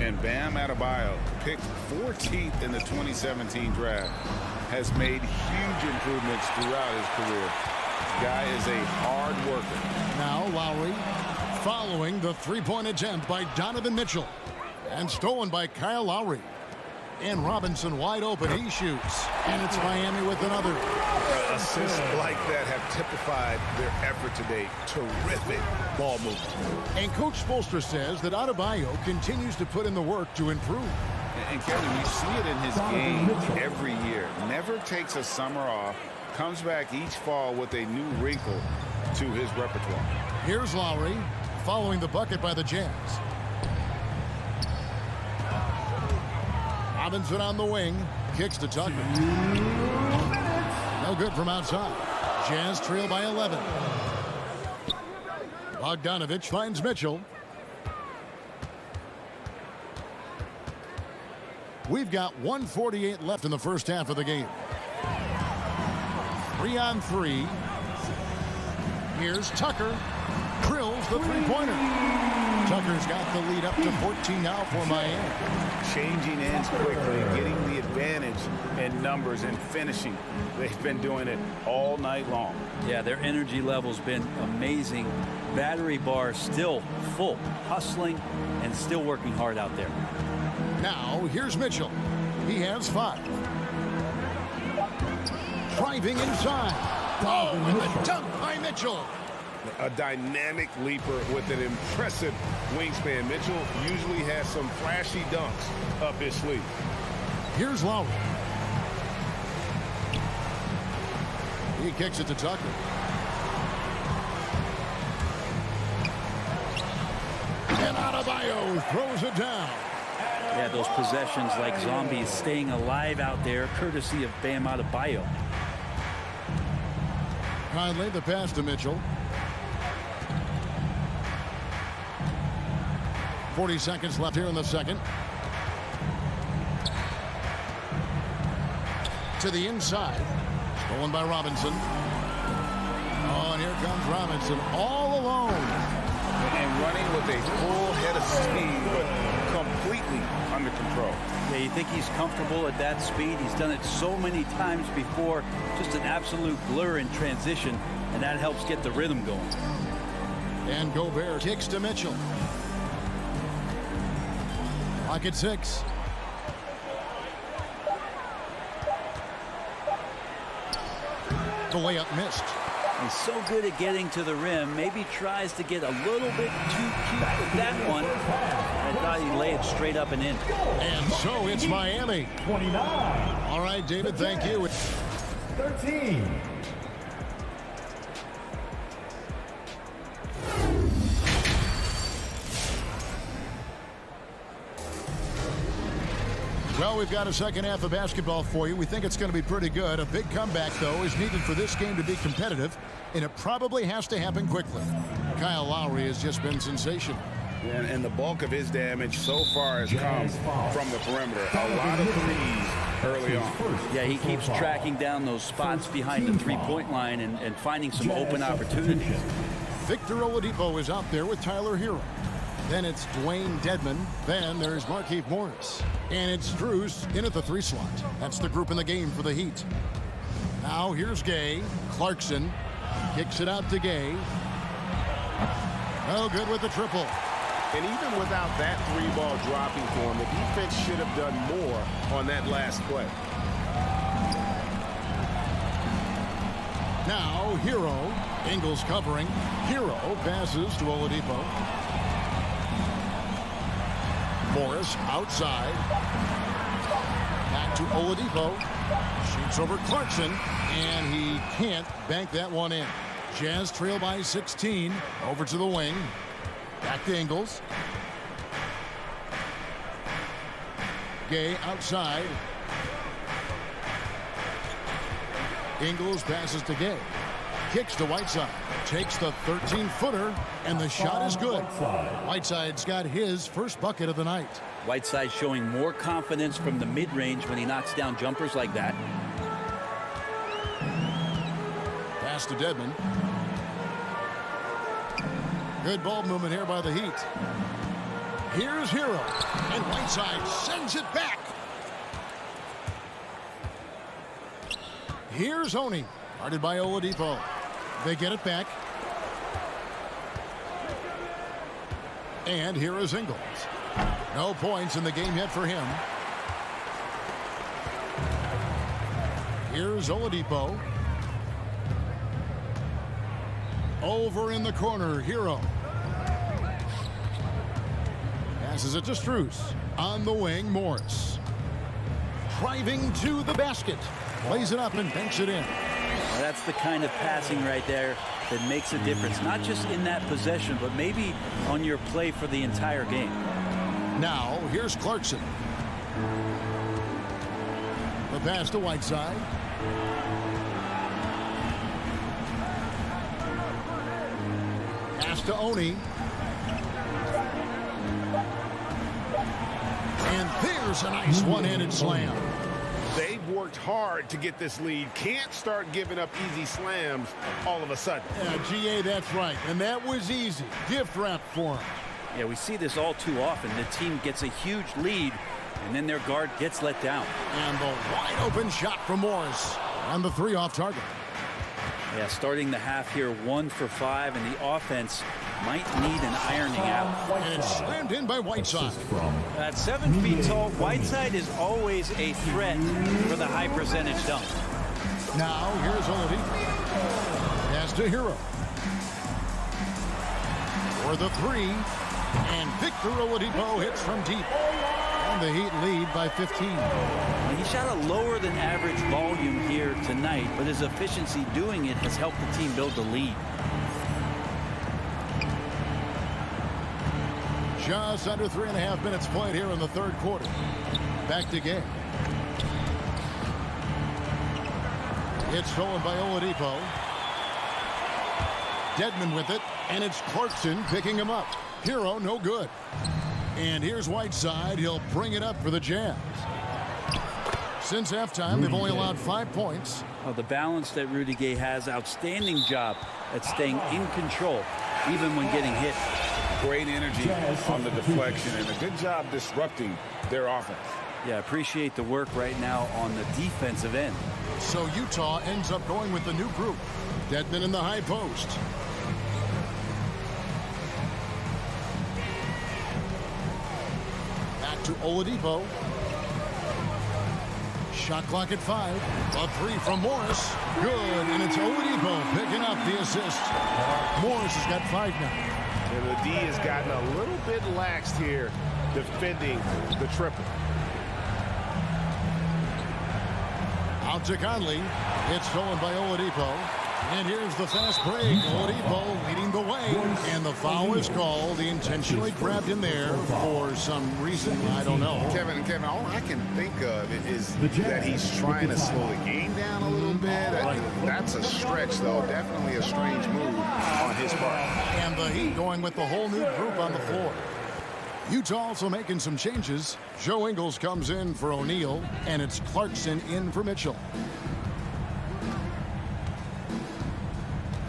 And Bam Adebayo, picked 14th in the 2017 draft, has made huge improvements throughout his career. Guy is a hard worker.
Now Lowry following the 3-point attempt by Donovan Mitchell. And stolen by Kyle Lowry. And Robinson wide open. He shoots. And it's Miami with another.
Assists like that have typified their effort today. Terrific ball movement.
And Coach Spoelstra says that Adebayo continues to put in the work to improve.
And Kevin, you see it in his game every year. Never takes a summer off. Comes back each fall with a new wrinkle to his repertoire.
Here's Lowry following the bucket by the Jazz. Robinson on the wing. Kicks to Tucker. No good from outside. Jazz trail by 11. Bogdanovich finds Mitchell. We've got 1:48 left in the first half of the game. 3-on-3. Here's Tucker. Drills the three-pointer. Tucker's got the lead up to 14 now for Miami.
Changing ends quickly, getting the advantage in numbers and finishing. They've been doing it all night long.
Yeah, their energy level's been amazing. Battery bar still full, hustling and still working hard out there.
Now, here's Mitchell. He has 5. Driving inside. Oh, and the dunk by Mitchell.
A dynamic leaper with an impressive wingspan. Mitchell usually has some flashy dunks up his sleeve.
Here's Lowry. He kicks it to Tucker. And Adebayo throws it down.
Yeah, those possessions like zombies staying alive out there, courtesy of Bam Adebayo.
Conley, the pass to Mitchell. 40 seconds left here in the second. To the inside. Stolen by Robinson. Oh, and here comes Robinson all alone.
And running with a full head of speed, but completely under control.
Yeah, you think he's comfortable at that speed. He's done it so many times before. Just an absolute blur in transition, and that helps get the rhythm going.
And Gobert kicks to Mitchell. Clock at 6. The layup missed.
He's so good at getting to the rim. Maybe tries to get a little bit too cute with that one. I thought he'd lay it straight up and in.
And so it's Miami.
29.
All right, David, thank you.
13.
Well, we've got a second half of basketball for you. We think it's going to be pretty good. A big comeback, though, is needed for this game to be competitive, and it probably has to happen quickly. Kyle Lowry has just been sensational.
And the bulk of his damage so far has come from the perimeter. A lot of threes early on.
Yeah, he keeps tracking down those spots behind the three-point line and finding some open opportunities.
Victor Oladipo is out there with Tyler Hero. Then it's Dwayne Dedmon. Then there's Markieff Morris. And it's Strus in at the 3 slot. That's the group in the game for the Heat. Now here's Gay. Clarkson kicks it out to Gay. Oh, good with the triple.
And even without that 3-ball dropping for him, the defense should have done more on that last play.
Now Hero. Ingles covering. Hero passes to Oladipo. Morris outside. Back to Oladipo. Shoots over Clarkson. And he can't bank that one in. Jazz trail by 16. Over to the wing. Back to Ingles. Gay outside. Ingles passes to Gay. Kicks to Whiteside. Takes the 13-footer, and the shot is good. Whiteside's got his first bucket of the night.
Whiteside showing more confidence from the mid-range when he knocks down jumpers like that.
Pass to Dedmon. Good ball movement here by the Heat. Here's Hero, and Whiteside sends it back. Here's Oni, guarded by Oladipo. They get it back. And here is Ingles. No points in the game yet for him. Here's Oladipo. Over in the corner, Hero. Passes it to Strus. On the wing, Morris. Driving to the basket. Lays it up and banks it in.
Well, that's the kind of passing right there that makes a difference, not just in that possession, but maybe on your play for the entire game.
Now, here's Clarkson. The pass to Whiteside. Pass to Oni. And there's a nice one-handed slam.
They've worked hard to get this lead. Can't start giving up easy slams all of a sudden.
Yeah, GA, that's right. And that was easy. Gift wrap for him.
Yeah, we see this all too often. The team gets a huge lead, and then their guard gets let down.
And the wide open shot from Morris. On the 3 off target.
Yeah, starting the half here 1 for 5, and the offense might need an ironing out.
And it's slammed in by Whiteside.
At 7 feet tall, Whiteside is always a threat for the high percentage dunk.
Now here's Oladipo. Pass to Hero. For the 3. And Victor Oladipo hits from deep. And the Heat lead by 15.
He shot a lower than average volume here tonight, but his efficiency doing it has helped the team build the lead.
Just under 3.5 minutes played here in the third quarter. Back to Gay. It's stolen by Oladipo. Dedmon with it, and it's Clarkson picking him up. Hero, no good. And here's Whiteside. He'll bring it up for the Jazz. Since halftime, they've only allowed 5 points.
Oh, the balance that Rudy Gay has, outstanding job at staying in control, even when getting hit.
Great energy on the deflection and a good job disrupting their offense.
Yeah, appreciate the work right now on the defensive end.
So Utah ends up going with the new group. Dedmon in the high post. Back to Oladipo. Shot clock at 5. A 3 from Morris. Good, and it's Oladipo picking up the assist. Morris has got 5 now.
And the D has gotten a little bit laxed here defending the triple.
Out to Conley. It's stolen by Oladipo. And here's the fast break. Oladipo leading the way. And the foul is called. He intentionally grabbed in there for some reason. I don't know.
Kevin, all I can think of is that he's trying to slow the game down a little bit. That's a stretch, though. Definitely a strange move on his part.
And the Heat going with the whole new group on the floor. Utah also making some changes. Joe Ingles comes in for O'Neal, and it's Clarkson in for Mitchell.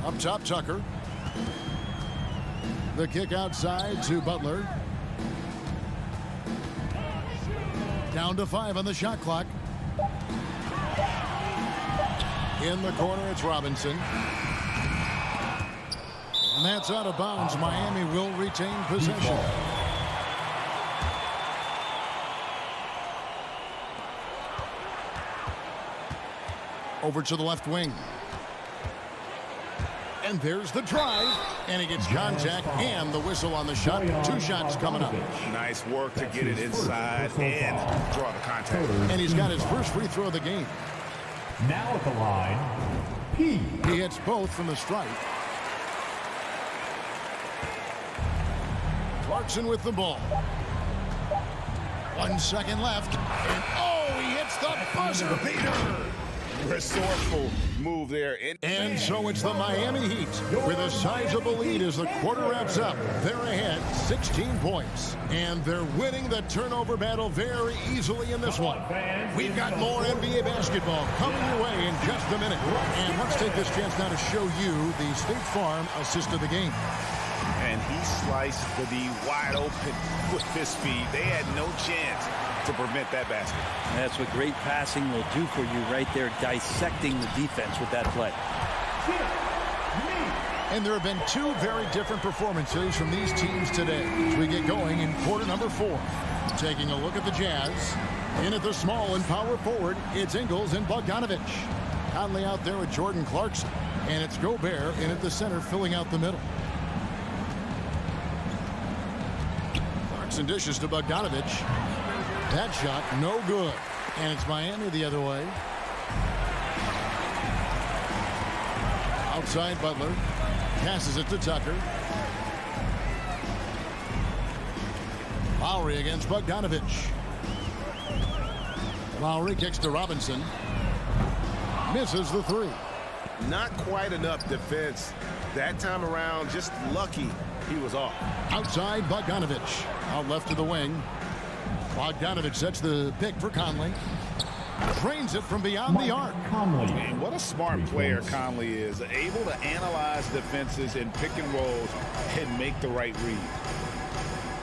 Up top, Tucker. The kick outside to Butler. Down to 5 on the shot clock. In the corner, it's Robinson. And that's out of bounds. Miami will retain possession. Over to the left wing. And there's the drive. And he gets contact and the whistle on the shot. 2 shots coming up.
Nice work to get it inside and draw the contact.
And he's got his first free throw of the game.
Now at the line, P.
He hits both from the stripe. Clarkson with the ball. 1 second left. And oh, he hits the buzzer beater.
Resourceful move there.
And so it's the Miami Heat with a sizable lead as the quarter wraps up. They're ahead 16 points. And they're winning the turnover battle very easily in this one. We've got more NBA basketball coming your way in just a minute. And let's take this chance now to show you the State Farm assist of the game.
And he sliced the D wide open with his feet. They had no chance to prevent that basket.
That's what great passing will do for you right there, dissecting the defense with that play.
And there have been 2 very different performances from these teams today as we get going in quarter number 4. Taking a look at the Jazz. In at the small and power forward, it's Ingles and Bogdanovich. Conley out there with Jordan Clarkson. And it's Gobert in at the center filling out the middle. Clarkson dishes to Bogdanovich. That shot, no good. And it's Miami the other way. Outside Butler. Passes it to Tucker. Lowry against Bogdanovich. Lowry kicks to Robinson. Misses the 3.
Not quite enough defense that time around. Just lucky he was off.
Outside Bogdanovich. Out left to the wing. Bogdanovich sets the pick for Conley. Drains it from beyond the arc.
And what a smart player Conley is. Able to analyze defenses and pick and rolls and make the right read.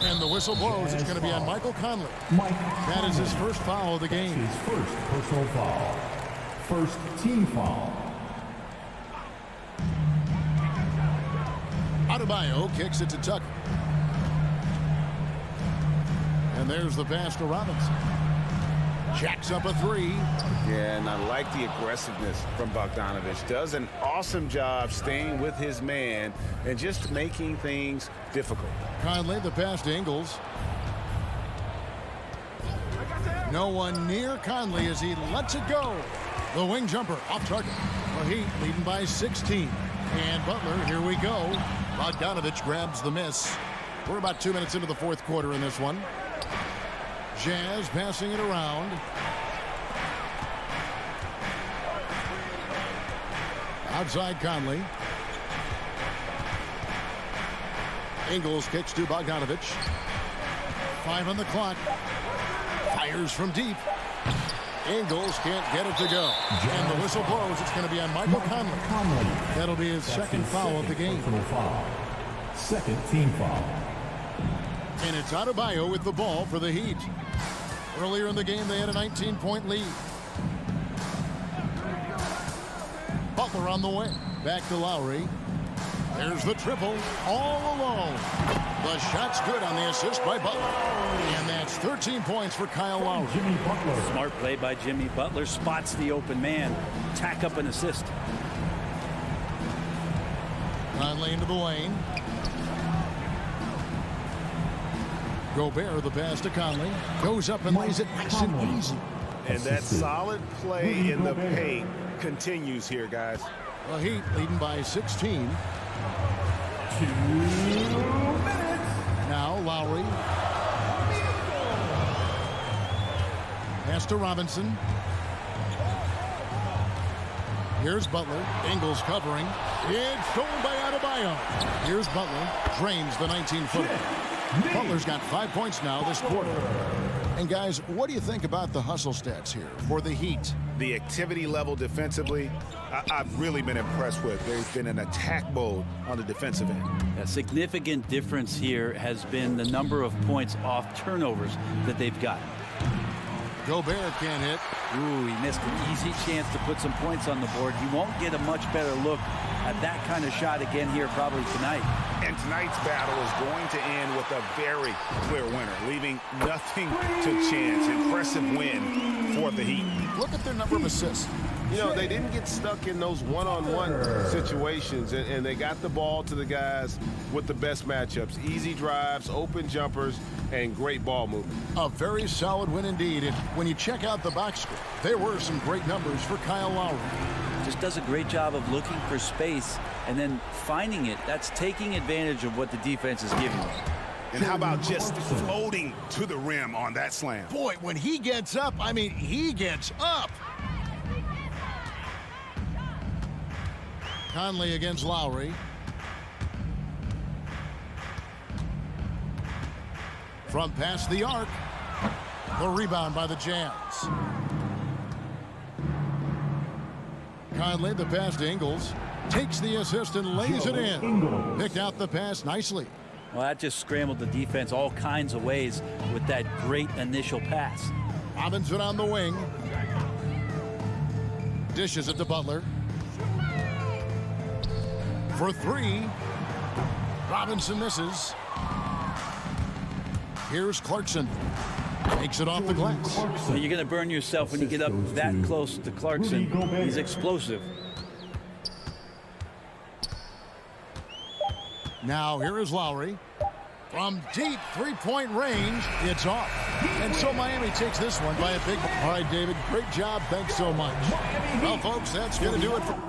And the whistle blows. It's going to be on Michael Conley. That is his first foul of the game.
His first personal foul. First team foul.
Adebayo kicks it to Tucker. And there's the pass to Robinson. Jacks up a three.
Yeah, and I like the aggressiveness from Bogdanovich. Does an awesome job staying with his man and just making things difficult.
Conley, the pass to Ingles. No one near Conley as he lets it go. The wing jumper off target. The Heat leading by 16. And Butler, here we go. Bogdanovich grabs the miss. We're about 2 minutes into the fourth quarter in this one. Jazz passing it around. Outside Conley. Ingles kicks to Bogdanovich. 5 on the clock. Fires from deep. Ingles can't get it to go. And the whistle blows. It's going to be on Michael Conley. That'll be his second foul of the game.
Second team foul.
And it's Adebayo with the ball for the Heat. Earlier in the game, they had a 19-point lead. Butler on the way. Back to Lowry. There's the triple all alone. The shot's good on the assist by Butler. And that's 13 points for Kyle Lowry.
Smart play by Jimmy Butler. Spots the open man. Tack up an assist.
Conley into the lane. Gobert, the pass to Conley. Goes up and lays it nice and easy.
And that solid play in the paint continues here, guys.
The Heat leading by 16.
2 minutes.
Now Lowry. Pass to Robinson. Here's Butler. Ingles covering. It's stolen by Adebayo. Here's Butler. Drains the 19-footer. Butler's got 5 points now this quarter. And guys, what do you think about the hustle stats here for the Heat?
The activity level defensively, I've really been impressed with. There's been an attack mode on the defensive end.
A significant difference here has been the number of points off turnovers that they've got.
Gobert can't hit.
Ooh, he missed an easy chance to put some points on the board. He won't get a much better look at that kind of shot again here probably tonight.
And tonight's battle is going to end with a very clear winner, leaving nothing to chance. Impressive win for the Heat.
Look at their number of assists.
You know, they didn't get stuck in those one-on-one situations, and they got the ball to the guys with the best matchups. Easy drives, open jumpers, and great ball movement.
A very solid win indeed. And when you check out the box score, there were some great numbers for Kyle Lowry.
Just does a great job of looking for space and then finding it. That's taking advantage of what the defense is giving him.
And how about just floating to the rim on that slam?
Boy, when he gets up, I mean, he gets up. Conley against Lowry. From past the arc. The rebound by the Jazz. Conley, the pass to Ingles. Takes the assist and lays it in. Picked out the pass nicely.
Well, that just scrambled the defense all kinds of ways with that great initial pass.
Robinson on the wing. Dishes it to Butler. For three. Robinson misses. Here's Clarkson. Makes it off the glass.
Well, you're going to burn yourself when you get up that close to Clarkson. He's explosive.
Now here is Lowry. From deep three-point range, it's off. And so Miami takes this one by a big... All right, David, great job. Thanks so much. Well, folks, that's going to do it for...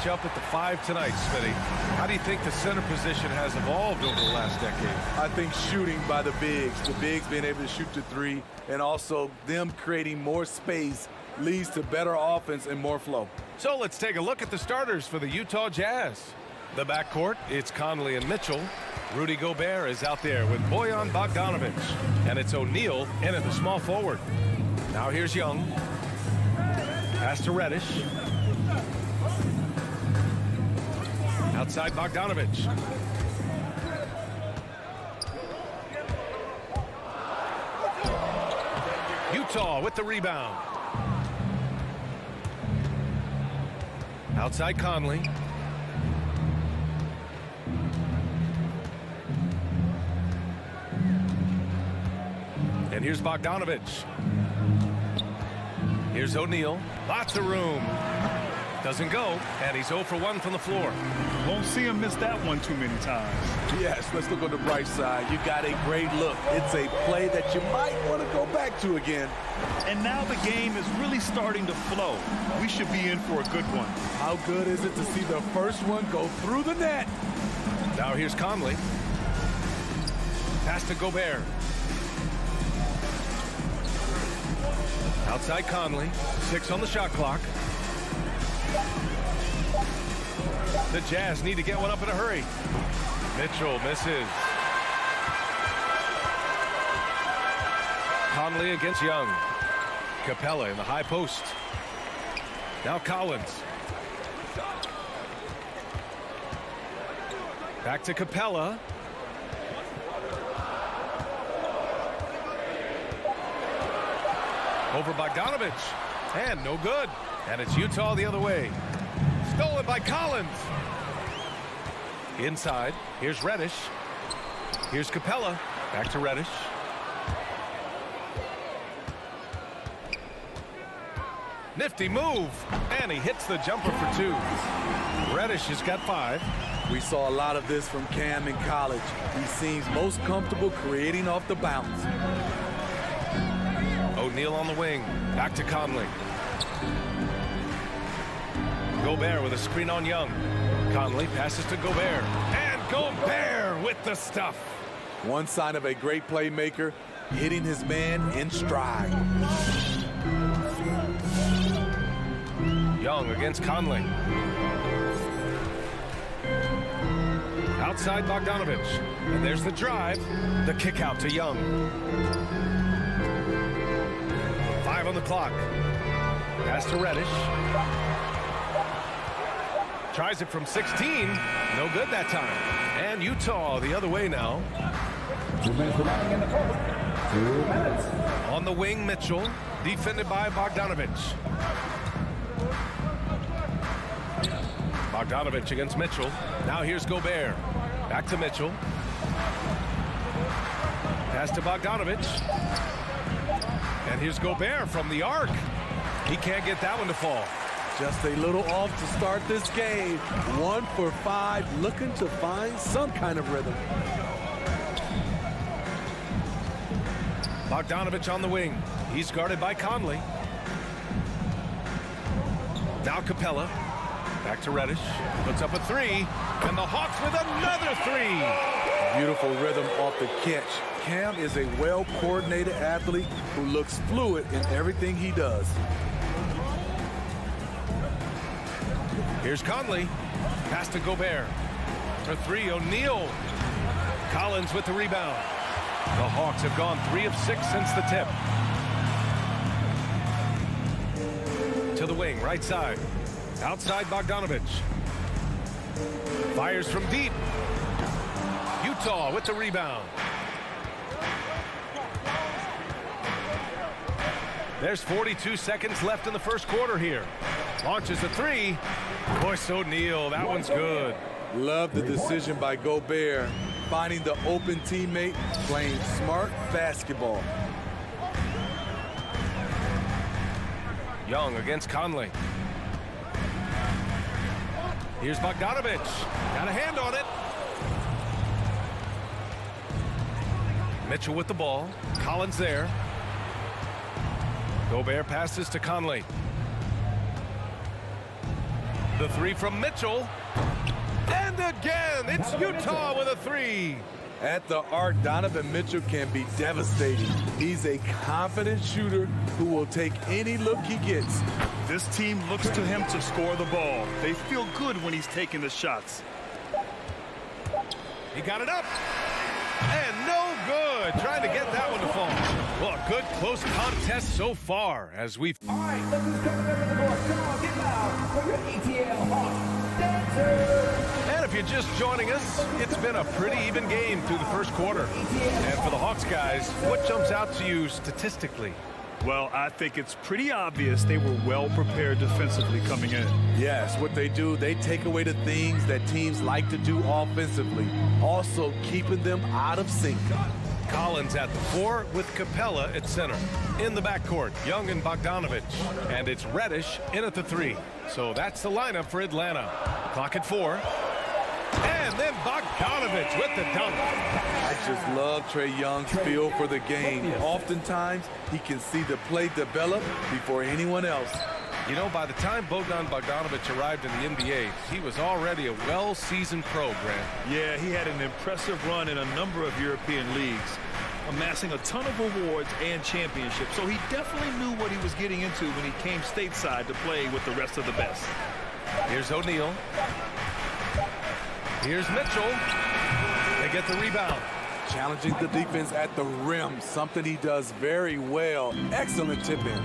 match up at the 5 tonight, Smitty. How do you think the center position has evolved over the last decade?
I think shooting by the bigs being able to shoot the 3, and also them creating more space leads to better offense and more flow.
So let's take a look at the starters for the Utah Jazz. The backcourt, it's Conley and Mitchell. Rudy Gobert is out there with Bojan Bogdanovic. And it's O'Neal in at the small forward. Now here's Young. Pass to Reddish. Outside Bogdanovic. Utah with the rebound. Outside Conley. And here's Bogdanovic. Here's O'Neal. Lots of room. Doesn't go, and he's 0 for 1 from the floor.
Won't see him miss that one too many times.
Yes, let's look on the bright side. You got a great look. It's a play that you might want to go back to again.
And now the game is really starting to flow. We should be in for a good one.
How good is it to see the first one go through the net?
Now here's Conley. Pass to Gobert. Outside Conley. 6 on the shot clock. The Jazz need to get one up in a hurry. Mitchell misses. Conley against Young. Capella in the high post. Now Collins. Back to Capella. Over Bogdanovic. And no good. And it's Utah the other way. Stolen by Collins. Inside. Here's Reddish. Here's Capella. Back to Reddish. Nifty move. And he hits the jumper for 2. Reddish has got 5.
We saw a lot of this from Cam in college. He seems most comfortable creating off the bounce.
O'Neal on the wing. Back to Conley. Gobert with a screen on Young. Conley passes to Gobert. And Gobert with the stuff.
One sign of a great playmaker, hitting his man in stride.
Young against Conley. Outside Bogdanovic. And there's the drive. The kick out to Young. 5 on the clock. Pass to Reddish. Tries it from 16. No good that time. And Utah the other way now.
2 minutes remaining in the fourth. 2 minutes.
On the wing, Mitchell. Defended by Bogdanovic. Bogdanovic against Mitchell. Now here's Gobert. Back to Mitchell. Pass to Bogdanovic. And here's Gobert from the arc. He can't get that one to fall.
Just a little off to start this game. 1 for 5, looking to find some kind of rhythm.
Bogdanovic on the wing. He's guarded by Conley. Now Capella. Back to Reddish. Puts up a 3. And the Hawks with another 3.
Beautiful rhythm off the catch. Cam is a well-coordinated athlete who looks fluid in everything he does.
Here's Conley. Pass to Gobert. For 3, O'Neal. Collins with the rebound. The Hawks have gone 3 of 6 since the tip. To the wing, right side. Outside Bogdanovic. Fires from deep. Utah with the rebound. There's 42 seconds left in the first quarter here. Launches a 3. Royce O'Neal, that one's good.
Love the decision by Gobert, finding the open teammate, playing smart basketball.
Young against Conley. Here's Bogdanovic. Got a hand on it. Mitchell with the ball. Collins there. Gobert passes to Conley. The three from Mitchell. And again, it's Utah with a three.
At the arc, Donovan Mitchell can be devastating. He's a confident shooter who will take any look he gets.
This team looks to him to score the ball. They feel good when he's taking the shots.
He got it up. And no good. Trying to get that one to fall. Well, a good close contest so far as we've...
All right, look who's coming up to the board. Come on, get loud for your ETL Hawks Dancers.
And if you're just joining us, it's been a pretty even game through the first quarter. And for the Hawks guys, what jumps out to you statistically?
Well, I think it's pretty obvious they were well prepared defensively coming in.
Yes, what they do, they take away the things that teams like to do offensively, also keeping them out of sync.
Collins at the 4 with Capella at center. In the backcourt, Young and Bogdanovich. And it's Reddish in at the 3. So that's the lineup for Atlanta. Clock at 4. And then Bogdanovich with the dunk.
I just love Trae Young's feel for the game. Oftentimes, he can see the play develop before anyone else.
You know, by the time Bogdan Bogdanovich arrived in the NBA, he was already a well-seasoned pro, Grant.
Yeah, he had an impressive run in a number of European leagues, amassing a ton of awards and championships. So he definitely knew what he was getting into when he came stateside to play with the rest of the best.
Here's O'Neal. Here's Mitchell. They get the rebound.
Challenging the defense at the rim, something he does very well. Excellent tip-in.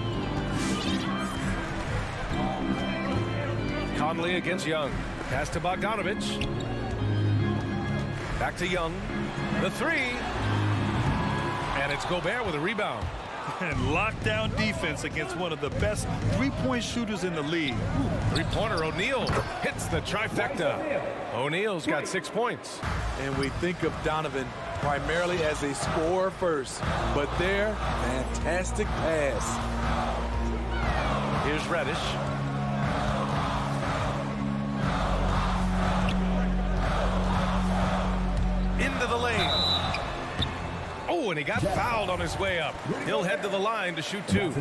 Conley against Young. Pass to Bogdanovich. Back to Young. The 3. And it's Gobert with a rebound.
And lockdown defense against one of the best three-point shooters in the league.
Three-pointer O'Neal hits the trifecta. O'Neal's got 6 points.
And we think of Donovan primarily as a scorer first, but their fantastic pass.
Here's Reddish. Into the lane. Oh, and he got fouled on his way up. He'll head to the line to shoot 2.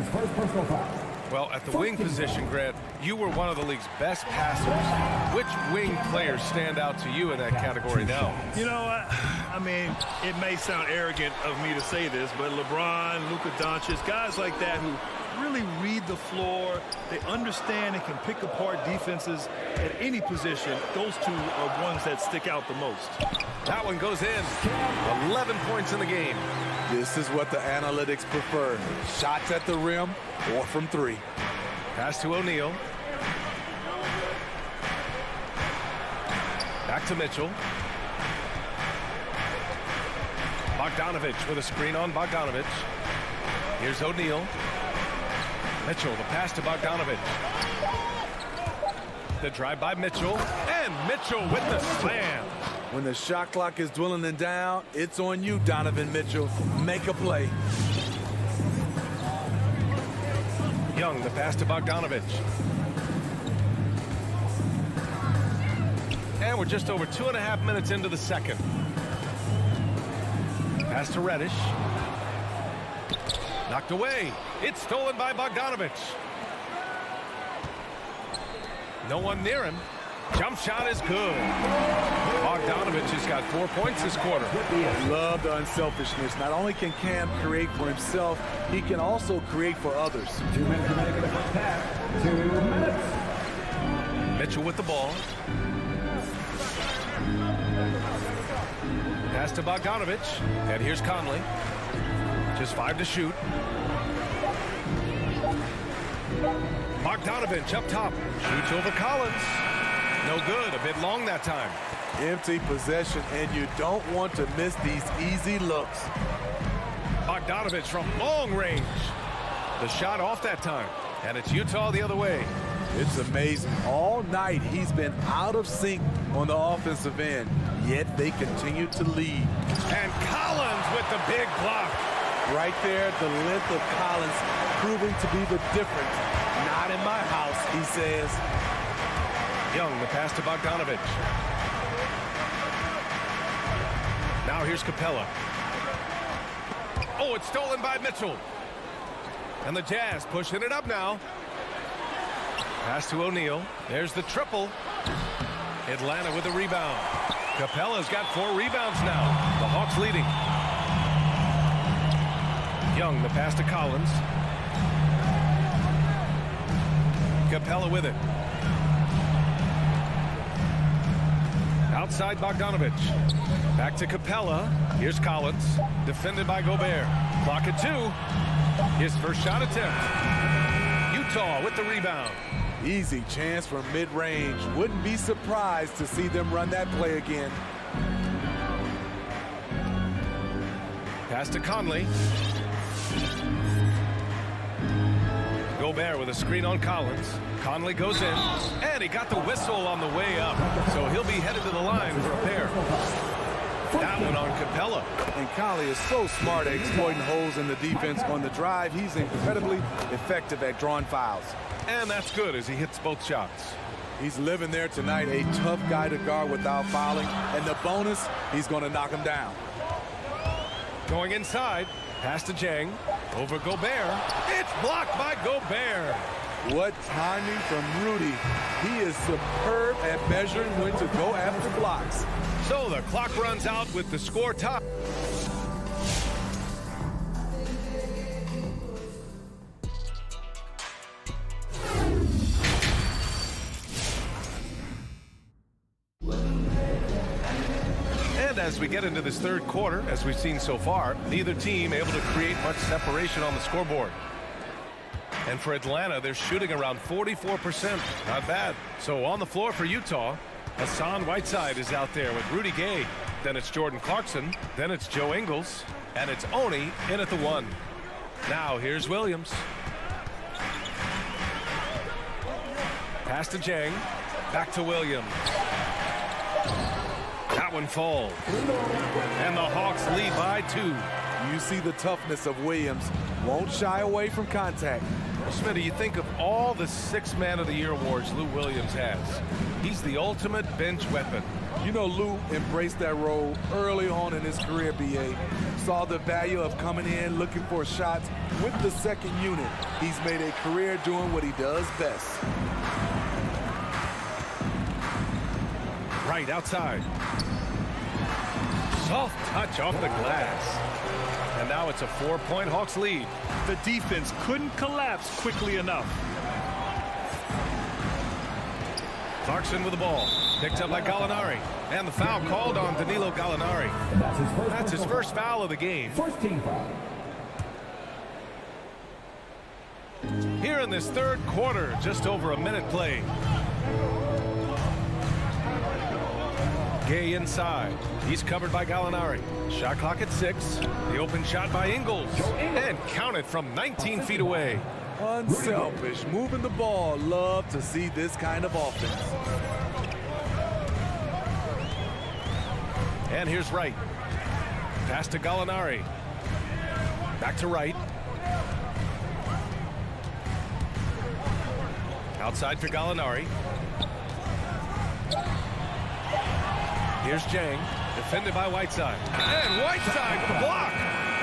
Well, at the wing position, Grant, you were one of the league's best passers. Which wing players stand out to you in that category now?
You know, I mean, it may sound arrogant of me to say this, but LeBron, Luka Doncic, guys like that who really read the floor, they understand and can pick apart defenses at any position. Those two are ones that stick out the most.
That one goes in. 11 points in the game.
This is what the analytics prefer. Shots at the rim or from 3.
Pass to O'Neal. Back to Mitchell. Bogdanovich with a screen on Bogdanovich. Here's O'Neal. Mitchell, the pass to Bogdanovich. The drive by Mitchell. And Mitchell with the slam.
When the shot clock is dwindling down, it's on you, Donovan Mitchell. Make a play.
Young, the pass to Bogdanovich. And we're just over 2.5 minutes into the second. Pass to Reddish. Knocked away. It's stolen by Bogdanovich. No one near him. Jump shot is good. Bogdanovich has got 4 points this quarter.
Love the unselfishness. Not only can Cam create for himself, he can also create for others.
2 minutes remaining for the first half. 2 minutes.
Mitchell with the ball. Pass to Bogdanovich. And here's Conley. Just 5 to shoot. Bogdanovich up top. Shoots over Collins. No good. A bit long that time.
Empty possession, and you don't want to miss these easy looks.
Bogdanovich from long range. The shot off that time. And it's Utah the other way.
It's amazing. All night he's been out of sync on the offensive end, yet they continue to lead.
And Collins with the big block.
Right there, the length of Collins proving to be the difference. Not in my house, he says.
Young, the pass to Bogdanovich. Now here's Capella. Oh, it's stolen by Mitchell. And the Jazz pushing it up now. Pass to O'Neal. There's the triple. Atlanta with a rebound. Capella's got 4 rebounds now. The Hawks leading. Young, the pass to Collins. Capella with it. Outside Bogdanovich. Back to Capella. Here's Collins. Defended by Gobert. Clock at 2. His first shot attempt. Utah with the rebound.
Easy chance from mid-range. Wouldn't be surprised to see them run that play again.
Pass to Conley. Gobert with a screen on Collins. Conley goes in, and he got the whistle on the way up. So he'll be headed to the line for a pair. That one on Capella.
And Conley is so smart at exploiting holes in the defense on the drive. He's incredibly effective at drawing fouls.
And that's good as he hits both shots.
He's living there tonight, a tough guy to guard without fouling. And the bonus, he's going to knock him down.
Going inside, pass to Jang. Over Gobert. It's blocked by Gobert.
What timing from Rudy. He is superb at measuring when to go after blocks.
So the clock runs out with the score top. And as we get into this third quarter, as we've seen so far, neither team able to create much separation on the scoreboard. And for Atlanta, they're shooting around 44%. Not bad. So on the floor for Utah, Hassan Whiteside is out there with Rudy Gay. Then it's Jordan Clarkson. Then it's Joe Ingles. And it's Oni in at the 1. Now here's Williams. Pass to Jang. Back to Williams. That one falls. And the Hawks lead by 2.
You see the toughness of Williams. Won't shy away from contact.
Well, Smitty, you think of all the 6 Man of the Year awards Lou Williams has. He's the ultimate bench weapon.
You know, Lou embraced that role early on in his career, B.A. Saw the value of coming in, looking for shots with the second unit. He's made a career doing what he does best.
Right outside. Soft touch off the glass. And now it's a 4-point Hawks lead.
The defense couldn't collapse quickly enough.
Clarkson with the ball. Picked up by Gallinari. And the foul called on Danilo Gallinari. That's his first foul of the game.
First team foul.
Here in this third quarter, just over a minute played. Gay inside. He's covered by Gallinari. Shot clock at 6. The open shot by Ingles. And counted from 19 feet away.
Unselfish, moving the ball. Love to see this kind of offense.
And here's Wright. Pass to Gallinari. Back to Wright. Outside for Gallinari. Here's Jang, defended by Whiteside. And Whiteside with the block.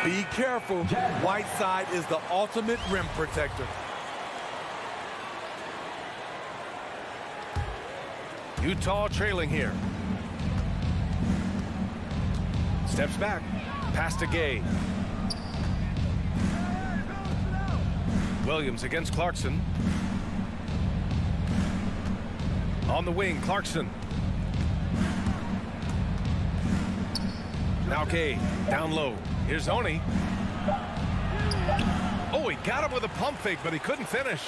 Be careful. Whiteside is the ultimate rim protector.
Utah trailing here. Steps back. Pass to Gay. Williams against Clarkson. On the wing, Clarkson. Now Gay, down low. Here's Oni. Oh, he got him with a pump fake, but he couldn't finish.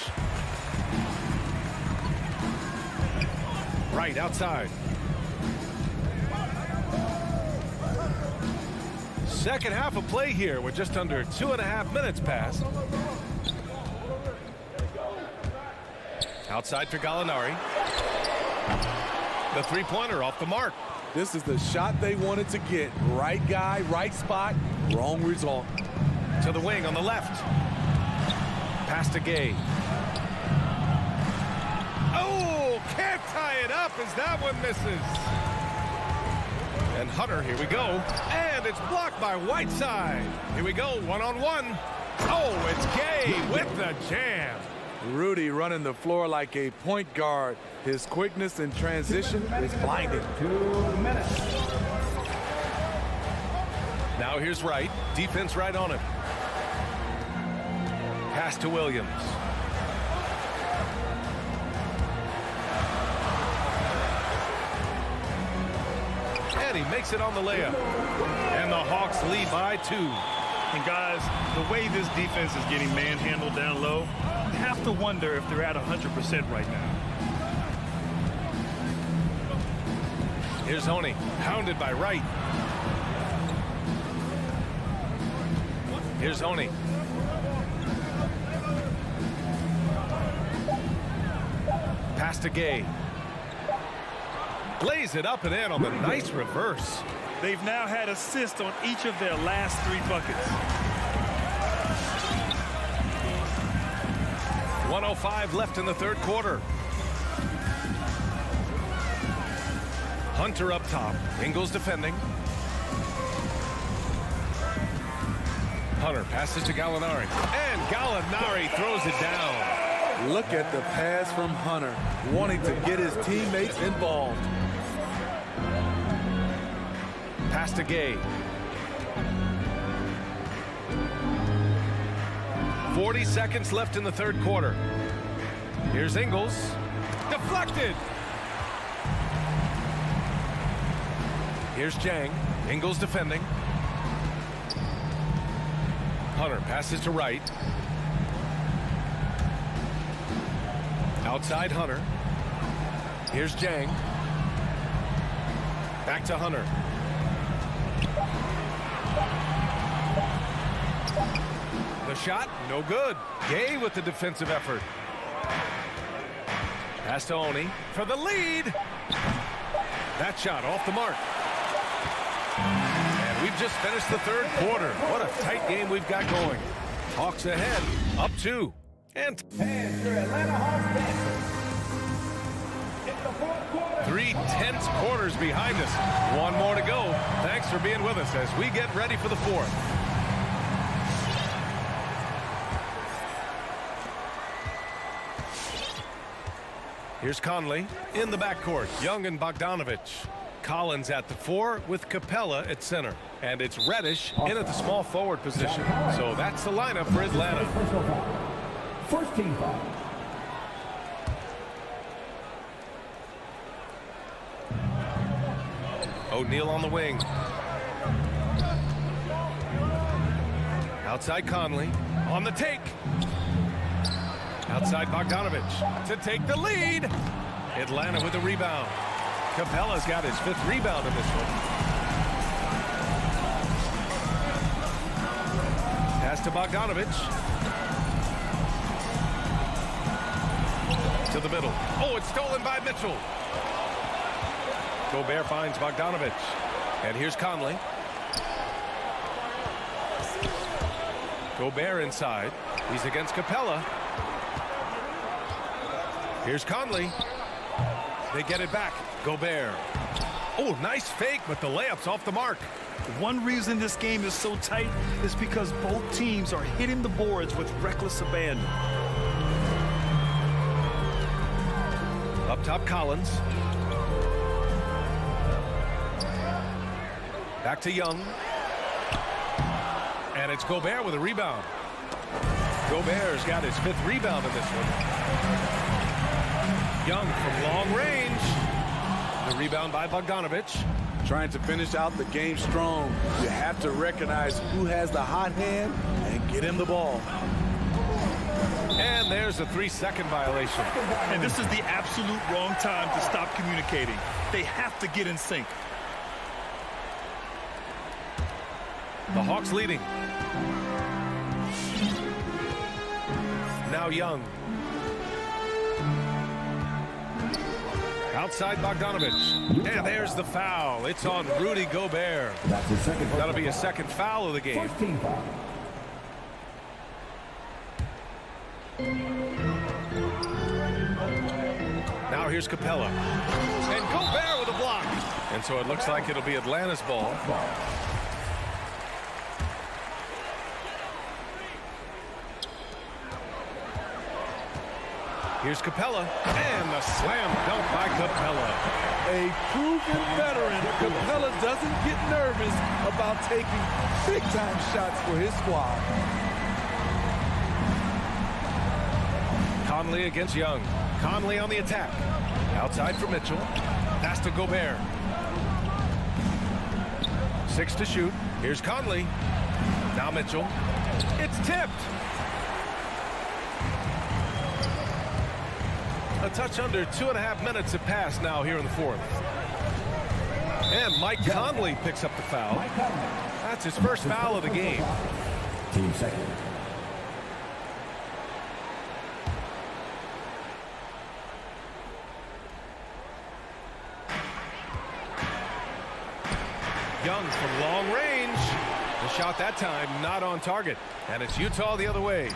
Right outside. Second half of play here with just under 2.5 minutes passed. Outside for Gallinari. The three-pointer off the mark.
This is the shot they wanted to get. Right guy, right spot, wrong result.
To the wing on the left. Pass to Gay. Oh, can't tie it up as that one misses. And Hunter, here we go. And it's blocked by Whiteside. Here we go, one-on-one. Oh, it's Gay with the jam.
Rudy running the floor like a point guard. His quickness in transition is blinding.
2 minutes.
Now here's Wright. Defense right on him. Pass to Williams. And he makes it on the layup. And the Hawks lead by 2.
And guys, the way this defense is getting manhandled down low, you have to wonder if they're at 100% right now.
Here's Honey, hounded by Wright. Here's Honey. Pass to Gay. Lays it up and in on the nice reverse.
They've now had assists on each of their last 3 buckets.
1:05 left in the third quarter. Hunter up top. Ingles defending. Hunter passes to Gallinari. And Gallinari throws it down.
Look at the pass from Hunter, wanting to get his teammates involved.
Pass to Gay. 40 seconds left in the third quarter. Here's Ingles. Deflected. Here's Jang. Ingles defending. Hunter passes to Wright. Outside Hunter. Here's Jang. Back to Hunter. The shot, no good. Gay with the defensive effort. Pass to Oni for the lead. That shot off the mark. And we've just finished the third quarter. What a tight game we've got going. Hawks ahead, up 2. And
Your Atlanta Hawks Dancers. In the fourth quarter.
3 tense quarters behind us. 1 more to go. Thanks for being with us as we get ready for the fourth. Here's Conley in the backcourt. Young and Bogdanovich. Collins at the 4 with Capella at center. And it's Reddish in at the small forward position. So that's the lineup for Atlanta.
First team foul.
O'Neal on the wing. Outside Conley. On the take. Outside Bogdanovich to take the lead. Atlanta with the rebound. Capella's got his 5th rebound in this one. Pass to Bogdanovich. To the middle. Oh, it's stolen by Mitchell. Gobert finds Bogdanovich. And here's Conley. Gobert inside. He's against Capella. Here's Conley. They get it back. Gobert. Oh, nice fake, but the layup's off the mark.
One reason this game is so tight is because both teams are hitting the boards with reckless abandon.
Up top, Collins. Back to Young. And it's Gobert with a rebound. Gobert's got his 5th rebound in this one. Young from long range. The rebound by Bogdanovich.
Trying to finish out the game strong, you have to recognize who has the hot hand and get him the ball.
And there's a 3-second violation.
And this is the absolute wrong time to stop communicating. They have to get in sync.
The Hawks leading. Now Young. Outside Bogdanovich. And there's the foul. It's on Rudy Gobert.
That's his second.
That'll be a second foul of the game.
First team foul.
Now here's Capella. And Gobert with a block. And so it looks like it'll be Atlanta's ball. Here's Capella, and the slam dunk by Capella.
A proven veteran, Capella doesn't get nervous about taking big-time shots for his squad.
Conley against Young. Conley on the attack. Outside for Mitchell. Pass to Gobert. 6 to shoot. Here's Conley. Now Mitchell. It's tipped. A touch under 2.5 minutes have passed now here in the fourth. And Mike Conley picks up the foul. That's his first foul of the game.
Team second.
Young from long range. The shot that time not on target. And it's Utah the other way.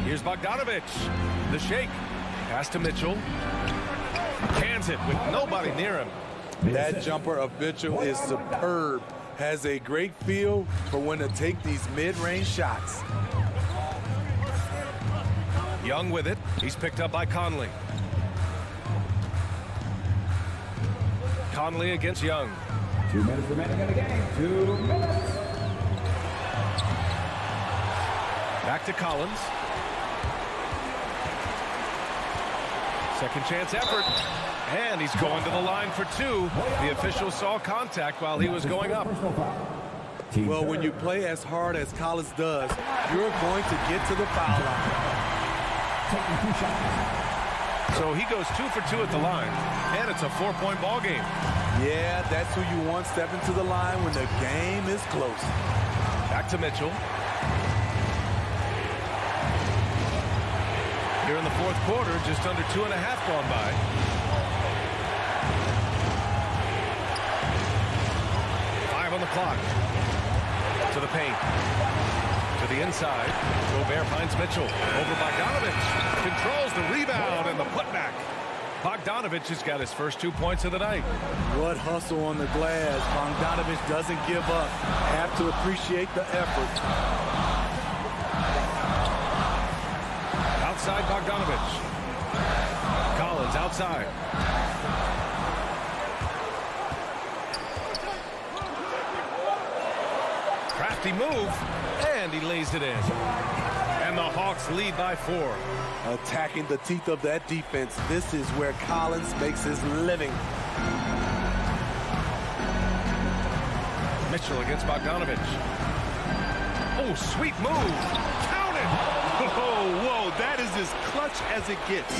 Here's Bogdanovich. The shake. Pass to Mitchell. Cans it with nobody near him.
That jumper of Mitchell is superb. Has a great feel for when to take these mid-range shots.
Young with it. He's picked up by Conley. Conley against Young.
2 minutes remaining in the game. 2 minutes.
Back to Collins. Second chance effort. And he's going to the line for 2. The official saw contact while he was going up.
Well, when you play as hard as Collins does, you're going to get to the foul line.
So he goes 2 for 2 at the line. And it's a 4-point ball game.
Yeah, that's who you want stepping to the line when the game is close.
Back to Mitchell. Here in the fourth quarter, just under 2.5 gone by. On the clock. To the paint. To the inside. Gobert finds Mitchell. Over Bogdanovich. Controls the rebound and the putback. Bogdanovich has got his first 2 points of the night.
What hustle on the glass. Bogdanovich doesn't give up. Have to appreciate the effort.
Outside Bogdanovich. Collins outside. Crafty move, and he lays it in. And the Hawks lead by 4.
Attacking the teeth of that defense. This is where Collins makes his living.
Mitchell against Bogdanovich. Oh, sweet move. Count it!
Whoa, that is as clutch as it gets.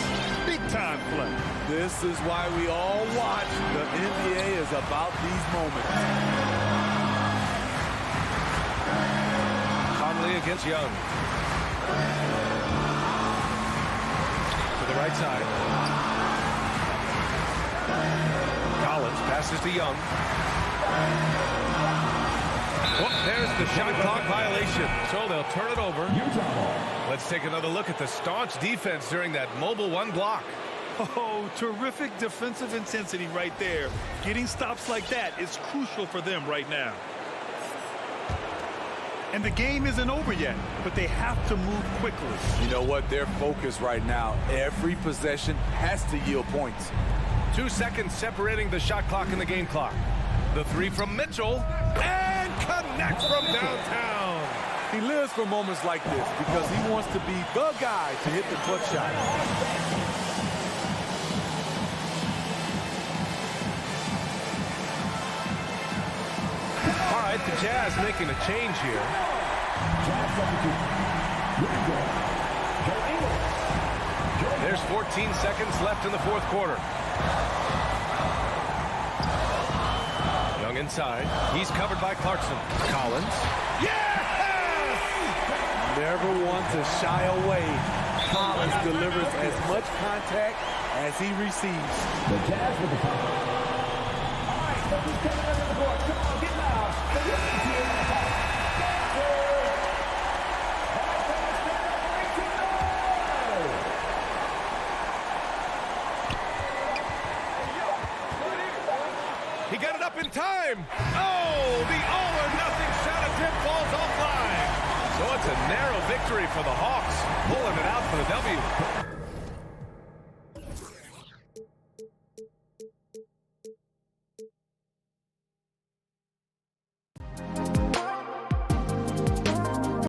Big time play.
This is why we all watch. The NBA is about these moments.
Conley against Young. To the right side. Collins passes to Young. Oh, there's the shot clock violation. So they'll turn it over. Let's take another look at the staunch defense during that mobile 1 block.
Oh, terrific defensive intensity right there. Getting stops like that is crucial for them right now. And the game isn't over yet, but they have to move quickly.
You know what? They're focused right now. Every possession has to yield points.
2 seconds separating the shot clock and the game clock. The 3 from Mitchell, and connects from downtown.
He lives for moments like this because he wants to be the guy to hit the clutch shot.
All right, the Jazz making a change here. There's 14 seconds left in the fourth quarter. Young inside. He's covered by Clarkson. Collins. Yes!
Never want to shy away. Collins delivers as much contact as he receives.
The Jazz with the foul. All right, nobody's coming under the board. Come on, get loud. The rookie team on the foul.
He got it up in time. Oh, the all-or-nothing shot attempt falls offline. So it's a narrow victory for the Hawks, pulling it out for the W.